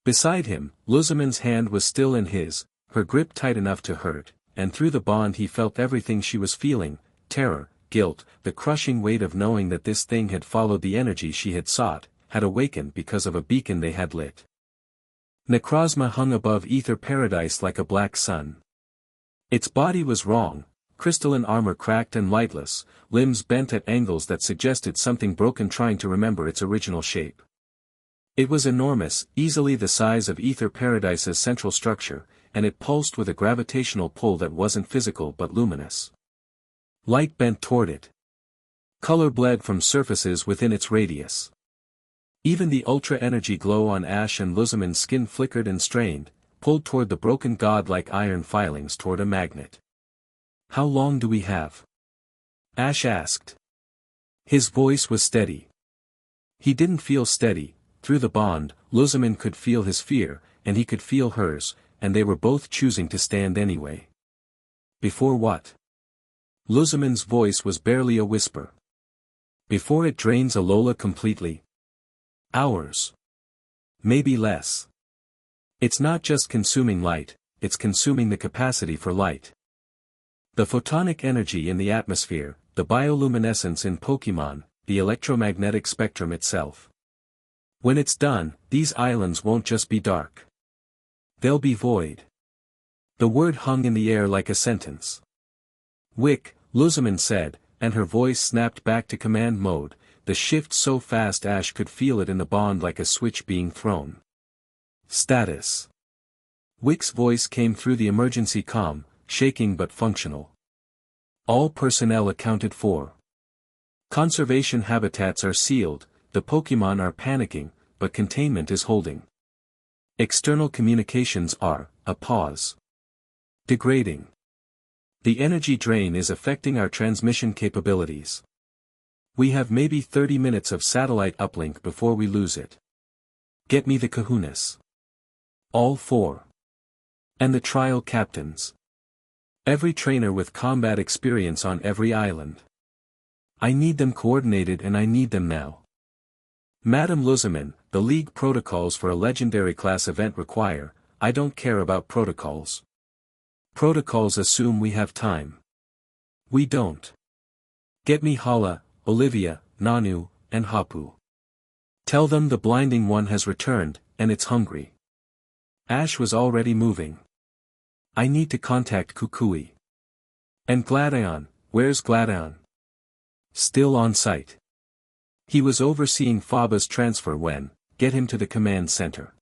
S1: Beside him, Lusamine's hand was still in his, her grip tight enough to hurt, and through the bond he felt everything she was feeling, terror, guilt, the crushing weight of knowing that this thing had followed the energy she had sought, had awakened because of a beacon they had lit. Necrozma hung above Ether Paradise like a black sun. Its body was wrong, crystalline armor cracked and lightless, limbs bent at angles that suggested something broken trying to remember its original shape. It was enormous, easily the size of Ether Paradise's central structure, and it pulsed with a gravitational pull that wasn't physical but luminous. Light bent toward it. Color bled from surfaces within its radius. Even the ultra-energy glow on Ash and Lusamine's skin flickered and strained, pulled toward the broken god like iron filings toward a magnet. "How long do we have?" Ash asked. His voice was steady. He didn't feel steady. Through the bond, Lusamine could feel his fear, and he could feel hers, and they were both choosing to stand anyway. "Before what?" Lusamine's voice was barely a whisper. "Before it drains Alola completely." "Hours. Maybe less. It's not just consuming light, it's consuming the capacity for light. The photonic energy in the atmosphere, the bioluminescence in Pokémon, the electromagnetic spectrum itself. When it's done, these islands won't just be dark. They'll be void." The word hung in the air like a sentence. "Wick," Lusamine said, and her voice snapped back to command mode, the shift so fast Ash could feel it in the bond like a switch being thrown. "Status." Wick's voice came through the emergency comm, shaking but functional. "All personnel accounted for. Conservation habitats are sealed, the Pokémon are panicking, but containment is holding. External communications are, a pause. Degrading. The energy drain is affecting our transmission capabilities. We have maybe 30 minutes of satellite uplink before we lose it. Get me the kahunas. All 4. And the trial captains. Every trainer with combat experience on every island. I need them coordinated and I need them now. Madam Lusamine, the League protocols for a legendary class event require, I don't care about protocols. Protocols assume we have time. We don't. Get me Hala, Olivia, Nanu, and Hapu. Tell them the blinding one has returned, and it's hungry. Ash was already moving. I need to contact Kukui. And Gladion, where's Gladion? Still on site. He was overseeing Faba's transfer when, get him to the command center.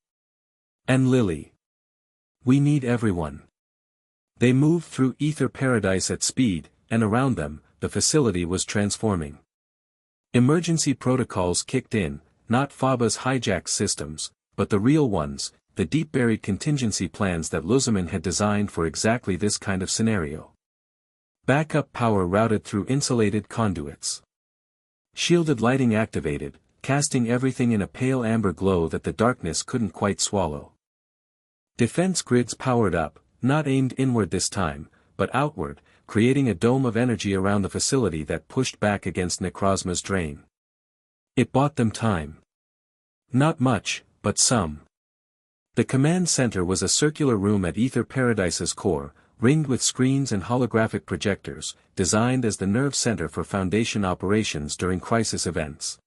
S1: And Lily. We need everyone. They moved through Ether Paradise at speed, and around them, the facility was transforming. Emergency protocols kicked in, not Faba's hijacked systems, but the real ones, the deep-buried contingency plans that Lusamine had designed for exactly this kind of scenario. Backup power routed through insulated conduits. Shielded lighting activated, casting everything in a pale amber glow that the darkness couldn't quite swallow. Defense grids powered up, not aimed inward this time, but outward, creating a dome of energy around the facility that pushed back against Necrozma's drain. It bought them time. Not much, but some. The command center was a circular room at Ether Paradise's core, ringed with screens and holographic projectors, designed as the nerve center for Foundation operations during crisis events.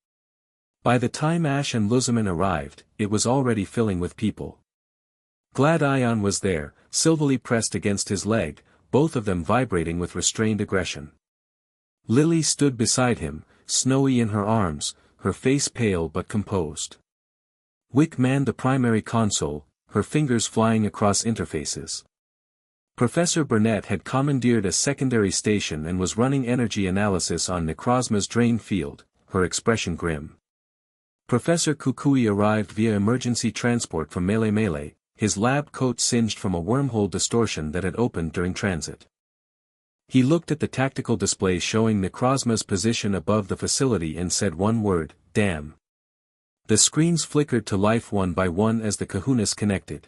S1: By the time Ash and Lusamine arrived, it was already filling with people. Gladion was there, silverly pressed against his leg, both of them vibrating with restrained aggression. Lily stood beside him, snowy in her arms, her face pale but composed. Wick manned the primary console, her fingers flying across interfaces. Professor Burnett had commandeered a secondary station and was running energy analysis on Necrozma's drain field, her expression grim. Professor Kukui arrived via emergency transport from Mele Mele, his lab coat singed from a wormhole distortion that had opened during transit. He looked at the tactical display showing Necrozma's position above the facility and said one word, damn. The screens flickered to life one by one as the kahunas connected.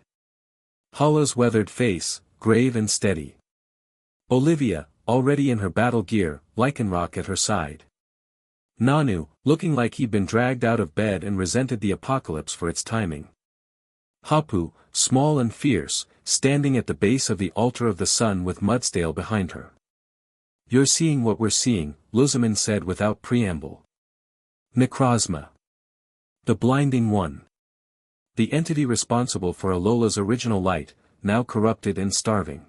S1: Hala's weathered face, grave and steady. Olivia, already in her battle gear, Lycanroc at her side. Nanu, looking like he'd been dragged out of bed and resented the apocalypse for its timing. Hapu, small and fierce, standing at the base of the altar of the sun with Mudsdale behind her. You're seeing what we're seeing, Lusamine said without preamble. Necrozma. The blinding one. The entity responsible for Alola's original light, now corrupted and starving.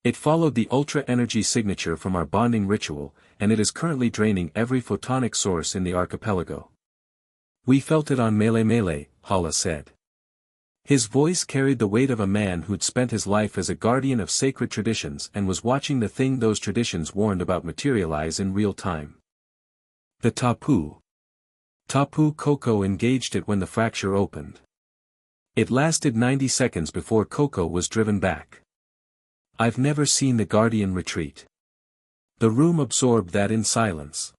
S1: It followed the ultra-energy signature from our bonding ritual, and it is currently draining every photonic source in the archipelago. We felt it on Mele Mele, Hala said. His voice carried the weight of a man who'd spent his life as a guardian of sacred traditions and was watching the thing those traditions warned about materialize in real time. The Tapu. Tapu Koko engaged it when the fracture opened. It lasted 90 seconds before Koko was driven back. I've never seen the Guardian retreat. The room absorbed that in silence.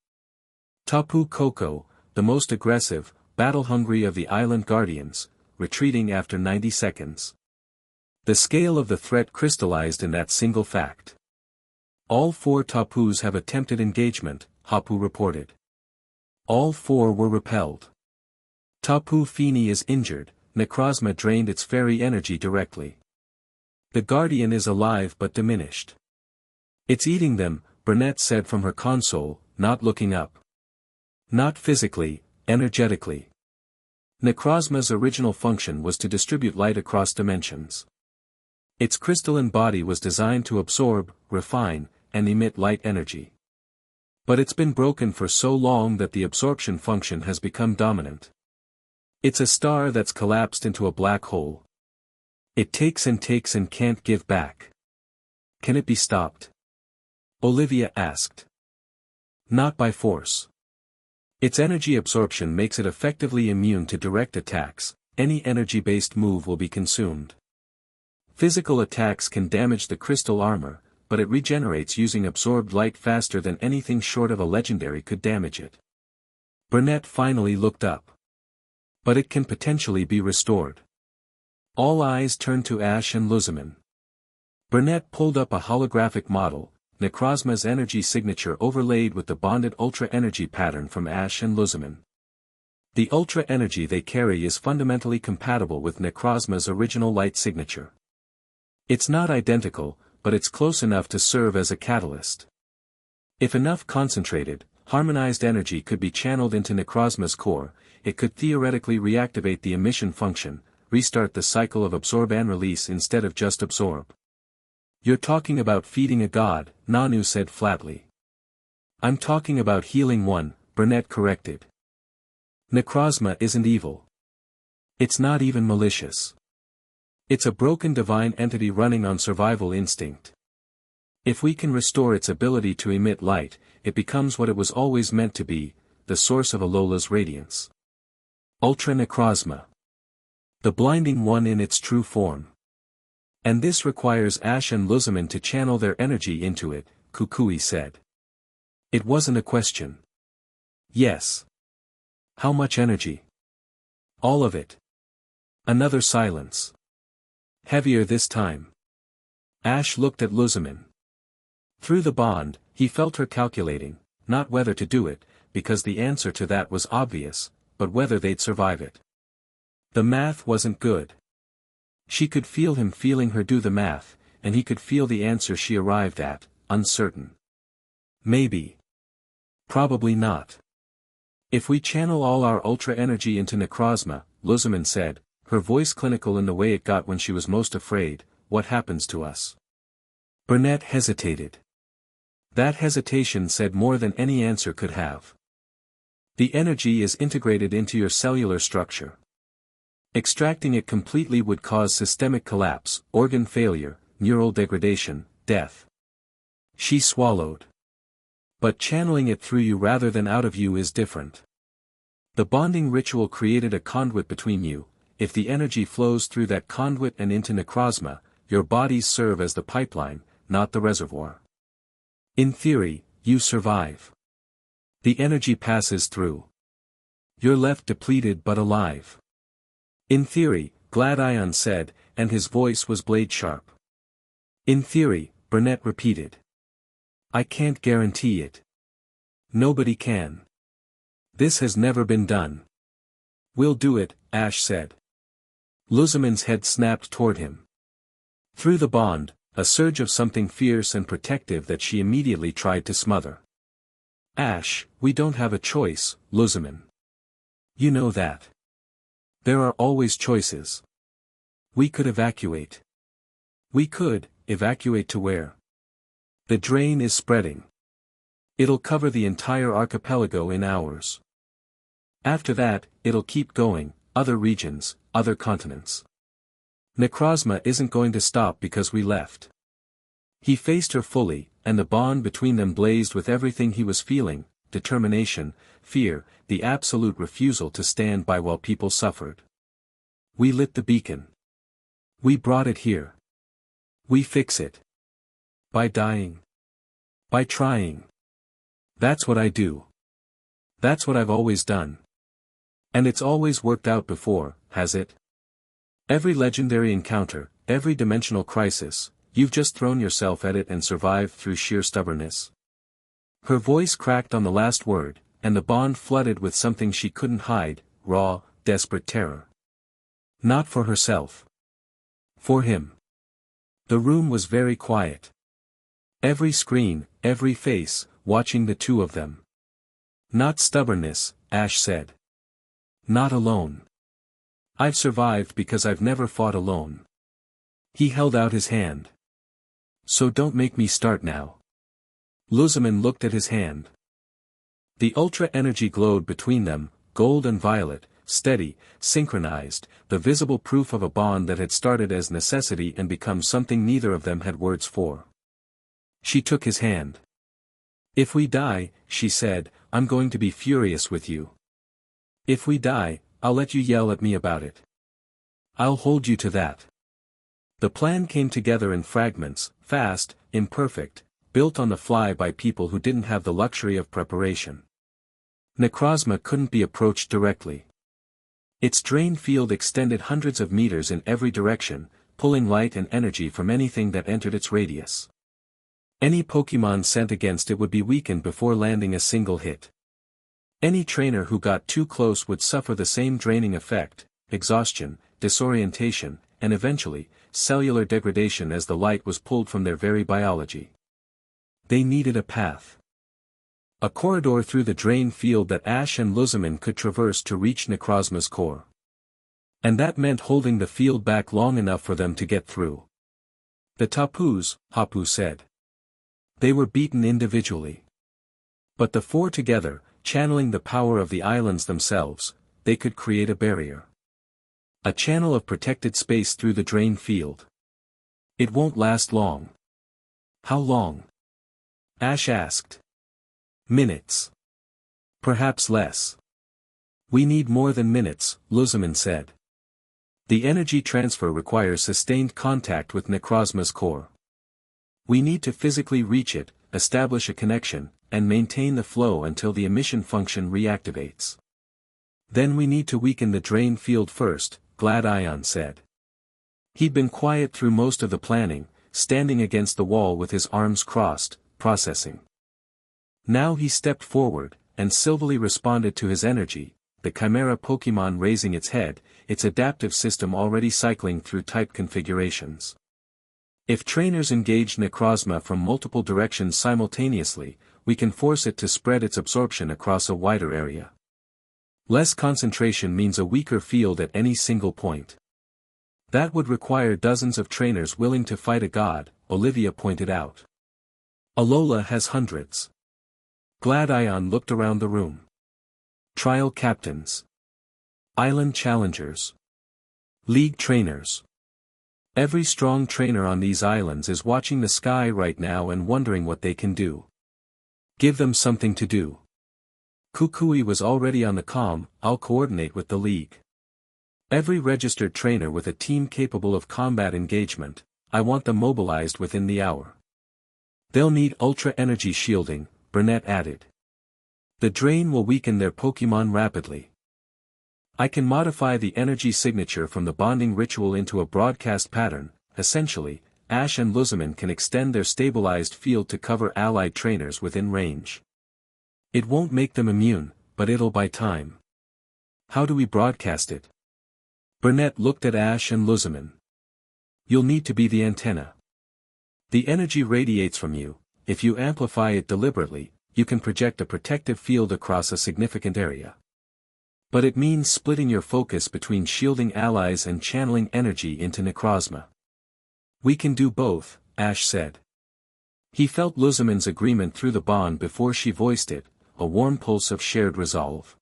S1: Tapu Koko, the most aggressive, battle-hungry of the island guardians, retreating after 90 seconds. The scale of the threat crystallized in that single fact. All 4 Tapus have attempted engagement, Hapu reported. All 4 were repelled. Tapu Fini is injured, Necrozma drained its fairy energy directly. The Guardian is alive but diminished. It's eating them, Burnett said from her console, not looking up. Not physically, energetically. Necrozma's original function was to distribute light across dimensions. Its crystalline body was designed to absorb, refine, and emit light energy. But it's been broken for so long that the absorption function has become dominant. It's a star that's collapsed into a black hole. It takes and can't give back. Can it be stopped? Olivia asked. Not by force. Its energy absorption makes it effectively immune to direct attacks, any energy-based move will be consumed. Physical attacks can damage the crystal armor, but it regenerates using absorbed light faster than anything short of a legendary could damage it. Burnett finally looked up. But it can potentially be restored. All eyes turned to Ash and Lusamine. Burnett pulled up a holographic model, Necrozma's energy signature overlaid with the bonded ultra-energy pattern from Ash and Lusamine. The ultra-energy they carry is fundamentally compatible with Necrozma's original light signature. It's not identical, but it's close enough to serve as a catalyst. If enough concentrated, harmonized energy could be channeled into Necrozma's core, it could theoretically reactivate the emission function, restart the cycle of absorb and release instead of just absorb. You're talking about feeding a god, Nanu said flatly. I'm talking about healing one, Burnett corrected. Necrozma isn't evil. It's not even malicious. It's a broken divine entity running on survival instinct. If we can restore its ability to emit light, it becomes what it was always meant to be, the source of Alola's radiance. Ultra Necrozma. The blinding one in its true form. And this requires Ash and Lusamine to channel their energy into it, Kukui said. It wasn't a question. Yes. How much energy? All of it. Another silence. Heavier this time. Ash looked at Lusamine. Through the bond, he felt her calculating, not whether to do it, because the answer to that was obvious, but whether they'd survive it. The math wasn't good. She could feel him feeling her do the math, and he could feel the answer she arrived at, uncertain. Maybe. Probably not. If we channel all our ultra energy into Necrozma, Lusamine said, her voice clinical in the way it got when she was most afraid, what happens to us? Burnett hesitated. That hesitation said more than any answer could have. The energy is integrated into your cellular structure. Extracting it completely would cause systemic collapse, organ failure, neural degradation, death. She swallowed. But channeling it through you rather than out of you is different. The bonding ritual created a conduit between you. If the energy flows through that conduit and into Necrozma, your bodies serve as the pipeline, not the reservoir. In theory, you survive. The energy passes through. You're left depleted but alive. In theory, Gladion said, and his voice was blade sharp. In theory, Burnett repeated. I can't guarantee it. Nobody can. This has never been done. We'll do it, Ash said. Lusamine's head snapped toward him. Through the bond, a surge of something fierce and protective that she immediately tried to smother. Ash, we don't have a choice, Lusamine. You know that. There are always choices. We could evacuate. We could, evacuate to where? The drain is spreading. It'll cover the entire archipelago in hours. After that, it'll keep going, other regions, other continents. Necrozma isn't going to stop because we left. He faced her fully, and the bond between them blazed with everything he was feeling, determination, fear, the absolute refusal to stand by while people suffered. We lit the beacon. We brought it here. We fix it. By dying. By trying. That's what I do. That's what I've always done. And it's always worked out before, has it? Every legendary encounter, every dimensional crisis, you've just thrown yourself at it and survived through sheer stubbornness. Her voice cracked on the last word, and the bond flooded with something she couldn't hide, raw, desperate terror. Not for herself. For him. The room was very quiet. Every screen, every face, watching the two of them. Not stubbornness, Ash said. Not alone. I've survived because I've never fought alone. He held out his hand. So don't make me start now. Lusamine looked at his hand. The ultra energy glowed between them, gold and violet, steady, synchronized, the visible proof of a bond that had started as necessity and become something neither of them had words for. She took his hand. If we die, she said, I'm going to be furious with you. If we die, I'll let you yell at me about it. I'll hold you to that. The plan came together in fragments, fast, imperfect, built on the fly by people who didn't have the luxury of preparation. Necrozma couldn't be approached directly. Its drain field extended hundreds of meters in every direction, pulling light and energy from anything that entered its radius. Any Pokemon sent against it would be weakened before landing a single hit. Any trainer who got too close would suffer the same draining effect, exhaustion, disorientation, and eventually, cellular degradation as the light was pulled from their very biology. They needed a path. A corridor through the drain field that Ash and Lusamine could traverse to reach Necrozma's core. And that meant holding the field back long enough for them to get through. The Tapus, Hapu said. They were beaten individually. But the four together, channeling the power of the islands themselves, they could create a barrier. A channel of protected space through the drain field. It won't last long. How long? Ash asked. Minutes. Perhaps less. We need more than minutes, Lusamine said. The energy transfer requires sustained contact with Necrozma's core. We need to physically reach it, establish a connection, and maintain the flow until the emission function reactivates. Then we need to weaken the drain field first, Gladion said. He'd been quiet through most of the planning, standing against the wall with his arms crossed, processing. Now he stepped forward, and Sylvally responded to his energy, the Chimera Pokémon raising its head, its adaptive system already cycling through type configurations. If trainers engage Necrozma from multiple directions simultaneously, we can force it to spread its absorption across a wider area. Less concentration means a weaker field at any single point. That would require dozens of trainers willing to fight a god, Olivia pointed out. Alola has hundreds. Gladion looked around the room. Trial captains. Island challengers. League trainers. Every strong trainer on these islands is watching the sky right now and wondering what they can do. Give them something to do. Kukui was already on the comm. I'll coordinate with the league. Every registered trainer with a team capable of combat engagement, I want them mobilized within the hour. They'll need ultra energy shielding, Burnett added. The drain will weaken their Pokémon rapidly. I can modify the energy signature from the bonding ritual into a broadcast pattern. Essentially, Ash and Lusamine can extend their stabilized field to cover allied trainers within range. It won't make them immune, but it'll buy time. How do we broadcast it? Burnett looked at Ash and Lusamine. You'll need to be the antenna. The energy radiates from you. If you amplify it deliberately, you can project a protective field across a significant area. But it means splitting your focus between shielding allies and channeling energy into Necrozma. We can do both, Ash said. He felt Lusamine's agreement through the bond before she voiced it, a warm pulse of shared resolve.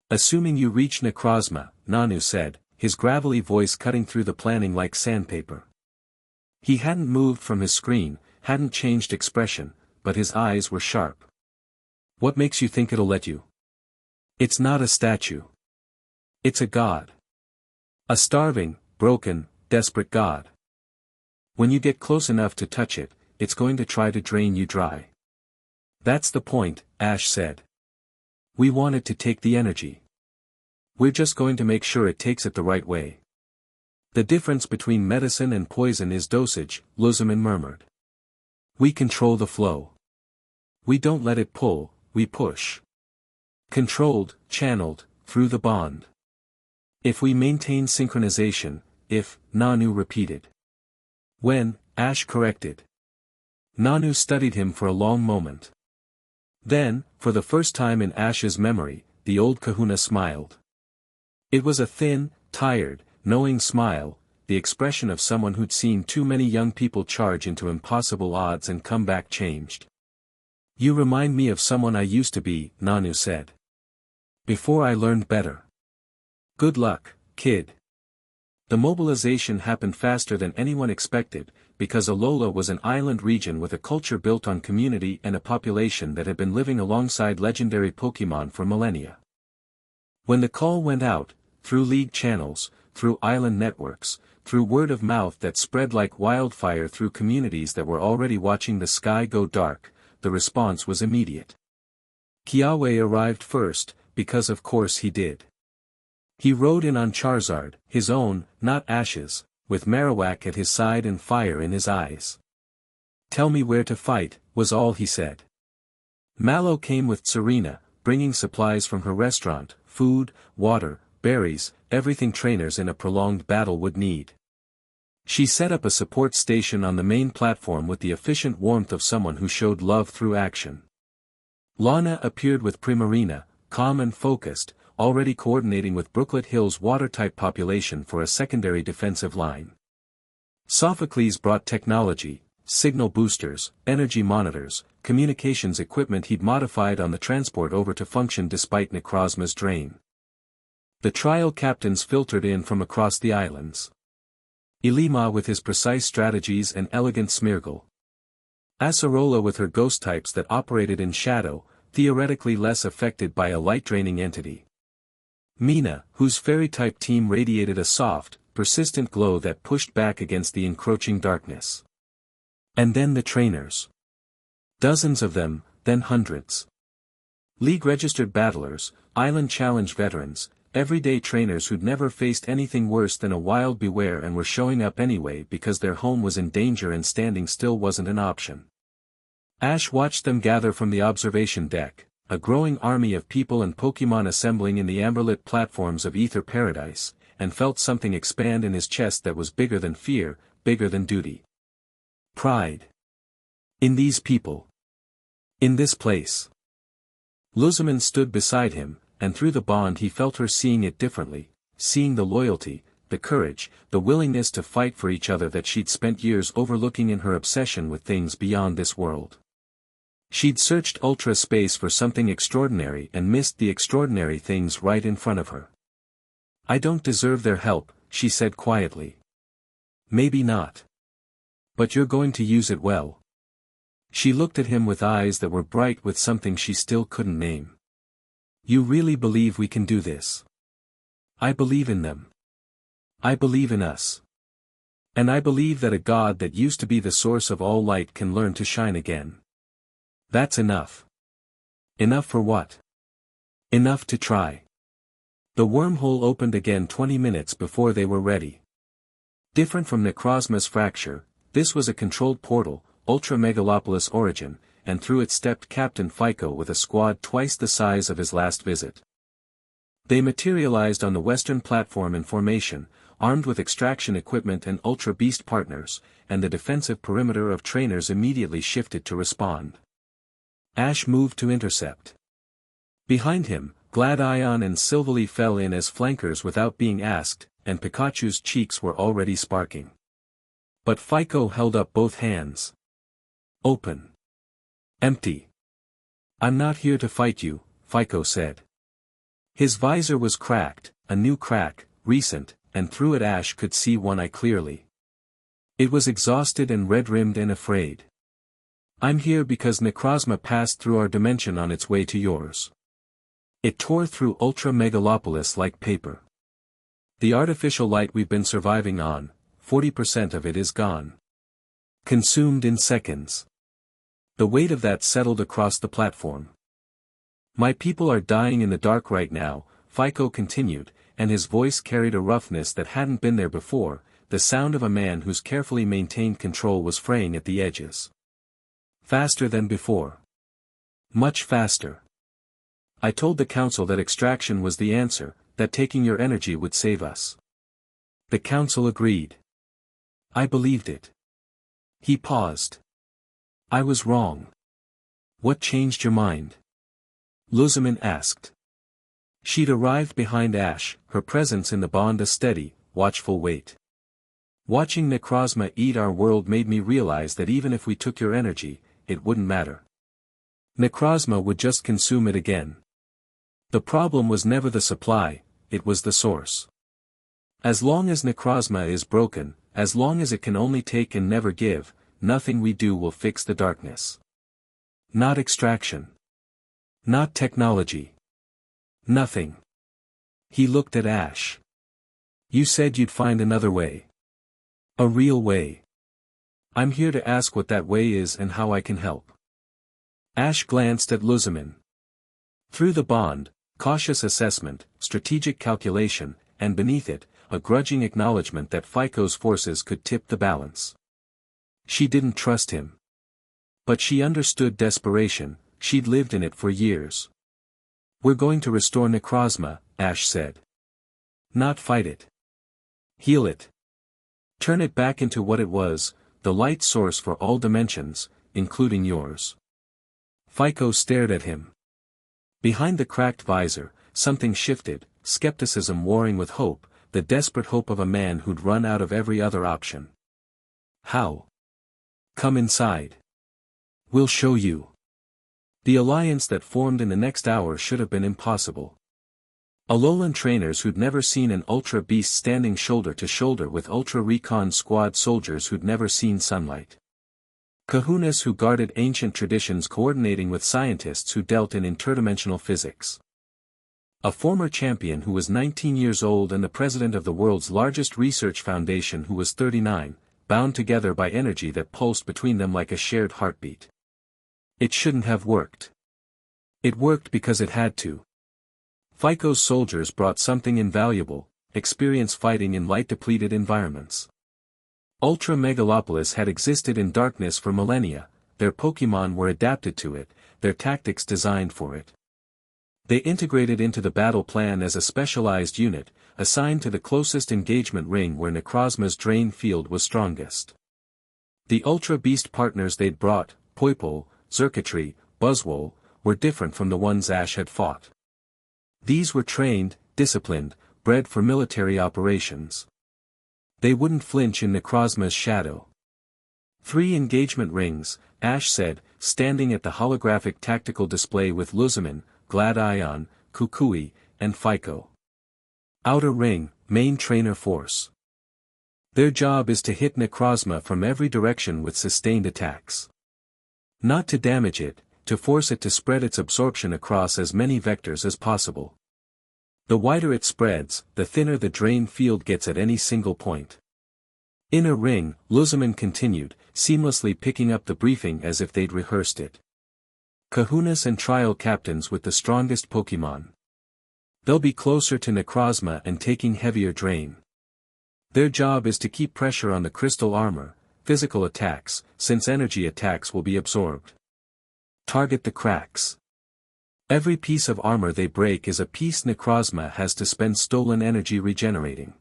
S1: Assuming you reach Necrozma, Nanu said, his gravelly voice cutting through the planning like sandpaper. He hadn't moved from his screen, hadn't changed expression, but his eyes were sharp. What makes you think it'll let you? It's not a statue. It's a god. A starving, broken, desperate god. When you get close enough to touch it, it's going to try to drain you dry. That's the point, Ash said. We want it to take the energy. We're just going to make sure it takes it the right way. The difference between medicine and poison is dosage, Lusamine murmured. We control the flow. We don't let it pull, we push. Controlled, channeled, through the bond. If we maintain synchronization, Nanu repeated. When, Ash corrected. Nanu studied him for a long moment. Then, for the first time in Ash's memory, the old kahuna smiled. It was a thin, tired, knowing smile, the expression of someone who'd seen too many young people charge into impossible odds and come back changed. You remind me of someone I used to be, Nanu said. Before I learned better. Good luck, kid. The mobilization happened faster than anyone expected, because Alola was an island region with a culture built on community and a population that had been living alongside legendary Pokémon for millennia. When the call went out, through league channels, through island networks, through word of mouth that spread like wildfire through communities that were already watching the sky go dark, the response was immediate. Kiawe arrived first, because of course he did. He rode in on Charizard, his own, not Ash's, with Marowak at his side and fire in his eyes. Tell me where to fight, was all he said. Mallow came with Serena, bringing supplies from her restaurant, food, water, berries, everything trainers in a prolonged battle would need. She set up a support station on the main platform with the efficient warmth of someone who showed love through action. Lana appeared with Primarina, calm and focused, already coordinating with Brooklet Hill's water-type population for a secondary defensive line. Sophocles brought technology, signal boosters, energy monitors, communications equipment he'd modified on the transport over to function despite Necrozma's drain. The trial captains filtered in from across the islands. Ilima with his precise strategies and elegant Smeargle. Acerola with her ghost types that operated in shadow, theoretically less affected by a light-draining entity. Mina, whose fairy-type team radiated a soft, persistent glow that pushed back against the encroaching darkness. And then the trainers. Dozens of them, then hundreds. League-registered battlers, Island Challenge veterans, everyday trainers who'd never faced anything worse than a wild beware and were showing up anyway because their home was in danger and standing still wasn't an option. Ash watched them gather from the observation deck, a growing army of people and Pokemon assembling in the amberlit platforms of Ether Paradise, and felt something expand in his chest that was bigger than fear, bigger than duty. Pride. In these people. In this place. Lusamine stood beside him, and through the bond he felt her seeing it differently, seeing the loyalty, the courage, the willingness to fight for each other that she'd spent years overlooking in her obsession with things beyond this world. She'd searched ultra space for something extraordinary and missed the extraordinary things right in front of her. I don't deserve their help, she said quietly. Maybe not. But you're going to use it well. She looked at him with eyes that were bright with something she still couldn't name. You really believe we can do this? I believe in them. I believe in us. And I believe that a god that used to be the source of all light can learn to shine again. That's enough. Enough for what? Enough to try. The wormhole opened again 20 minutes before they were ready. Different from Necrozma's fracture, this was a controlled portal, Ultra-Megalopolis origin, and through it stepped Captain Fico with a squad twice the size of his last visit. They materialized on the western platform in formation, armed with extraction equipment and Ultra Beast partners, and the defensive perimeter of trainers immediately shifted to respond. Ash moved to intercept. Behind him, Gladion and Silvally fell in as flankers without being asked, and Pikachu's cheeks were already sparking. But Fico held up both hands. Open. Empty. I'm not here to fight you, Fico said. His visor was cracked, a new crack, recent, and through it Ash could see one eye clearly. It was exhausted and red-rimmed and afraid. I'm here because Necrozma passed through our dimension on its way to yours. It tore through Ultra-Megalopolis like paper. The artificial light we've been surviving on, 40% of it is gone. Consumed in seconds. The weight of that settled across the platform. My people are dying in the dark right now, Fico continued, and his voice carried a roughness that hadn't been there before, the sound of a man whose carefully maintained control was fraying at the edges. Faster than before. Much faster. I told the council that extraction was the answer, that taking your energy would save us. The council agreed. I believed it. He paused. I was wrong. What changed your mind? Lusamine asked. She'd arrived behind Ash, her presence in the bond a steady, watchful weight. Watching Necrozma eat our world made me realize that even if we took your energy, it wouldn't matter. Necrozma would just consume it again. The problem was never the supply, it was the source. As long as Necrozma is broken, as long as it can only take and never give, nothing we do will fix the darkness. Not extraction. Not technology. Nothing. He looked at Ash. You said you'd find another way. A real way. I'm here to ask what that way is and how I can help. Ash glanced at Lusamine. Through the bond, cautious assessment, strategic calculation, and beneath it, a grudging acknowledgement that Fico's forces could tip the balance. She didn't trust him. But she understood desperation, she'd lived in it for years. We're going to restore Necrozma, Ash said. Not fight it. Heal it. Turn it back into what it was, the light source for all dimensions, including yours. FICO stared at him. Behind the cracked visor, something shifted, skepticism warring with hope, the desperate hope of a man who'd run out of every other option. How? Come inside. We'll show you. The alliance that formed in the next hour should have been impossible. Alolan trainers who'd never seen an Ultra Beast standing shoulder to shoulder with Ultra Recon Squad soldiers who'd never seen sunlight. Kahunas who guarded ancient traditions coordinating with scientists who dealt in interdimensional physics. A former champion who was 19 years old and the president of the world's largest research foundation who was 39, bound together by energy that pulsed between them like a shared heartbeat. It shouldn't have worked. It worked because it had to. FICO's soldiers brought something invaluable, experience fighting in light-depleted environments. Ultra Megalopolis had existed in darkness for millennia, their Pokémon were adapted to it, their tactics designed for it. They integrated into the battle plan as a specialized unit, assigned to the closest engagement ring where Necrozma's drain field was strongest. The Ultra Beast partners they'd brought, Poipole, Xurkitree, Buzzwole, were different from the ones Ash had fought. These were trained, disciplined, bred for military operations. They wouldn't flinch in Necrozma's shadow. 3 engagement rings, Ash said, standing at the holographic tactical display with Lusamine, Gladion, Kukui, and FICO. Outer ring, main trainer force. Their job is to hit Necrozma from every direction with sustained attacks. Not to damage it, to force it to spread its absorption across as many vectors as possible. The wider it spreads, the thinner the drain field gets at any single point. Inner ring, Lusamine continued, seamlessly picking up the briefing as if they'd rehearsed it. Kahunas and trial captains with the strongest Pokémon. They'll be closer to Necrozma and taking heavier drain. Their job is to keep pressure on the crystal armor, physical attacks, since energy attacks will be absorbed. Target the cracks. Every piece of armor they break is a piece Necrozma has to spend stolen energy regenerating.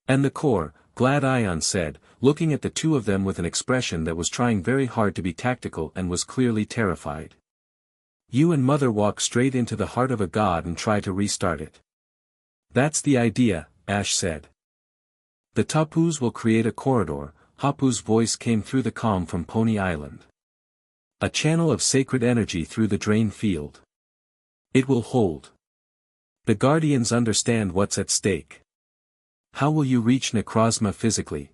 S1: And the core, Gladion said, looking at the two of them with an expression that was trying very hard to be tactical and was clearly terrified. You and Mother walk straight into the heart of a god and try to restart it. That's the idea, Ash said. The Tapus will create a corridor, Hapu's voice came through the calm from Pony Island. A channel of sacred energy through the drain field. It will hold. The Guardians understand what's at stake. How will you reach Necrozma physically?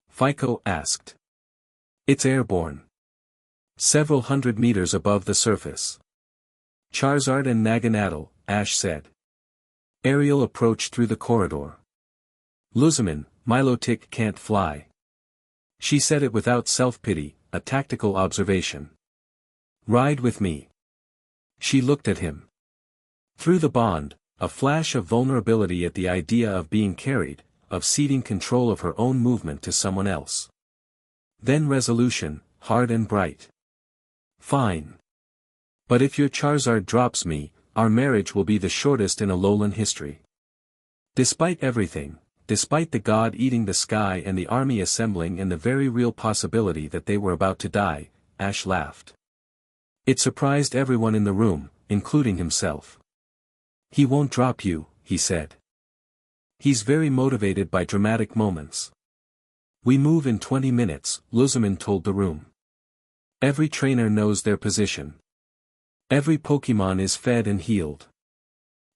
S1: FICO asked. It's airborne. Several hundred meters above the surface. Charizard and Naganadel, Ash said. Aerial approach through the corridor. Lusamine, Milotic can't fly. She said it without self-pity, a tactical observation. Ride with me. She looked at him. Through the bond, a flash of vulnerability at the idea of being carried, of ceding control of her own movement to someone else. Then resolution, hard and bright. Fine. But if your Charizard drops me, our marriage will be the shortest in Alolan history. Despite everything, despite the god eating the sky and the army assembling and the very real possibility that they were about to die, Ash laughed. It surprised everyone in the room, including himself. He won't drop you, he said. He's very motivated by dramatic moments. We move in 20 minutes, Lusamine told the room. Every trainer knows their position. Every Pokémon is fed and healed.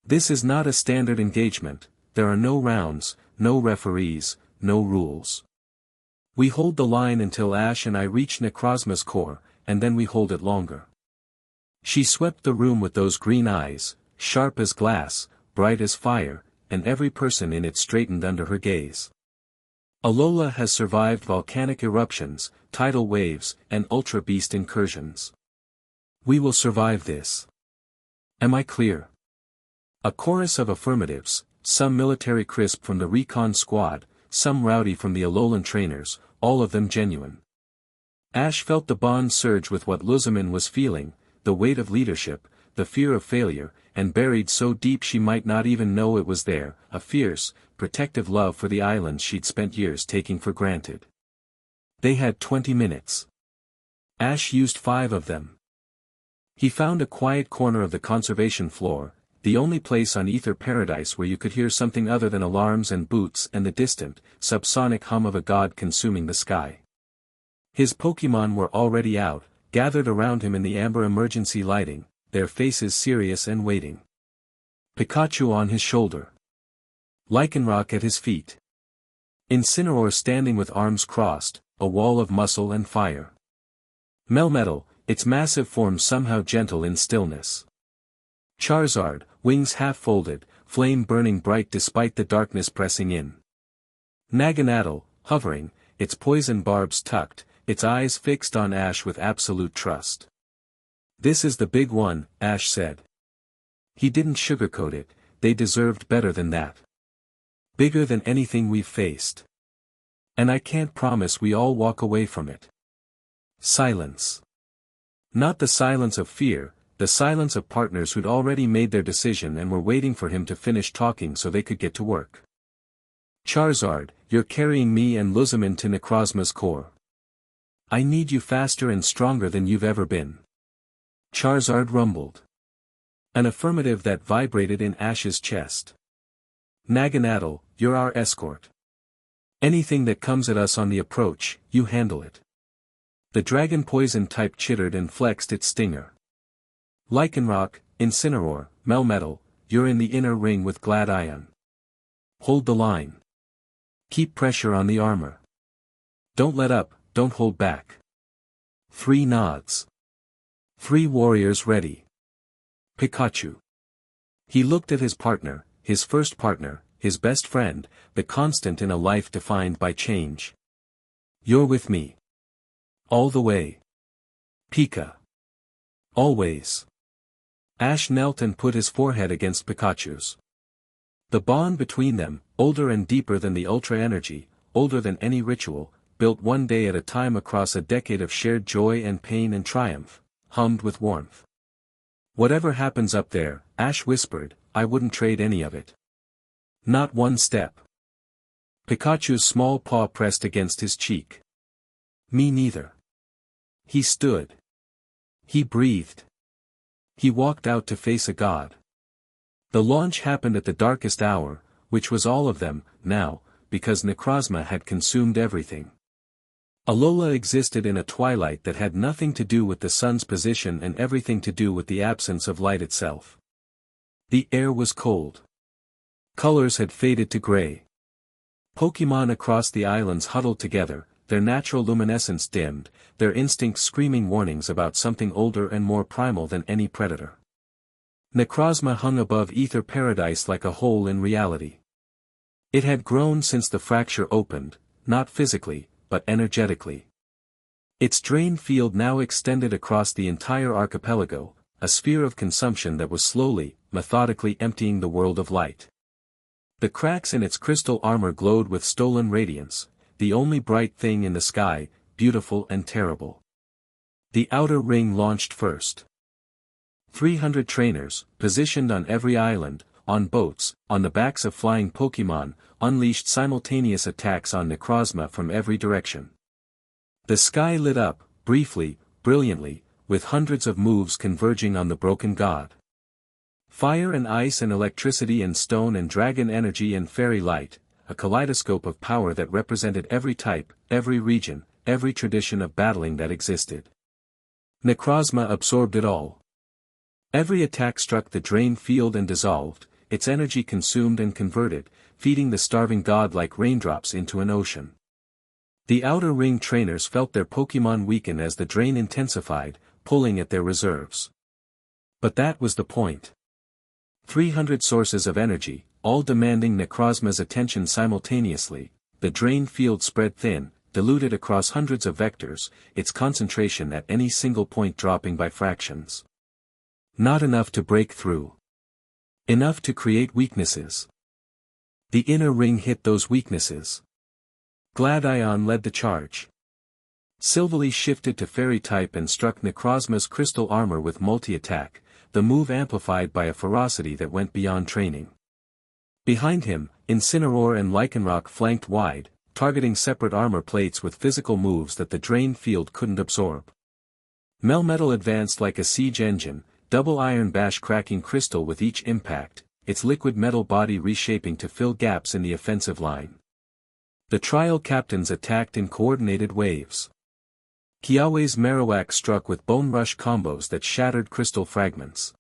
S1: This is not a standard engagement, there are no rounds, no referees, no rules. We hold the line until Ash and I reach Necrozma's core, and then we hold it longer. She swept the room with those green eyes, sharp as glass, bright as fire, and every person in it straightened under her gaze. Alola has survived volcanic eruptions, tidal waves, and Ultra Beast incursions. We will survive this. Am I clear? A chorus of affirmatives, some military crisp from the recon squad, some rowdy from the Alolan trainers, all of them genuine. Ash felt the bond surge with what Lusamine was feeling, the weight of leadership, the fear of failure, and buried so deep she might not even know it was there, a fierce, protective love for the island she'd spent years taking for granted. They had 20 minutes. Ash used 5 of them. He found a quiet corner of the conservation floor, the only place on Ether Paradise where you could hear something other than alarms and boots and the distant, subsonic hum of a god consuming the sky. His Pokémon were already out, gathered around him in the amber emergency lighting, their faces serious and waiting. Pikachu on his shoulder. Lycanroc at his feet. Incineroar standing with arms crossed, a wall of muscle and fire. Melmetal, its massive form somehow gentle in stillness. Charizard, wings half-folded, flame burning bright despite the darkness pressing in. Naganadel, hovering, its poison barbs tucked, its eyes fixed on Ash with absolute trust. "This is the big one," Ash said. He didn't sugarcoat it, they deserved better than that. Bigger than anything we've faced. And I can't promise we all walk away from it. Silence. Not the silence of fear, the silence of partners who'd already made their decision and were waiting for him to finish talking so they could get to work. "Charizard, you're carrying me and Lusamine to Necrozma's core. I need you faster and stronger than you've ever been." Charizard rumbled. An affirmative that vibrated in Ash's chest. "Naganadel, you're our escort. Anything that comes at us on the approach, you handle it." The dragon poison type chittered and flexed its stinger. "Lycanroc, Incineroar, Melmetal, you're in the inner ring with Gladion. Hold the line. Keep pressure on the armor. Don't let up, don't hold back." 3 nods. 3 warriors ready. Pikachu. He looked at his partner, his first partner, his best friend, the constant in a life defined by change. "You're with me. All the way. Pika. Always." Ash knelt and put his forehead against Pikachu's. The bond between them, older and deeper than the Ultra Energy, older than any ritual, built one day at a time across a decade of shared joy and pain and triumph, hummed with warmth. "Whatever happens up there," Ash whispered, "I wouldn't trade any of it. Not one step." Pikachu's small paw pressed against his cheek. "Me neither." He stood. He breathed. He walked out to face a god. The launch happened at the darkest hour, which was all of them, now, because Necrozma had consumed everything. Alola existed in a twilight that had nothing to do with the sun's position and everything to do with the absence of light itself. The air was cold. Colors had faded to gray. Pokémon across the islands huddled together, their natural luminescence dimmed, their instincts screaming warnings about something older and more primal than any predator. Necrozma hung above Ether Paradise like a hole in reality. It had grown since the fracture opened, not physically, but energetically. Its drain field now extended across the entire archipelago, a sphere of consumption that was slowly, methodically emptying the world of light. The cracks in its crystal armor glowed with stolen radiance, the only bright thing in the sky, beautiful and terrible. The outer ring launched first. 300 trainers, positioned on every island, on boats, on the backs of flying Pokémon, unleashed simultaneous attacks on Necrozma from every direction. The sky lit up, briefly, brilliantly, with hundreds of moves converging on the broken god. Fire and ice and electricity and stone and dragon energy and fairy light, a kaleidoscope of power that represented every type, every region, every tradition of battling that existed. Necrozma absorbed it all. Every attack struck the drain field and dissolved, its energy consumed and converted, feeding the starving god like raindrops into an ocean. The outer ring trainers felt their Pokémon weaken as the drain intensified, pulling at their reserves. But that was the point. 300 sources of energy, all demanding Necrozma's attention simultaneously, the drain field spread thin, diluted across hundreds of vectors, its concentration at any single point dropping by fractions. Not enough to break through. Enough to create weaknesses. The inner ring hit those weaknesses. Gladion led the charge. Silvally shifted to fairy type and struck Necrozma's crystal armor with multi-attack, the move amplified by a ferocity that went beyond training. Behind him, Incineroar and Lycanroc flanked wide, targeting separate armor plates with physical moves that the drain field couldn't absorb. Melmetal advanced like a siege engine, double iron bash cracking crystal with each impact, its liquid metal body reshaping to fill gaps in the offensive line. The trial captains attacked in coordinated waves. Kiawe's Marowak struck with bone rush combos that shattered crystal fragments.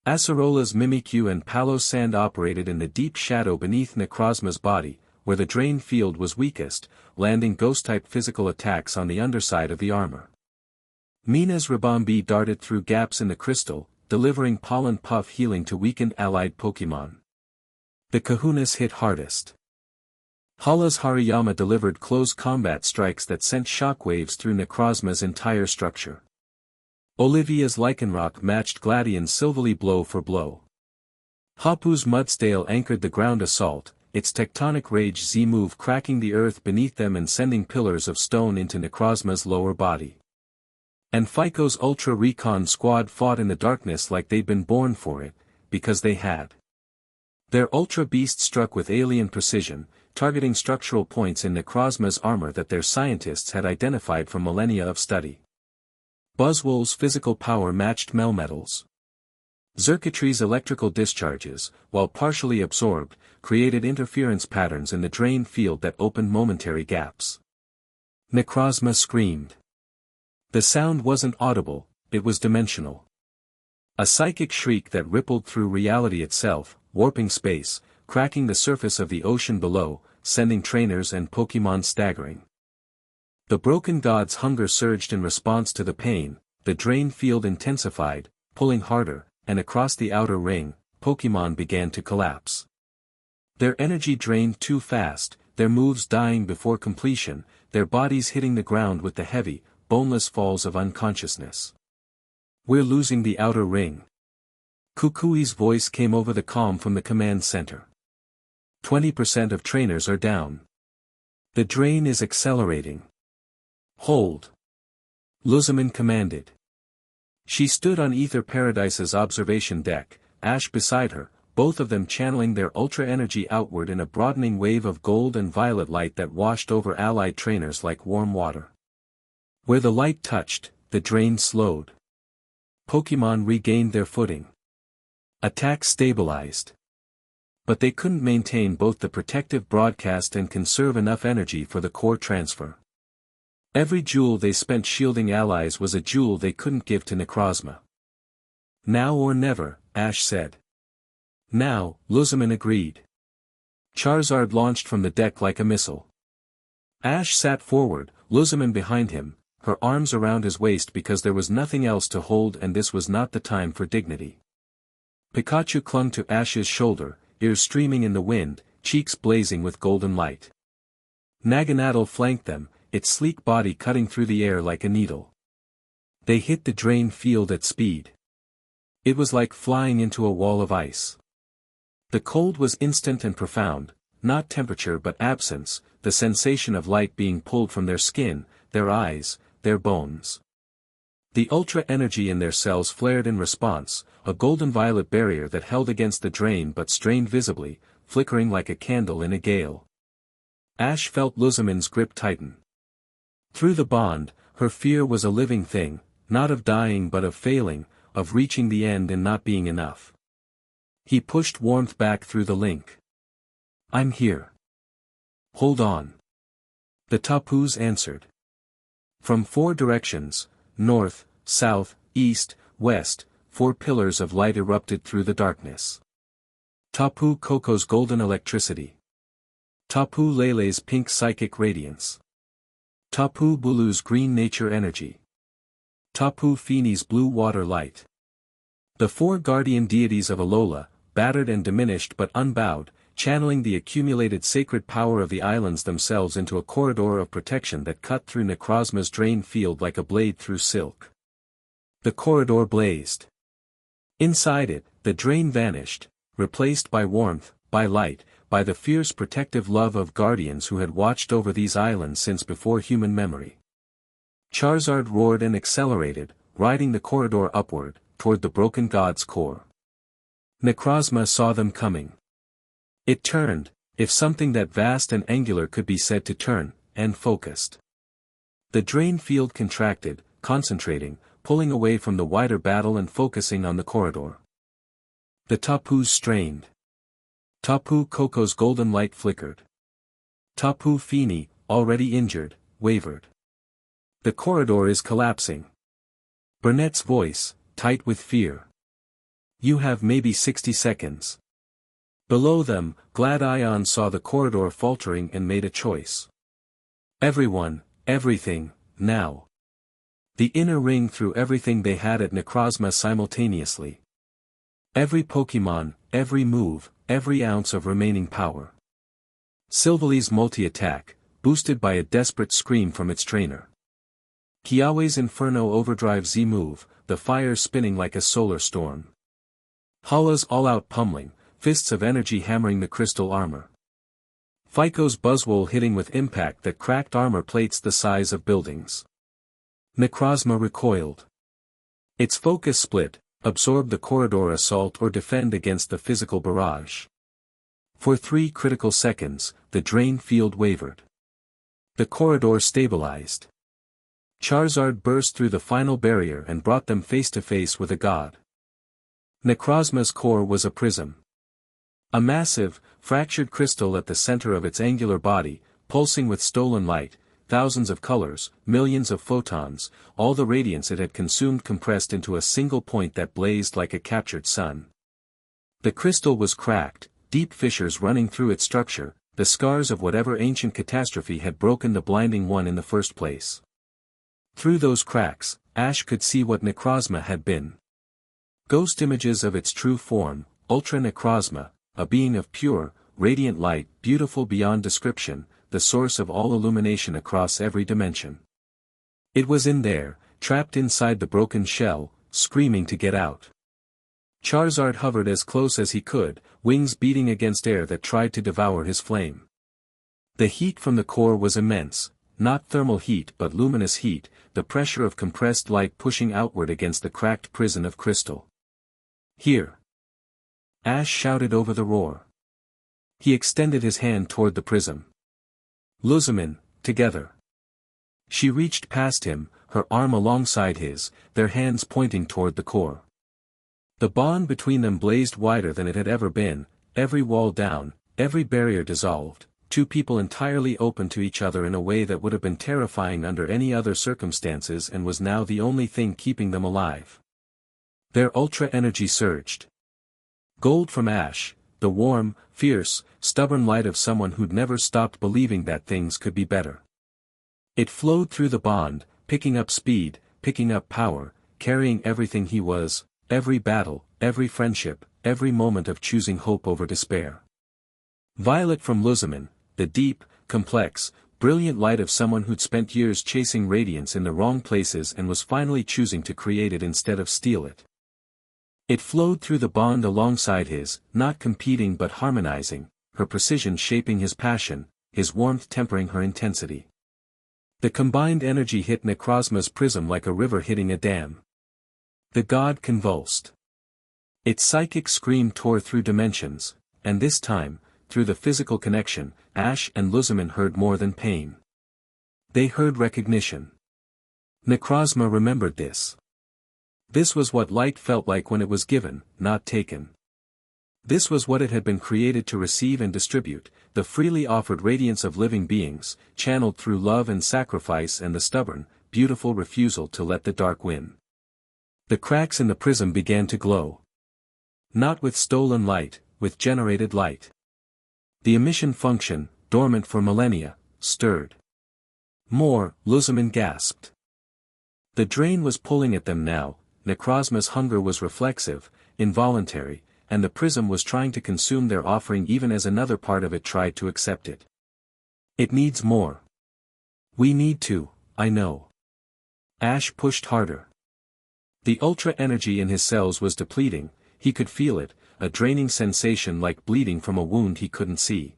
S1: Acerola's Mimikyu and Palos Sand operated in the deep shadow beneath Necrozma's body, where the drain field was weakest, landing ghost-type physical attacks on the underside of the armor. Mina's Rabambi darted through gaps in the crystal, delivering pollen puff healing to weakened allied Pokémon. The Kahunas hit hardest. Hala's Hariyama delivered close combat strikes that sent shockwaves through Necrozma's entire structure. Olivia's Lycanroc matched Gladion's Silvally blow for blow. Hapu's Mudstale anchored the ground assault, its tectonic rage Z-move cracking the earth beneath them and sending pillars of stone into Necrozma's lower body. And Fico's Ultra Recon squad fought in the darkness like they'd been born for it, because they had. Their Ultra Beast struck with alien precision, targeting structural points in Necrozma's armor that their scientists had identified from millennia of study. Buzzwole's physical power matched Melmetal's. Xurkitry's electrical discharges, while partially absorbed, created interference patterns in the drain field that opened momentary gaps. Necrozma screamed. The sound wasn't audible, it was dimensional. A psychic shriek that rippled through reality itself, warping space, cracking the surface of the ocean below, sending trainers and Pokémon staggering. The broken god's hunger surged in response to the pain, the drain field intensified, pulling harder, and across the outer ring, Pokémon began to collapse. Their energy drained too fast, their moves dying before completion, their bodies hitting the ground with the heavy, boneless falls of unconsciousness. We're losing the outer ring. Kukui's voice came over the comm from the command center. 20% of trainers are down. The drain is accelerating. Hold. Lusamine commanded. She stood on Ether Paradise's observation deck, Ash beside her, both of them channeling their ultra energy outward in a broadening wave of gold and violet light that washed over allied trainers like warm water. Where the light touched, the drain slowed. Pokémon regained their footing. Attacks stabilized. But they couldn't maintain both the protective broadcast and conserve enough energy for the core transfer. Every joule they spent shielding allies was a joule they couldn't give to Necrozma. Now or never, Ash said. Now, Lusamine agreed. Charizard launched from the deck like a missile. Ash sat forward, Lusamine behind him, her arms around his waist because there was nothing else to hold and this was not the time for dignity. Pikachu clung to Ash's shoulder, ears streaming in the wind, cheeks blazing with golden light. Naganadel flanked them, its sleek body cutting through the air like a needle. They hit the drain field at speed. It was like flying into a wall of ice. The cold was instant and profound, not temperature but absence, the sensation of light being pulled from their skin, their eyes, their bones. The ultra energy in their cells flared in response, a golden-violet barrier that held against the drain but strained visibly, flickering like a candle in a gale. Ash felt Lusamine's grip tighten. Through the bond, her fear was a living thing, not of dying but of failing, of reaching the end and not being enough. He pushed warmth back through the link. I'm here. Hold on. The Tapus answered. From 4 directions, north, south, east, west, 4 pillars of light erupted through the darkness. Tapu Koko's golden electricity. Tapu Lele's pink psychic radiance. Tapu Bulu's green nature energy. Tapu Fini's blue water light. The 4 guardian deities of Alola, battered and diminished but unbowed, channeling the accumulated sacred power of the islands themselves into a corridor of protection that cut through Necrozma's drain field like a blade through silk. The corridor blazed. Inside it, the drain vanished, replaced by warmth, by light, by the fierce protective love of guardians who had watched over these islands since before human memory. Charizard roared and accelerated, riding the corridor upward, toward the broken god's core. Necrozma saw them coming. It turned, if something that vast and angular could be said to turn, and focused. The drain field contracted, concentrating, pulling away from the wider battle and focusing on the corridor. The Tapu's strained. Tapu Koko's golden light flickered. Tapu Fini, already injured, wavered. The corridor is collapsing. Burnett's voice, tight with fear. You have maybe 60 seconds. Below them, Glad Ion saw the corridor faltering and made a choice. Everyone, everything, now. The inner ring threw everything they had at Necrozma simultaneously. Every Pokemon, every move, every ounce of remaining power. Silvali's multi-attack, boosted by a desperate scream from its trainer. Kiawe's Inferno Overdrive Z move, the fire spinning like a solar storm. Hala's all-out pummeling, fists of energy hammering the crystal armor. Fico's Buzzwole hitting with impact that cracked armor plates the size of buildings. Necrozma recoiled. Its focus split, absorb the corridor assault or defend against the physical barrage. For 3 critical seconds, the drain field wavered. The corridor stabilized. Charizard burst through the final barrier and brought them face to face with a god. Necrozma's core was a prism. A massive, fractured crystal at the center of its angular body, pulsing with stolen light, thousands of colors, millions of photons, all the radiance it had consumed compressed into a single point that blazed like a captured sun. The crystal was cracked, deep fissures running through its structure, the scars of whatever ancient catastrophe had broken the blinding one in the first place. Through those cracks, Ash could see what Necrozma had been. Ghost images of its true form, Ultra Necrozma, a being of pure, radiant light, beautiful beyond description, the source of all illumination across every dimension. It was in there, trapped inside the broken shell, screaming to get out. Charizard hovered as close as he could, wings beating against air that tried to devour his flame. The heat from the core was immense, not thermal heat but luminous heat, the pressure of compressed light pushing outward against the cracked prison of crystal. Here! Ash shouted over the roar. He extended his hand toward the prism. Lusamine, together. She reached past him, her arm alongside his, their hands pointing toward the core. The bond between them blazed wider than it had ever been, every wall down, every barrier dissolved, 2 people entirely open to each other in a way that would have been terrifying under any other circumstances and was now the only thing keeping them alive. Their ultra energy surged. Gold from Ash, the warm, fierce, stubborn light of someone who'd never stopped believing that things could be better. It flowed through the bond, picking up speed, picking up power, carrying everything he was, every battle, every friendship, every moment of choosing hope over despair. Violet from Lusamine, the deep, complex, brilliant light of someone who'd spent years chasing radiance in the wrong places and was finally choosing to create it instead of steal it. It flowed through the bond alongside his, not competing but harmonizing, her precision shaping his passion, his warmth tempering her intensity. The combined energy hit Necrozma's prism like a river hitting a dam. The god convulsed. Its psychic scream tore through dimensions, and this time, through the physical connection, Ash and Lusamine heard more than pain. They heard recognition. Necrozma remembered this. This was what light felt like when it was given, not taken. This was what it had been created to receive and distribute, the freely offered radiance of living beings, channeled through love and sacrifice and the stubborn, beautiful refusal to let the dark win. The cracks in the prism began to glow. Not with stolen light, with generated light. The emission function, dormant for millennia, stirred. More, Lusamine gasped. The drain was pulling at them now. Necrozma's hunger was reflexive, involuntary, and the prism was trying to consume their offering even as another part of it tried to accept it. It needs more. We need to, I know. Ash pushed harder. The ultra energy in his cells was depleting, he could feel it, a draining sensation like bleeding from a wound he couldn't see.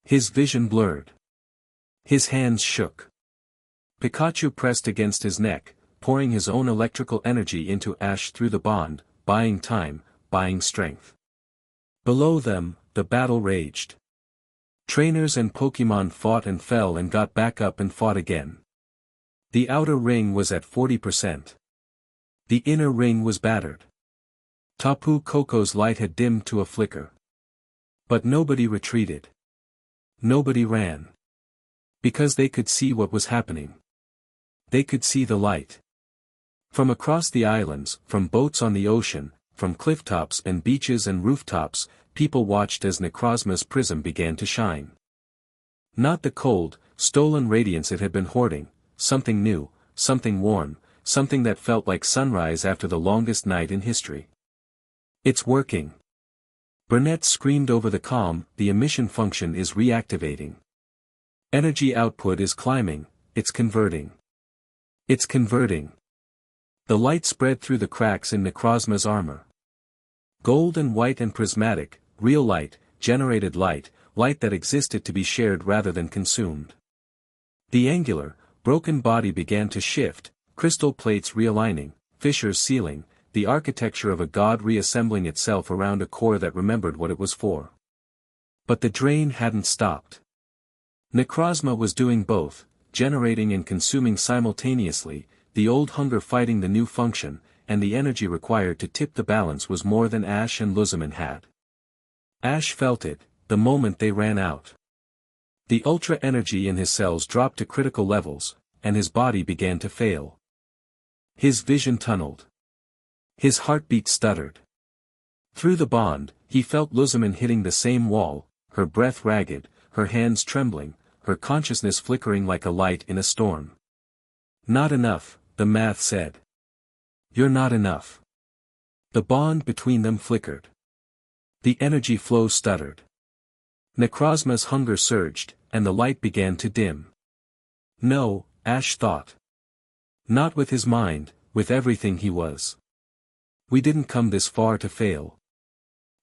S1: His vision blurred. His hands shook. Pikachu pressed against his neck, pouring his own electrical energy into Ash through the bond, buying time, buying strength. Below them, the battle raged. Trainers and Pokemon fought and fell and got back up and fought again. The outer ring was at 40%. The inner ring was battered. Tapu Koko's light had dimmed to a flicker. But nobody retreated. Nobody ran. Because they could see what was happening. They could see the light. From across the islands, from boats on the ocean, from clifftops and beaches and rooftops, people watched as Necrozma's prism began to shine. Not the cold, stolen radiance it had been hoarding, something new, something warm, something that felt like sunrise after the longest night in history. It's working. Burnett screamed over the comm, the emission function is reactivating. Energy output is climbing, it's converting. It's converting. The light spread through the cracks in Necrozma's armor. Gold and white and prismatic, real light, generated light, light that existed to be shared rather than consumed. The angular, broken body began to shift, crystal plates realigning, fissures sealing, the architecture of a god reassembling itself around a core that remembered what it was for. But the drain hadn't stopped. Necrozma was doing both, generating and consuming simultaneously, the old hunger fighting the new function, and the energy required to tip the balance was more than Ash and Lusamine had. Ash felt it, the moment they ran out. The ultra energy in his cells dropped to critical levels, and his body began to fail. His vision tunneled. His heartbeat stuttered. Through the bond, he felt Lusamine hitting the same wall, her breath ragged, her hands trembling, her consciousness flickering like a light in a storm. Not enough, the math said. You're not enough. The bond between them flickered. The energy flow stuttered. Necrozma's hunger surged, and the light began to dim. No, Ash thought. Not with his mind, with everything he was. We didn't come this far to fail.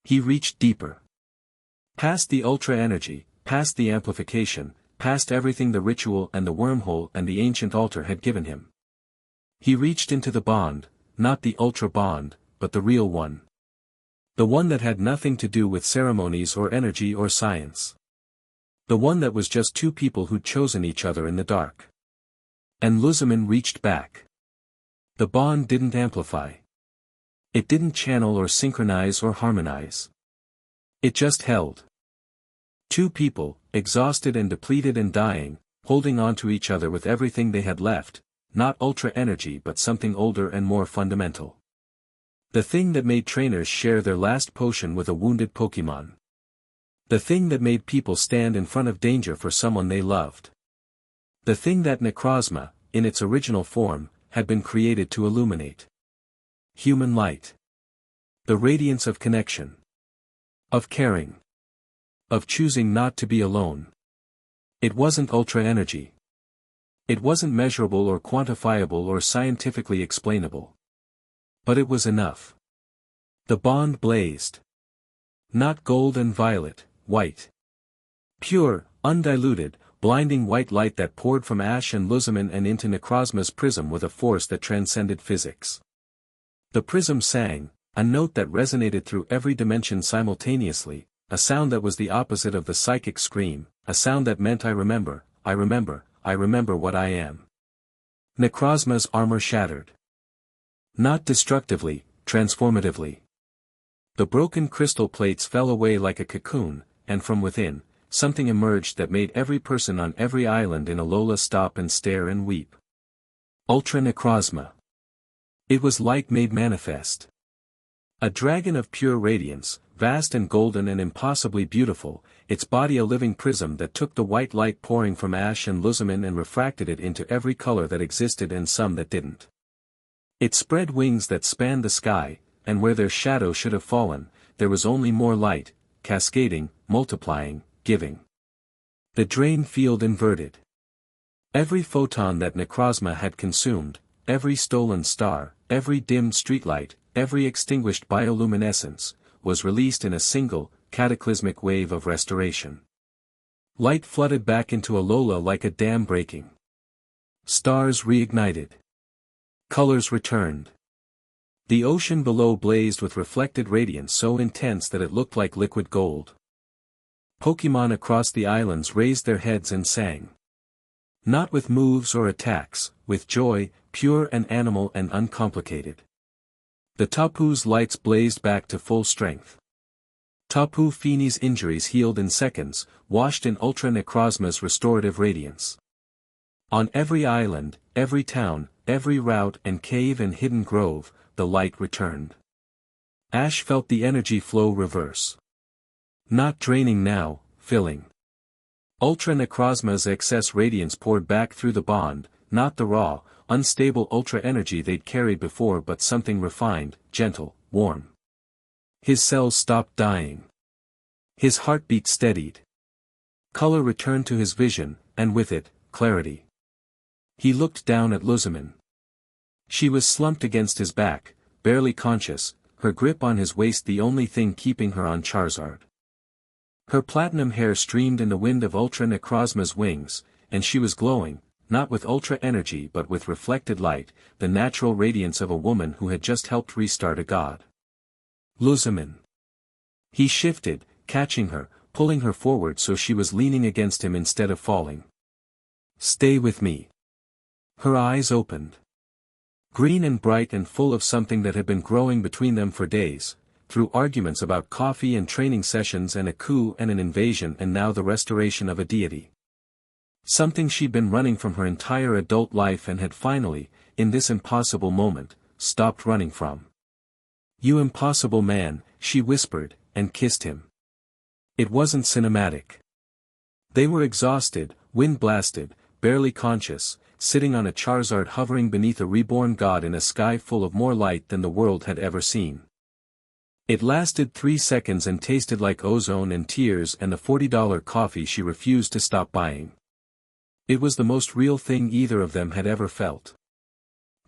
S1: He reached deeper. Past the ultra energy, past the amplification, past everything the ritual and the wormhole and the ancient altar had given him. He reached into the bond, not the ultra bond, but the real one. The one that had nothing to do with ceremonies or energy or science. The one that was just two people who'd chosen each other in the dark. And Lusamine reached back. The bond didn't amplify. It didn't channel or synchronize or harmonize. It just held. Two people, exhausted and depleted and dying, holding on to each other with everything they had left, not ultra energy but something older and more fundamental. The thing that made trainers share their last potion with a wounded Pokemon. The thing that made people stand in front of danger for someone they loved. The thing that Necrozma, in its original form, had been created to illuminate. Human light. The radiance of connection. Of caring. Of choosing not to be alone. It wasn't ultra energy. It wasn't measurable or quantifiable or scientifically explainable. But it was enough. The bond blazed. Not gold and violet, white. Pure, undiluted, blinding white light that poured from Ash and Lusamine and into Necrozma's prism with a force that transcended physics. The prism sang, a note that resonated through every dimension simultaneously, a sound that was the opposite of the psychic scream, a sound that meant I remember, I remember, I remember what I am. Necrozma's armor shattered. Not destructively, transformatively. The broken crystal plates fell away like a cocoon, and from within, something emerged that made every person on every island in Alola stop and stare and weep. Ultra Necrozma. It was light made manifest. A dragon of pure radiance, vast and golden and impossibly beautiful, its body a living prism that took the white light pouring from Ash and Lusamine and refracted it into every color that existed and some that didn't. It spread wings that spanned the sky, and where their shadow should have fallen, there was only more light, cascading, multiplying, giving. The drain field inverted. Every photon that Necrozma had consumed, every stolen star, every dimmed streetlight, every extinguished bioluminescence, was released in a single, cataclysmic wave of restoration. Light flooded back into Alola like a dam breaking. Stars reignited. Colors returned. The ocean below blazed with reflected radiance so intense that it looked like liquid gold. Pokemon across the islands raised their heads and sang. Not with moves or attacks, with joy, pure and animal and uncomplicated. The Tapu's lights blazed back to full strength. Tapu Fini's injuries healed in seconds, washed in Ultra Necrozma's restorative radiance. On every island, every town, every route and cave and hidden grove, the light returned. Ash felt the energy flow reverse. Not draining now, filling. Ultra Necrozma's excess radiance poured back through the bond, not the raw, unstable ultra energy they'd carried before but something refined, gentle, warm. His cells stopped dying. His heartbeat steadied. Color returned to his vision, and with it, clarity. He looked down at Lusamine. She was slumped against his back, barely conscious, her grip on his waist the only thing keeping her on Charizard. Her platinum hair streamed in the wind of Ultra Necrozma's wings, and she was glowing, not with ultra energy but with reflected light, the natural radiance of a woman who had just helped restart a god. Lusamine. He shifted, catching her, pulling her forward so she was leaning against him instead of falling. Stay with me. Her eyes opened. Green and bright and full of something that had been growing between them for days, through arguments about coffee and training sessions and a coup and an invasion and now the restoration of a deity. Something she'd been running from her entire adult life and had finally, in this impossible moment, stopped running from. You impossible man, she whispered, and kissed him. It wasn't cinematic. They were exhausted, wind-blasted, barely conscious, sitting on a Charizard hovering beneath a reborn god in a sky full of more light than the world had ever seen. It lasted 3 seconds and tasted like ozone and tears and the $40 coffee she refused to stop buying. It was the most real thing either of them had ever felt.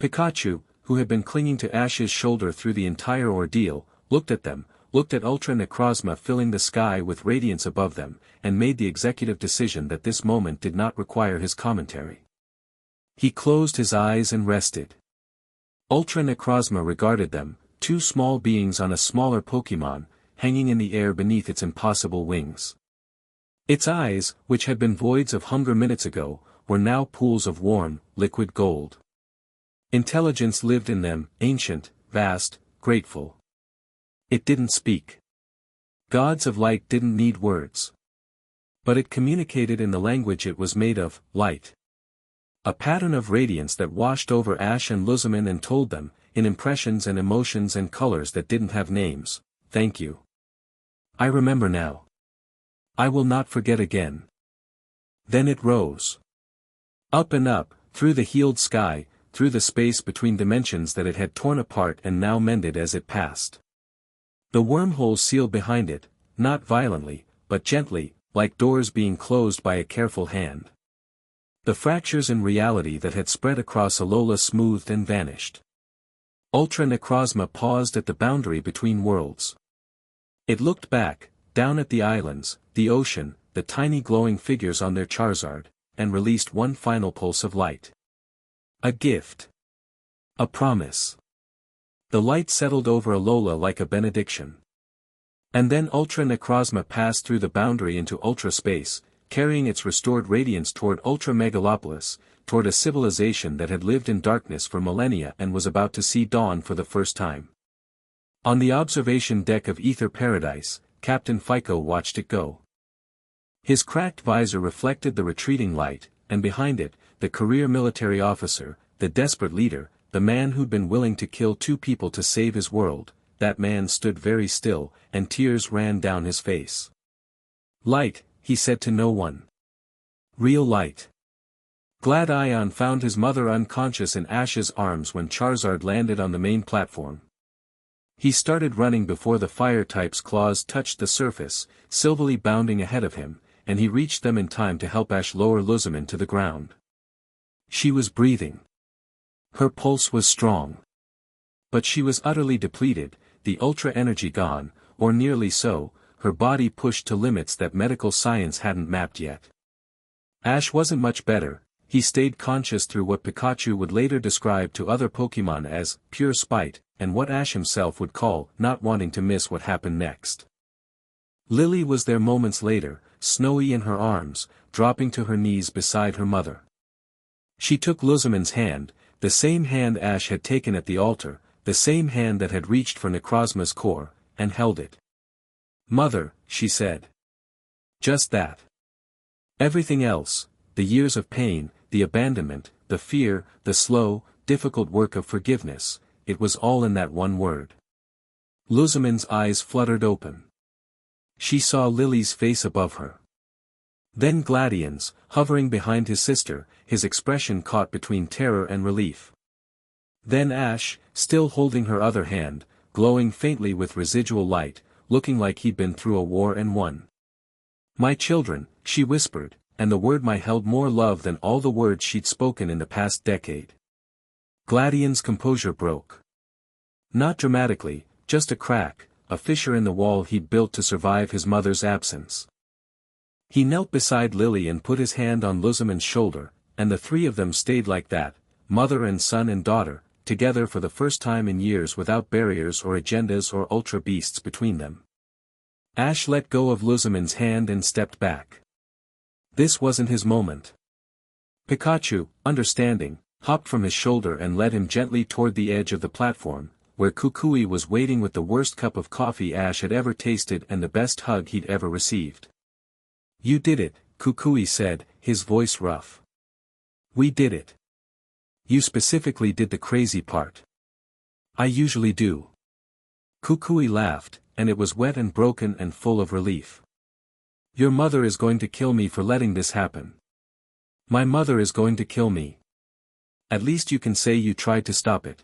S1: Pikachu, who had been clinging to Ash's shoulder through the entire ordeal, looked at them, looked at Ultra Necrozma filling the sky with radiance above them, and made the executive decision that this moment did not require his commentary. He closed his eyes and rested. Ultra Necrozma regarded them, two small beings on a smaller Pokémon, hanging in the air beneath its impossible wings. Its eyes, which had been voids of hunger minutes ago, were now pools of warm, liquid gold. Intelligence lived in them, ancient, vast, grateful. It didn't speak. Gods of light didn't need words. But it communicated in the language it was made of, light. A pattern of radiance that washed over Ash and Lusamine and told them, in impressions and emotions and colors that didn't have names, thank you. I remember now. I will not forget again. Then it rose. Up and up, through the healed sky, through the space between dimensions that it had torn apart and now mended as it passed. The wormhole sealed behind it, not violently, but gently, like doors being closed by a careful hand. The fractures in reality that had spread across Alola smoothed and vanished. Ultra Necrozma paused at the boundary between worlds. It looked back, down at the islands, the ocean, the tiny glowing figures on their Charizard, and released one final pulse of light. A gift. A promise. The light settled over Alola like a benediction. And then Ultra Necrozma passed through the boundary into Ultra Space, carrying its restored radiance toward Ultra Megalopolis, toward a civilization that had lived in darkness for millennia and was about to see dawn for the first time. On the observation deck of Ether Paradise, Captain Fico watched it go. His cracked visor reflected the retreating light, and behind it, the career military officer, the desperate leader, the man who'd been willing to kill 2 people to save his world, that man stood very still, and tears ran down his face. Light, he said to no one. Real light. Glad Ion found his mother unconscious in Ash's arms when Charizard landed on the main platform. He started running before the fire-type's claws touched the surface, silverly bounding ahead of him, and he reached them in time to help Ash lower Lusamine to the ground. She was breathing. Her pulse was strong. But she was utterly depleted, the ultra energy gone, or nearly so, her body pushed to limits that medical science hadn't mapped yet. Ash wasn't much better, he stayed conscious through what Pikachu would later describe to other Pokémon as pure spite, and what Ash himself would call not wanting to miss what happened next. Lily was there moments later, snowy in her arms, dropping to her knees beside her mother. She took Lusamine's hand, the same hand Ash had taken at the altar, the same hand that had reached for Necrozma's core, and held it. "Mother," she said. Just that. Everything else, the years of pain, the abandonment, the fear, the slow, difficult work of forgiveness, it was all in that one word. Lusamine's eyes fluttered open. She saw Lily's face above her. Then Gladion's, hovering behind his sister, his expression caught between terror and relief. Then Ash, still holding her other hand, glowing faintly with residual light, looking like he'd been through a war and won. "My children," she whispered, and the word "my" held more love than all the words she'd spoken in the past decade. Gladion's composure broke. Not dramatically, just a crack, a fissure in the wall he'd built to survive his mother's absence. He knelt beside Lily and put his hand on Lusamine's shoulder, and the three of them stayed like that, mother and son and daughter, together for the first time in years without barriers or agendas or ultra beasts between them. Ash let go of Lusamine's hand and stepped back. This wasn't his moment. Pikachu, understanding, hopped from his shoulder and led him gently toward the edge of the platform, where Kukui was waiting with the worst cup of coffee Ash had ever tasted and the best hug he'd ever received. "You did it," Kukui said, his voice rough. "We did it. You specifically did the crazy part." "I usually do." Kukui laughed, and it was wet and broken and full of relief. "Your mother is going to kill me for letting this happen." "My mother is going to kill me." "At least you can say you tried to stop it."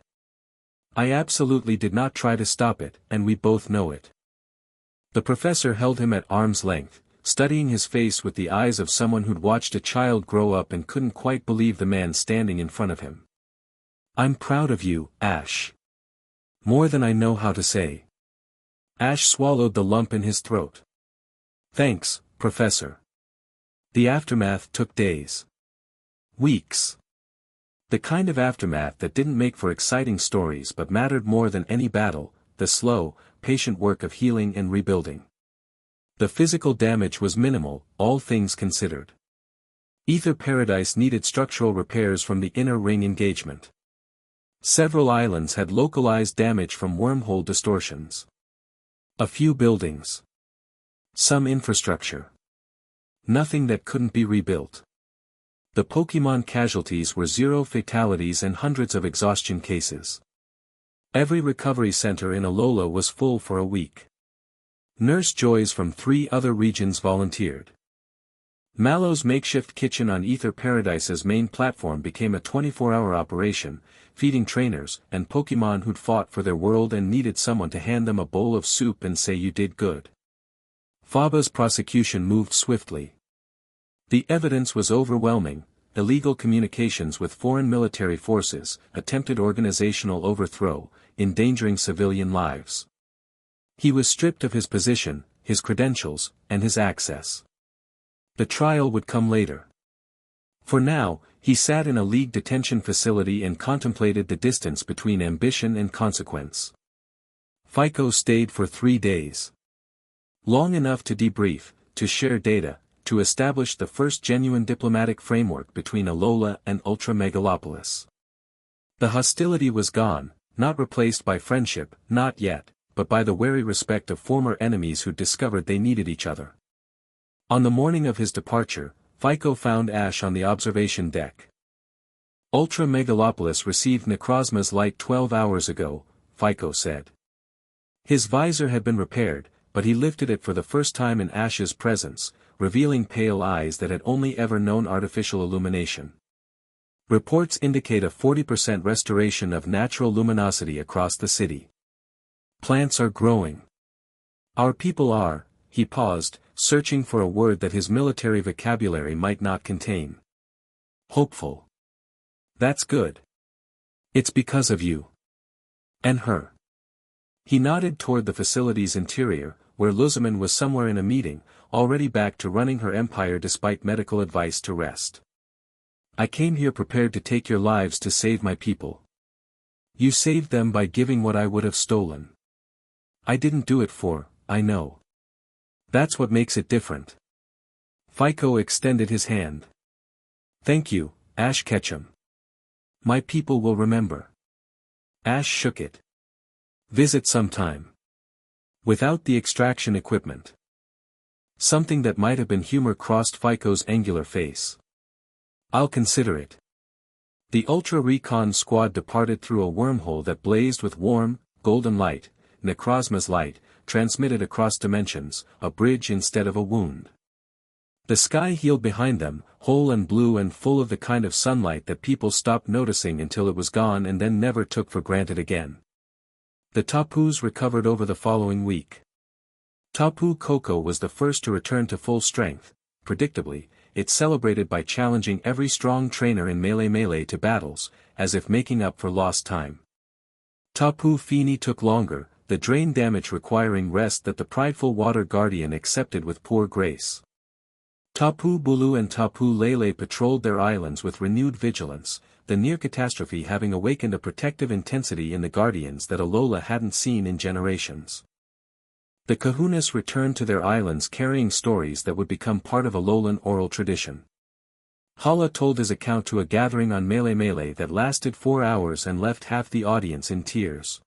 S1: "I absolutely did not try to stop it, and we both know it." The professor held him at arm's length, studying his face with the eyes of someone who'd watched a child grow up and couldn't quite believe the man standing in front of him. "I'm proud of you, Ash. More than I know how to say." Ash swallowed the lump in his throat. "Thanks, Professor." The aftermath took days. Weeks. The kind of aftermath that didn't make for exciting stories but mattered more than any battle, the slow, patient work of healing and rebuilding. The physical damage was minimal, all things considered. Ether Paradise needed structural repairs from the inner ring engagement. Several islands had localized damage from wormhole distortions. A few buildings. Some infrastructure. Nothing that couldn't be rebuilt. The Pokémon casualties were 0 fatalities and hundreds of exhaustion cases. Every recovery center in Alola was full for a week. Nurse Joys from 3 other regions volunteered. Mallow's makeshift kitchen on Ether Paradise's main platform became a 24-hour operation, feeding trainers and Pokémon who'd fought for their world and needed someone to hand them a bowl of soup and say you did good. Faba's prosecution moved swiftly. The evidence was overwhelming: illegal communications with foreign military forces, attempted organizational overthrow, endangering civilian lives. He was stripped of his position, his credentials, and his access. The trial would come later. For now, he sat in a league detention facility and contemplated the distance between ambition and consequence. FICO stayed for 3 days. Long enough to debrief, to share data, to establish the first genuine diplomatic framework between Alola and Ultra Megalopolis. The hostility was gone, not replaced by friendship, not yet, but by the wary respect of former enemies who discovered they needed each other. On the morning of his departure, FICO found Ash on the observation deck. "Ultra Megalopolis received Necrozma's light 12 hours ago," FICO said. His visor had been repaired, but he lifted it for the first time in Ash's presence, revealing pale eyes that had only ever known artificial illumination. "Reports indicate a 40% restoration of natural luminosity across the city. Plants are growing. Our people are," he paused, searching for a word that his military vocabulary might not contain. "Hopeful. That's good. It's because of you. And her." He nodded toward the facility's interior, where Lusamine was somewhere in a meeting, already back to running her empire despite medical advice to rest. "I came here prepared to take your lives to save my people. You saved them by giving what I would have stolen. I didn't do it for, I know. That's what makes it different." FICO extended his hand. "Thank you, Ash Ketchum. My people will remember." Ash shook it. Visit sometime. Without the extraction equipment. Something that might have been humor crossed Fico's angular face. I'll consider it. The Ultra Recon Squad departed through a wormhole that blazed with warm, golden light, Necrozma's light, transmitted across dimensions, a bridge instead of a wound. The sky healed behind them, whole and blue and full of the kind of sunlight that people stopped noticing until it was gone and then never took for granted again. The Tapus recovered over the following week. Tapu Koko was the first to return to full strength. Predictably, it celebrated by challenging every strong trainer in Melee to battles, as if making up for lost time. Tapu Fini took longer, the drain damage requiring rest that the prideful Water Guardian accepted with poor grace. Tapu Bulu and Tapu Lele patrolled their islands with renewed vigilance, the near catastrophe having awakened a protective intensity in the Guardians that Alola hadn't seen in generations. The Kahunas returned to their islands carrying stories that would become part of Alolan oral tradition. Hala told his account to a gathering on Melee that lasted 4 hours and left half the audience in tears.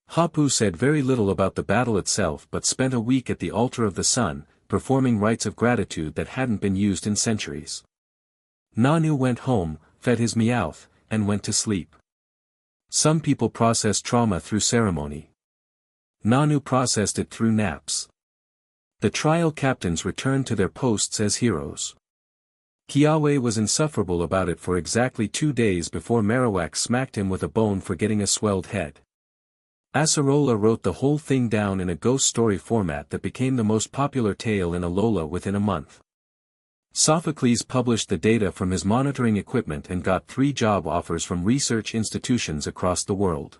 S1: Hapu said very little about the battle itself but spent a week at the altar of the sun, performing rites of gratitude that hadn't been used in centuries. Nanu went home, fed his Meowth, and went to sleep. Some people process trauma through ceremony. Nanu processed it through naps. The trial captains returned to their posts as heroes. Kiawe was insufferable about it for exactly 2 days before Marowak smacked him with a bone for getting a swelled head. Acerola wrote the whole thing down in a ghost story format that became the most popular tale in Alola within a month. Sophocles published the data from his monitoring equipment and got 3 job offers from research institutions across the world.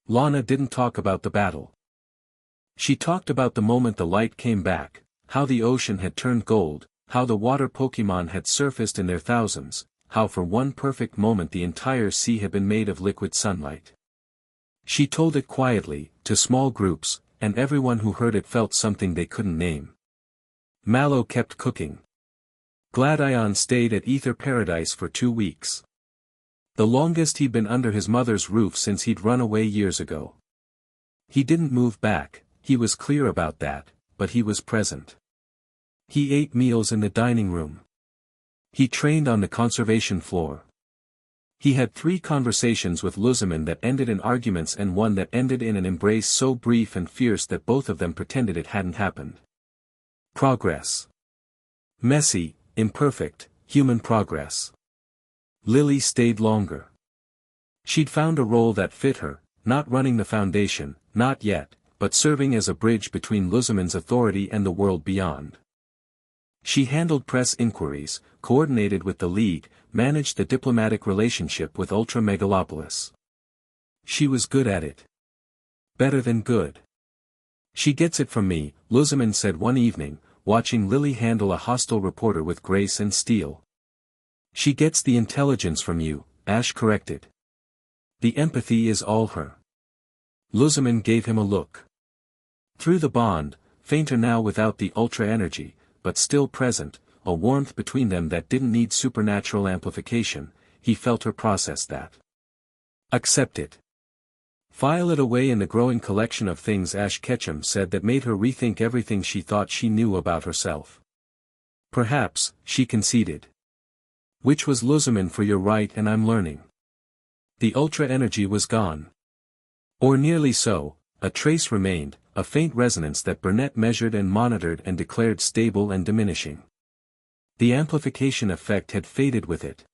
S1: Lana didn't talk about the battle. She talked about the moment the light came back, how the ocean had turned gold, how the water Pokémon had surfaced in their thousands, how for one perfect moment the entire sea had been made of liquid sunlight. She told it quietly, to small groups, and everyone who heard it felt something they couldn't name. Mallow kept cooking. Gladion stayed at Ether Paradise for 2 weeks. The longest he'd been under his mother's roof since he'd run away years ago. He didn't move back, he was clear about that, but he was present. He ate meals in the dining room. He trained on the conservation floor. He had 3 conversations with Lusamine that ended in arguments and one that ended in an embrace so brief and fierce that both of them pretended it hadn't happened. Progress. Messy, imperfect, human progress. Lily stayed longer. She'd found a role that fit her, not running the Foundation, not yet, but serving as a bridge between Lusamine's authority and the world beyond. She handled press inquiries, coordinated with the League, managed the diplomatic relationship with Ultra Megalopolis. She was good at it. Better than good. She gets it from me, Lusamine said one evening, watching Lily handle a hostile reporter with grace and steel. She gets the intelligence from you, Ash corrected. The empathy is all her. Lusamine gave him a look. Through the bond, fainter now without the ultra energy, but still present, a warmth between them that didn't need supernatural amplification, he felt her process that. Accept it. File it away in the growing collection of things Ash Ketchum said that made her rethink everything she thought she knew about herself. Perhaps, she conceded. Which was Lusamine for you're right and I'm learning. The ultra energy was gone. Or nearly so, a trace remained, a faint resonance that Burnett measured and monitored and declared stable and diminishing. The amplification effect had faded with it.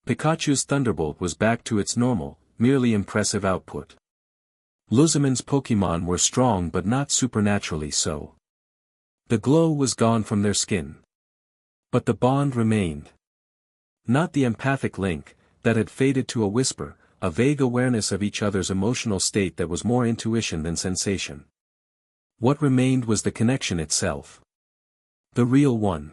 S1: Pikachu's Thunderbolt was back to its normal, merely impressive output. Lusamine's Pokémon were strong but not supernaturally so. The glow was gone from their skin. But the bond remained. Not the empathic link, that had faded to a whisper, a vague awareness of each other's emotional state that was more intuition than sensation. What remained was the connection itself. The real one.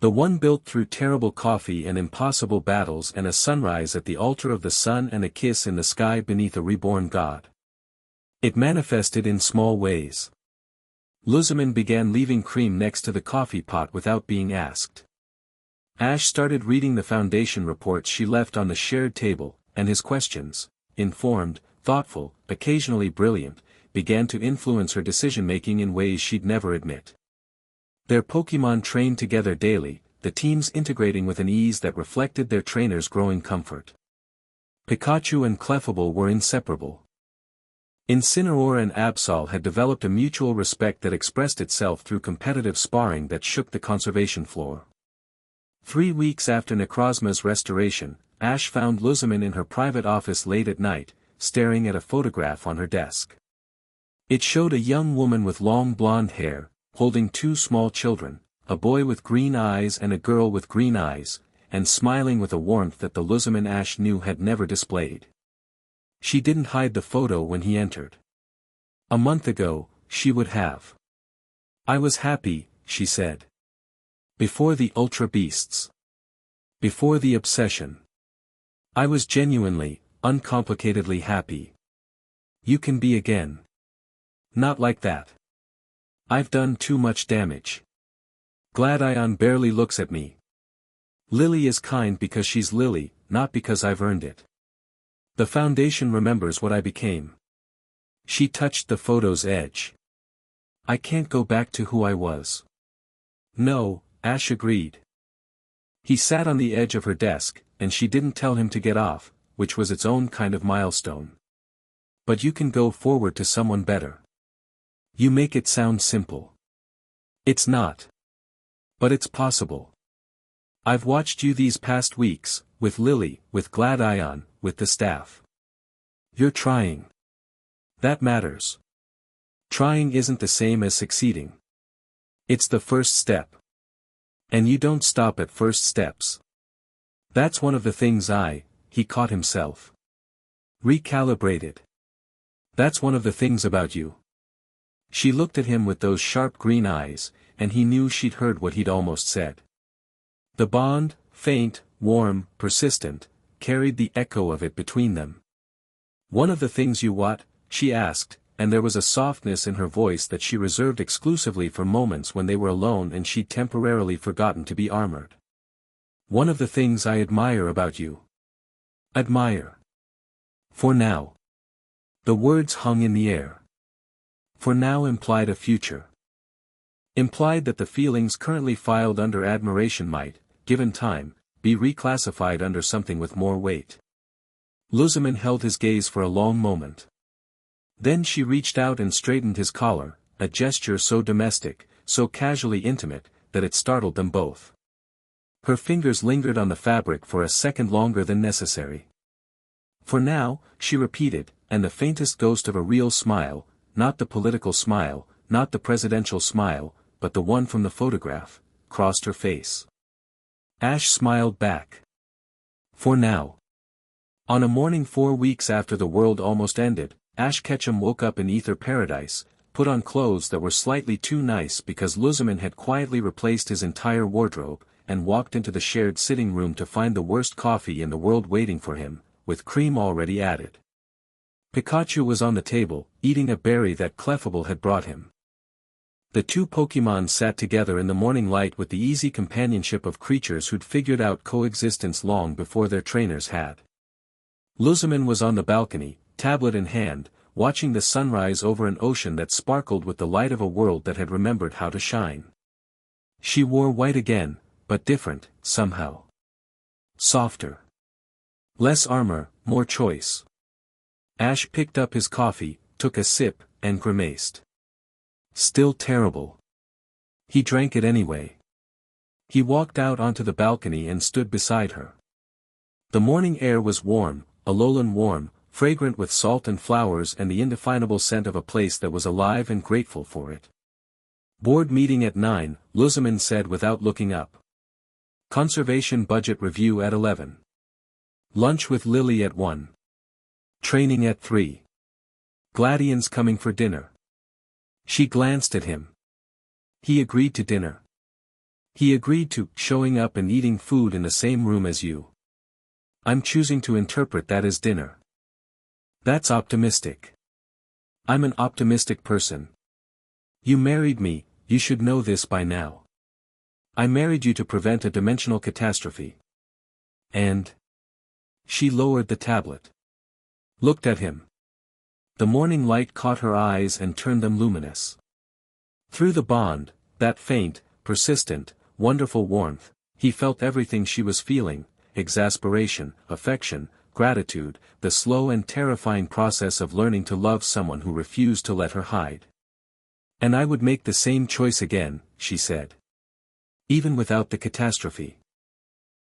S1: The one built through terrible coffee and impossible battles and a sunrise at the altar of the sun and a kiss in the sky beneath a reborn god. It manifested in small ways. Lusamine began leaving cream next to the coffee pot without being asked. Ash started reading the Foundation reports she left on the shared table, and his questions, informed, thoughtful, occasionally brilliant, began to influence her decision-making in ways she'd never admit. Their Pokémon trained together daily, the teams integrating with an ease that reflected their trainers' growing comfort. Pikachu and Clefable were inseparable. Incineroar and Absol had developed a mutual respect that expressed itself through competitive sparring that shook the conservation floor. 3 weeks after Necrozma's restoration, Ash found Lusamine in her private office late at night, staring at a photograph on her desk. It showed a young woman with long blonde hair, holding 2 small children, a boy with green eyes and a girl with green eyes, and smiling with a warmth that the Lusamine Ash knew had never displayed. She didn't hide the photo when he entered. A month ago, she would have. I was happy, she said. Before the Ultra Beasts. Before the obsession. I was genuinely, uncomplicatedly happy. You can be again. Not like that. I've done too much damage. Gladion barely looks at me. Lily is kind because she's Lily, not because I've earned it. The Foundation remembers what I became. She touched the photo's edge. I can't go back to who I was. No, Ash agreed. He sat on the edge of her desk, and she didn't tell him to get off, which was its own kind of milestone. But you can go forward to someone better. You make it sound simple. It's not. But it's possible. I've watched you these past weeks, with Lily, with Gladion, with the staff. You're trying. That matters. Trying isn't the same as succeeding. It's the first step. And you don't stop at first steps. That's one of the things he caught himself. Recalibrated. That's one of the things about you. She looked at him with those sharp green eyes, and he knew she'd heard what he'd almost said. The bond, faint, warm, persistent, carried the echo of it between them. One of the things you what? She asked, and there was a softness in her voice that she reserved exclusively for moments when they were alone and she'd temporarily forgotten to be armored. One of the things I admire about you. Admire. For now. The words hung in the air. For now implied a future. Implied that the feelings currently filed under admiration might, given time, be reclassified under something with more weight. Lusamine held his gaze for a long moment. Then she reached out and straightened his collar, a gesture so domestic, so casually intimate, that it startled them both. Her fingers lingered on the fabric for a second longer than necessary. For now, she repeated, and the faintest ghost of a real smile, not the political smile, not the presidential smile, but the one from the photograph, crossed her face. Ash smiled back. For now. On a morning 4 weeks after the world almost ended, Ash Ketchum woke up in Ether Paradise, put on clothes that were slightly too nice because Lusamine had quietly replaced his entire wardrobe, and walked into the shared sitting room to find the worst coffee in the world waiting for him, with cream already added. Pikachu was on the table, eating a berry that Clefable had brought him. The 2 Pokémon sat together in the morning light with the easy companionship of creatures who'd figured out coexistence long before their trainers had. Lusamine was on the balcony, tablet in hand, watching the sunrise over an ocean that sparkled with the light of a world that had remembered how to shine. She wore white again, but different, somehow. Softer. Less armor, more choice. Ash picked up his coffee, took a sip, and grimaced. Still terrible. He drank it anyway. He walked out onto the balcony and stood beside her. The morning air was warm, Alolan warm, fragrant with salt and flowers and the indefinable scent of a place that was alive and grateful for it. Board meeting at 9, Lusamine said without looking up. Conservation budget review at 11. Lunch with Lily at 1. Training at 3. Gladion's coming for dinner. She glanced at him. He agreed to dinner. He agreed to showing up and eating food in the same room as you. I'm choosing to interpret that as dinner. That's optimistic. I'm an optimistic person. You married me, you should know this by now. I married you to prevent a dimensional catastrophe. And? She lowered the tablet. Looked at him. The morning light caught her eyes and turned them luminous. Through the bond, that faint, persistent, wonderful warmth, he felt everything she was feeling: exasperation, affection, gratitude, the slow and terrifying process of learning to love someone who refused to let her hide. "And I would make the same choice again," she said. Even without the catastrophe.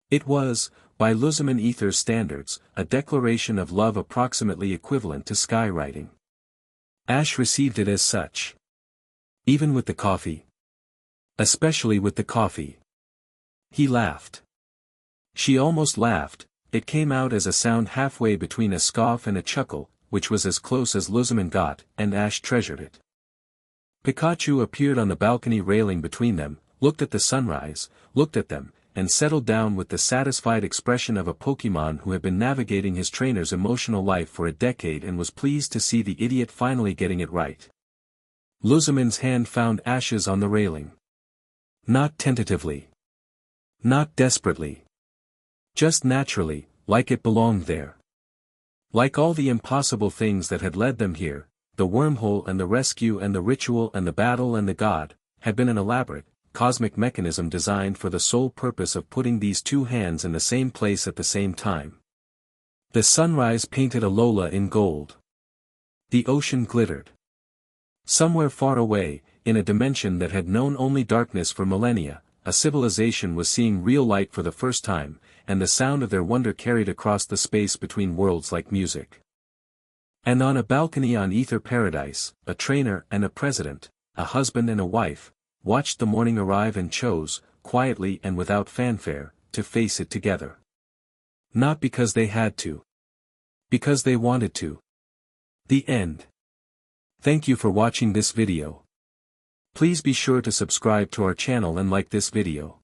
S1: It was, by Lusamine Ether's standards, a declaration of love approximately equivalent to skywriting. Ash received it as such. Even with the coffee. Especially with the coffee. He laughed. She almost laughed. It came out as a sound halfway between a scoff and a chuckle, which was as close as Lusamine got, and Ash treasured it. Pikachu appeared on the balcony railing between them, looked at the sunrise, looked at them, and settled down with the satisfied expression of a Pokémon who had been navigating his trainer's emotional life for a decade and was pleased to see the idiot finally getting it right. Lusamine's hand found Ash's on the railing. Not tentatively. Not desperately. Just naturally, like it belonged there. Like all the impossible things that had led them here, the wormhole and the rescue and the ritual and the battle and the god, had been an elaborate, cosmic mechanism designed for the sole purpose of putting these two hands in the same place at the same time. The sunrise painted Alola in gold. The ocean glittered. Somewhere far away, in a dimension that had known only darkness for millennia, a civilization was seeing real light for the first time, and the sound of their wonder carried across the space between worlds like music. And on a balcony on Ether Paradise, a trainer and a president, a husband and a wife, watched the morning arrive and chose, quietly and without fanfare, to face it together. Not because they had to. Because they wanted to. The end. Thank you for watching this video. Please be sure to subscribe to our channel and like this video.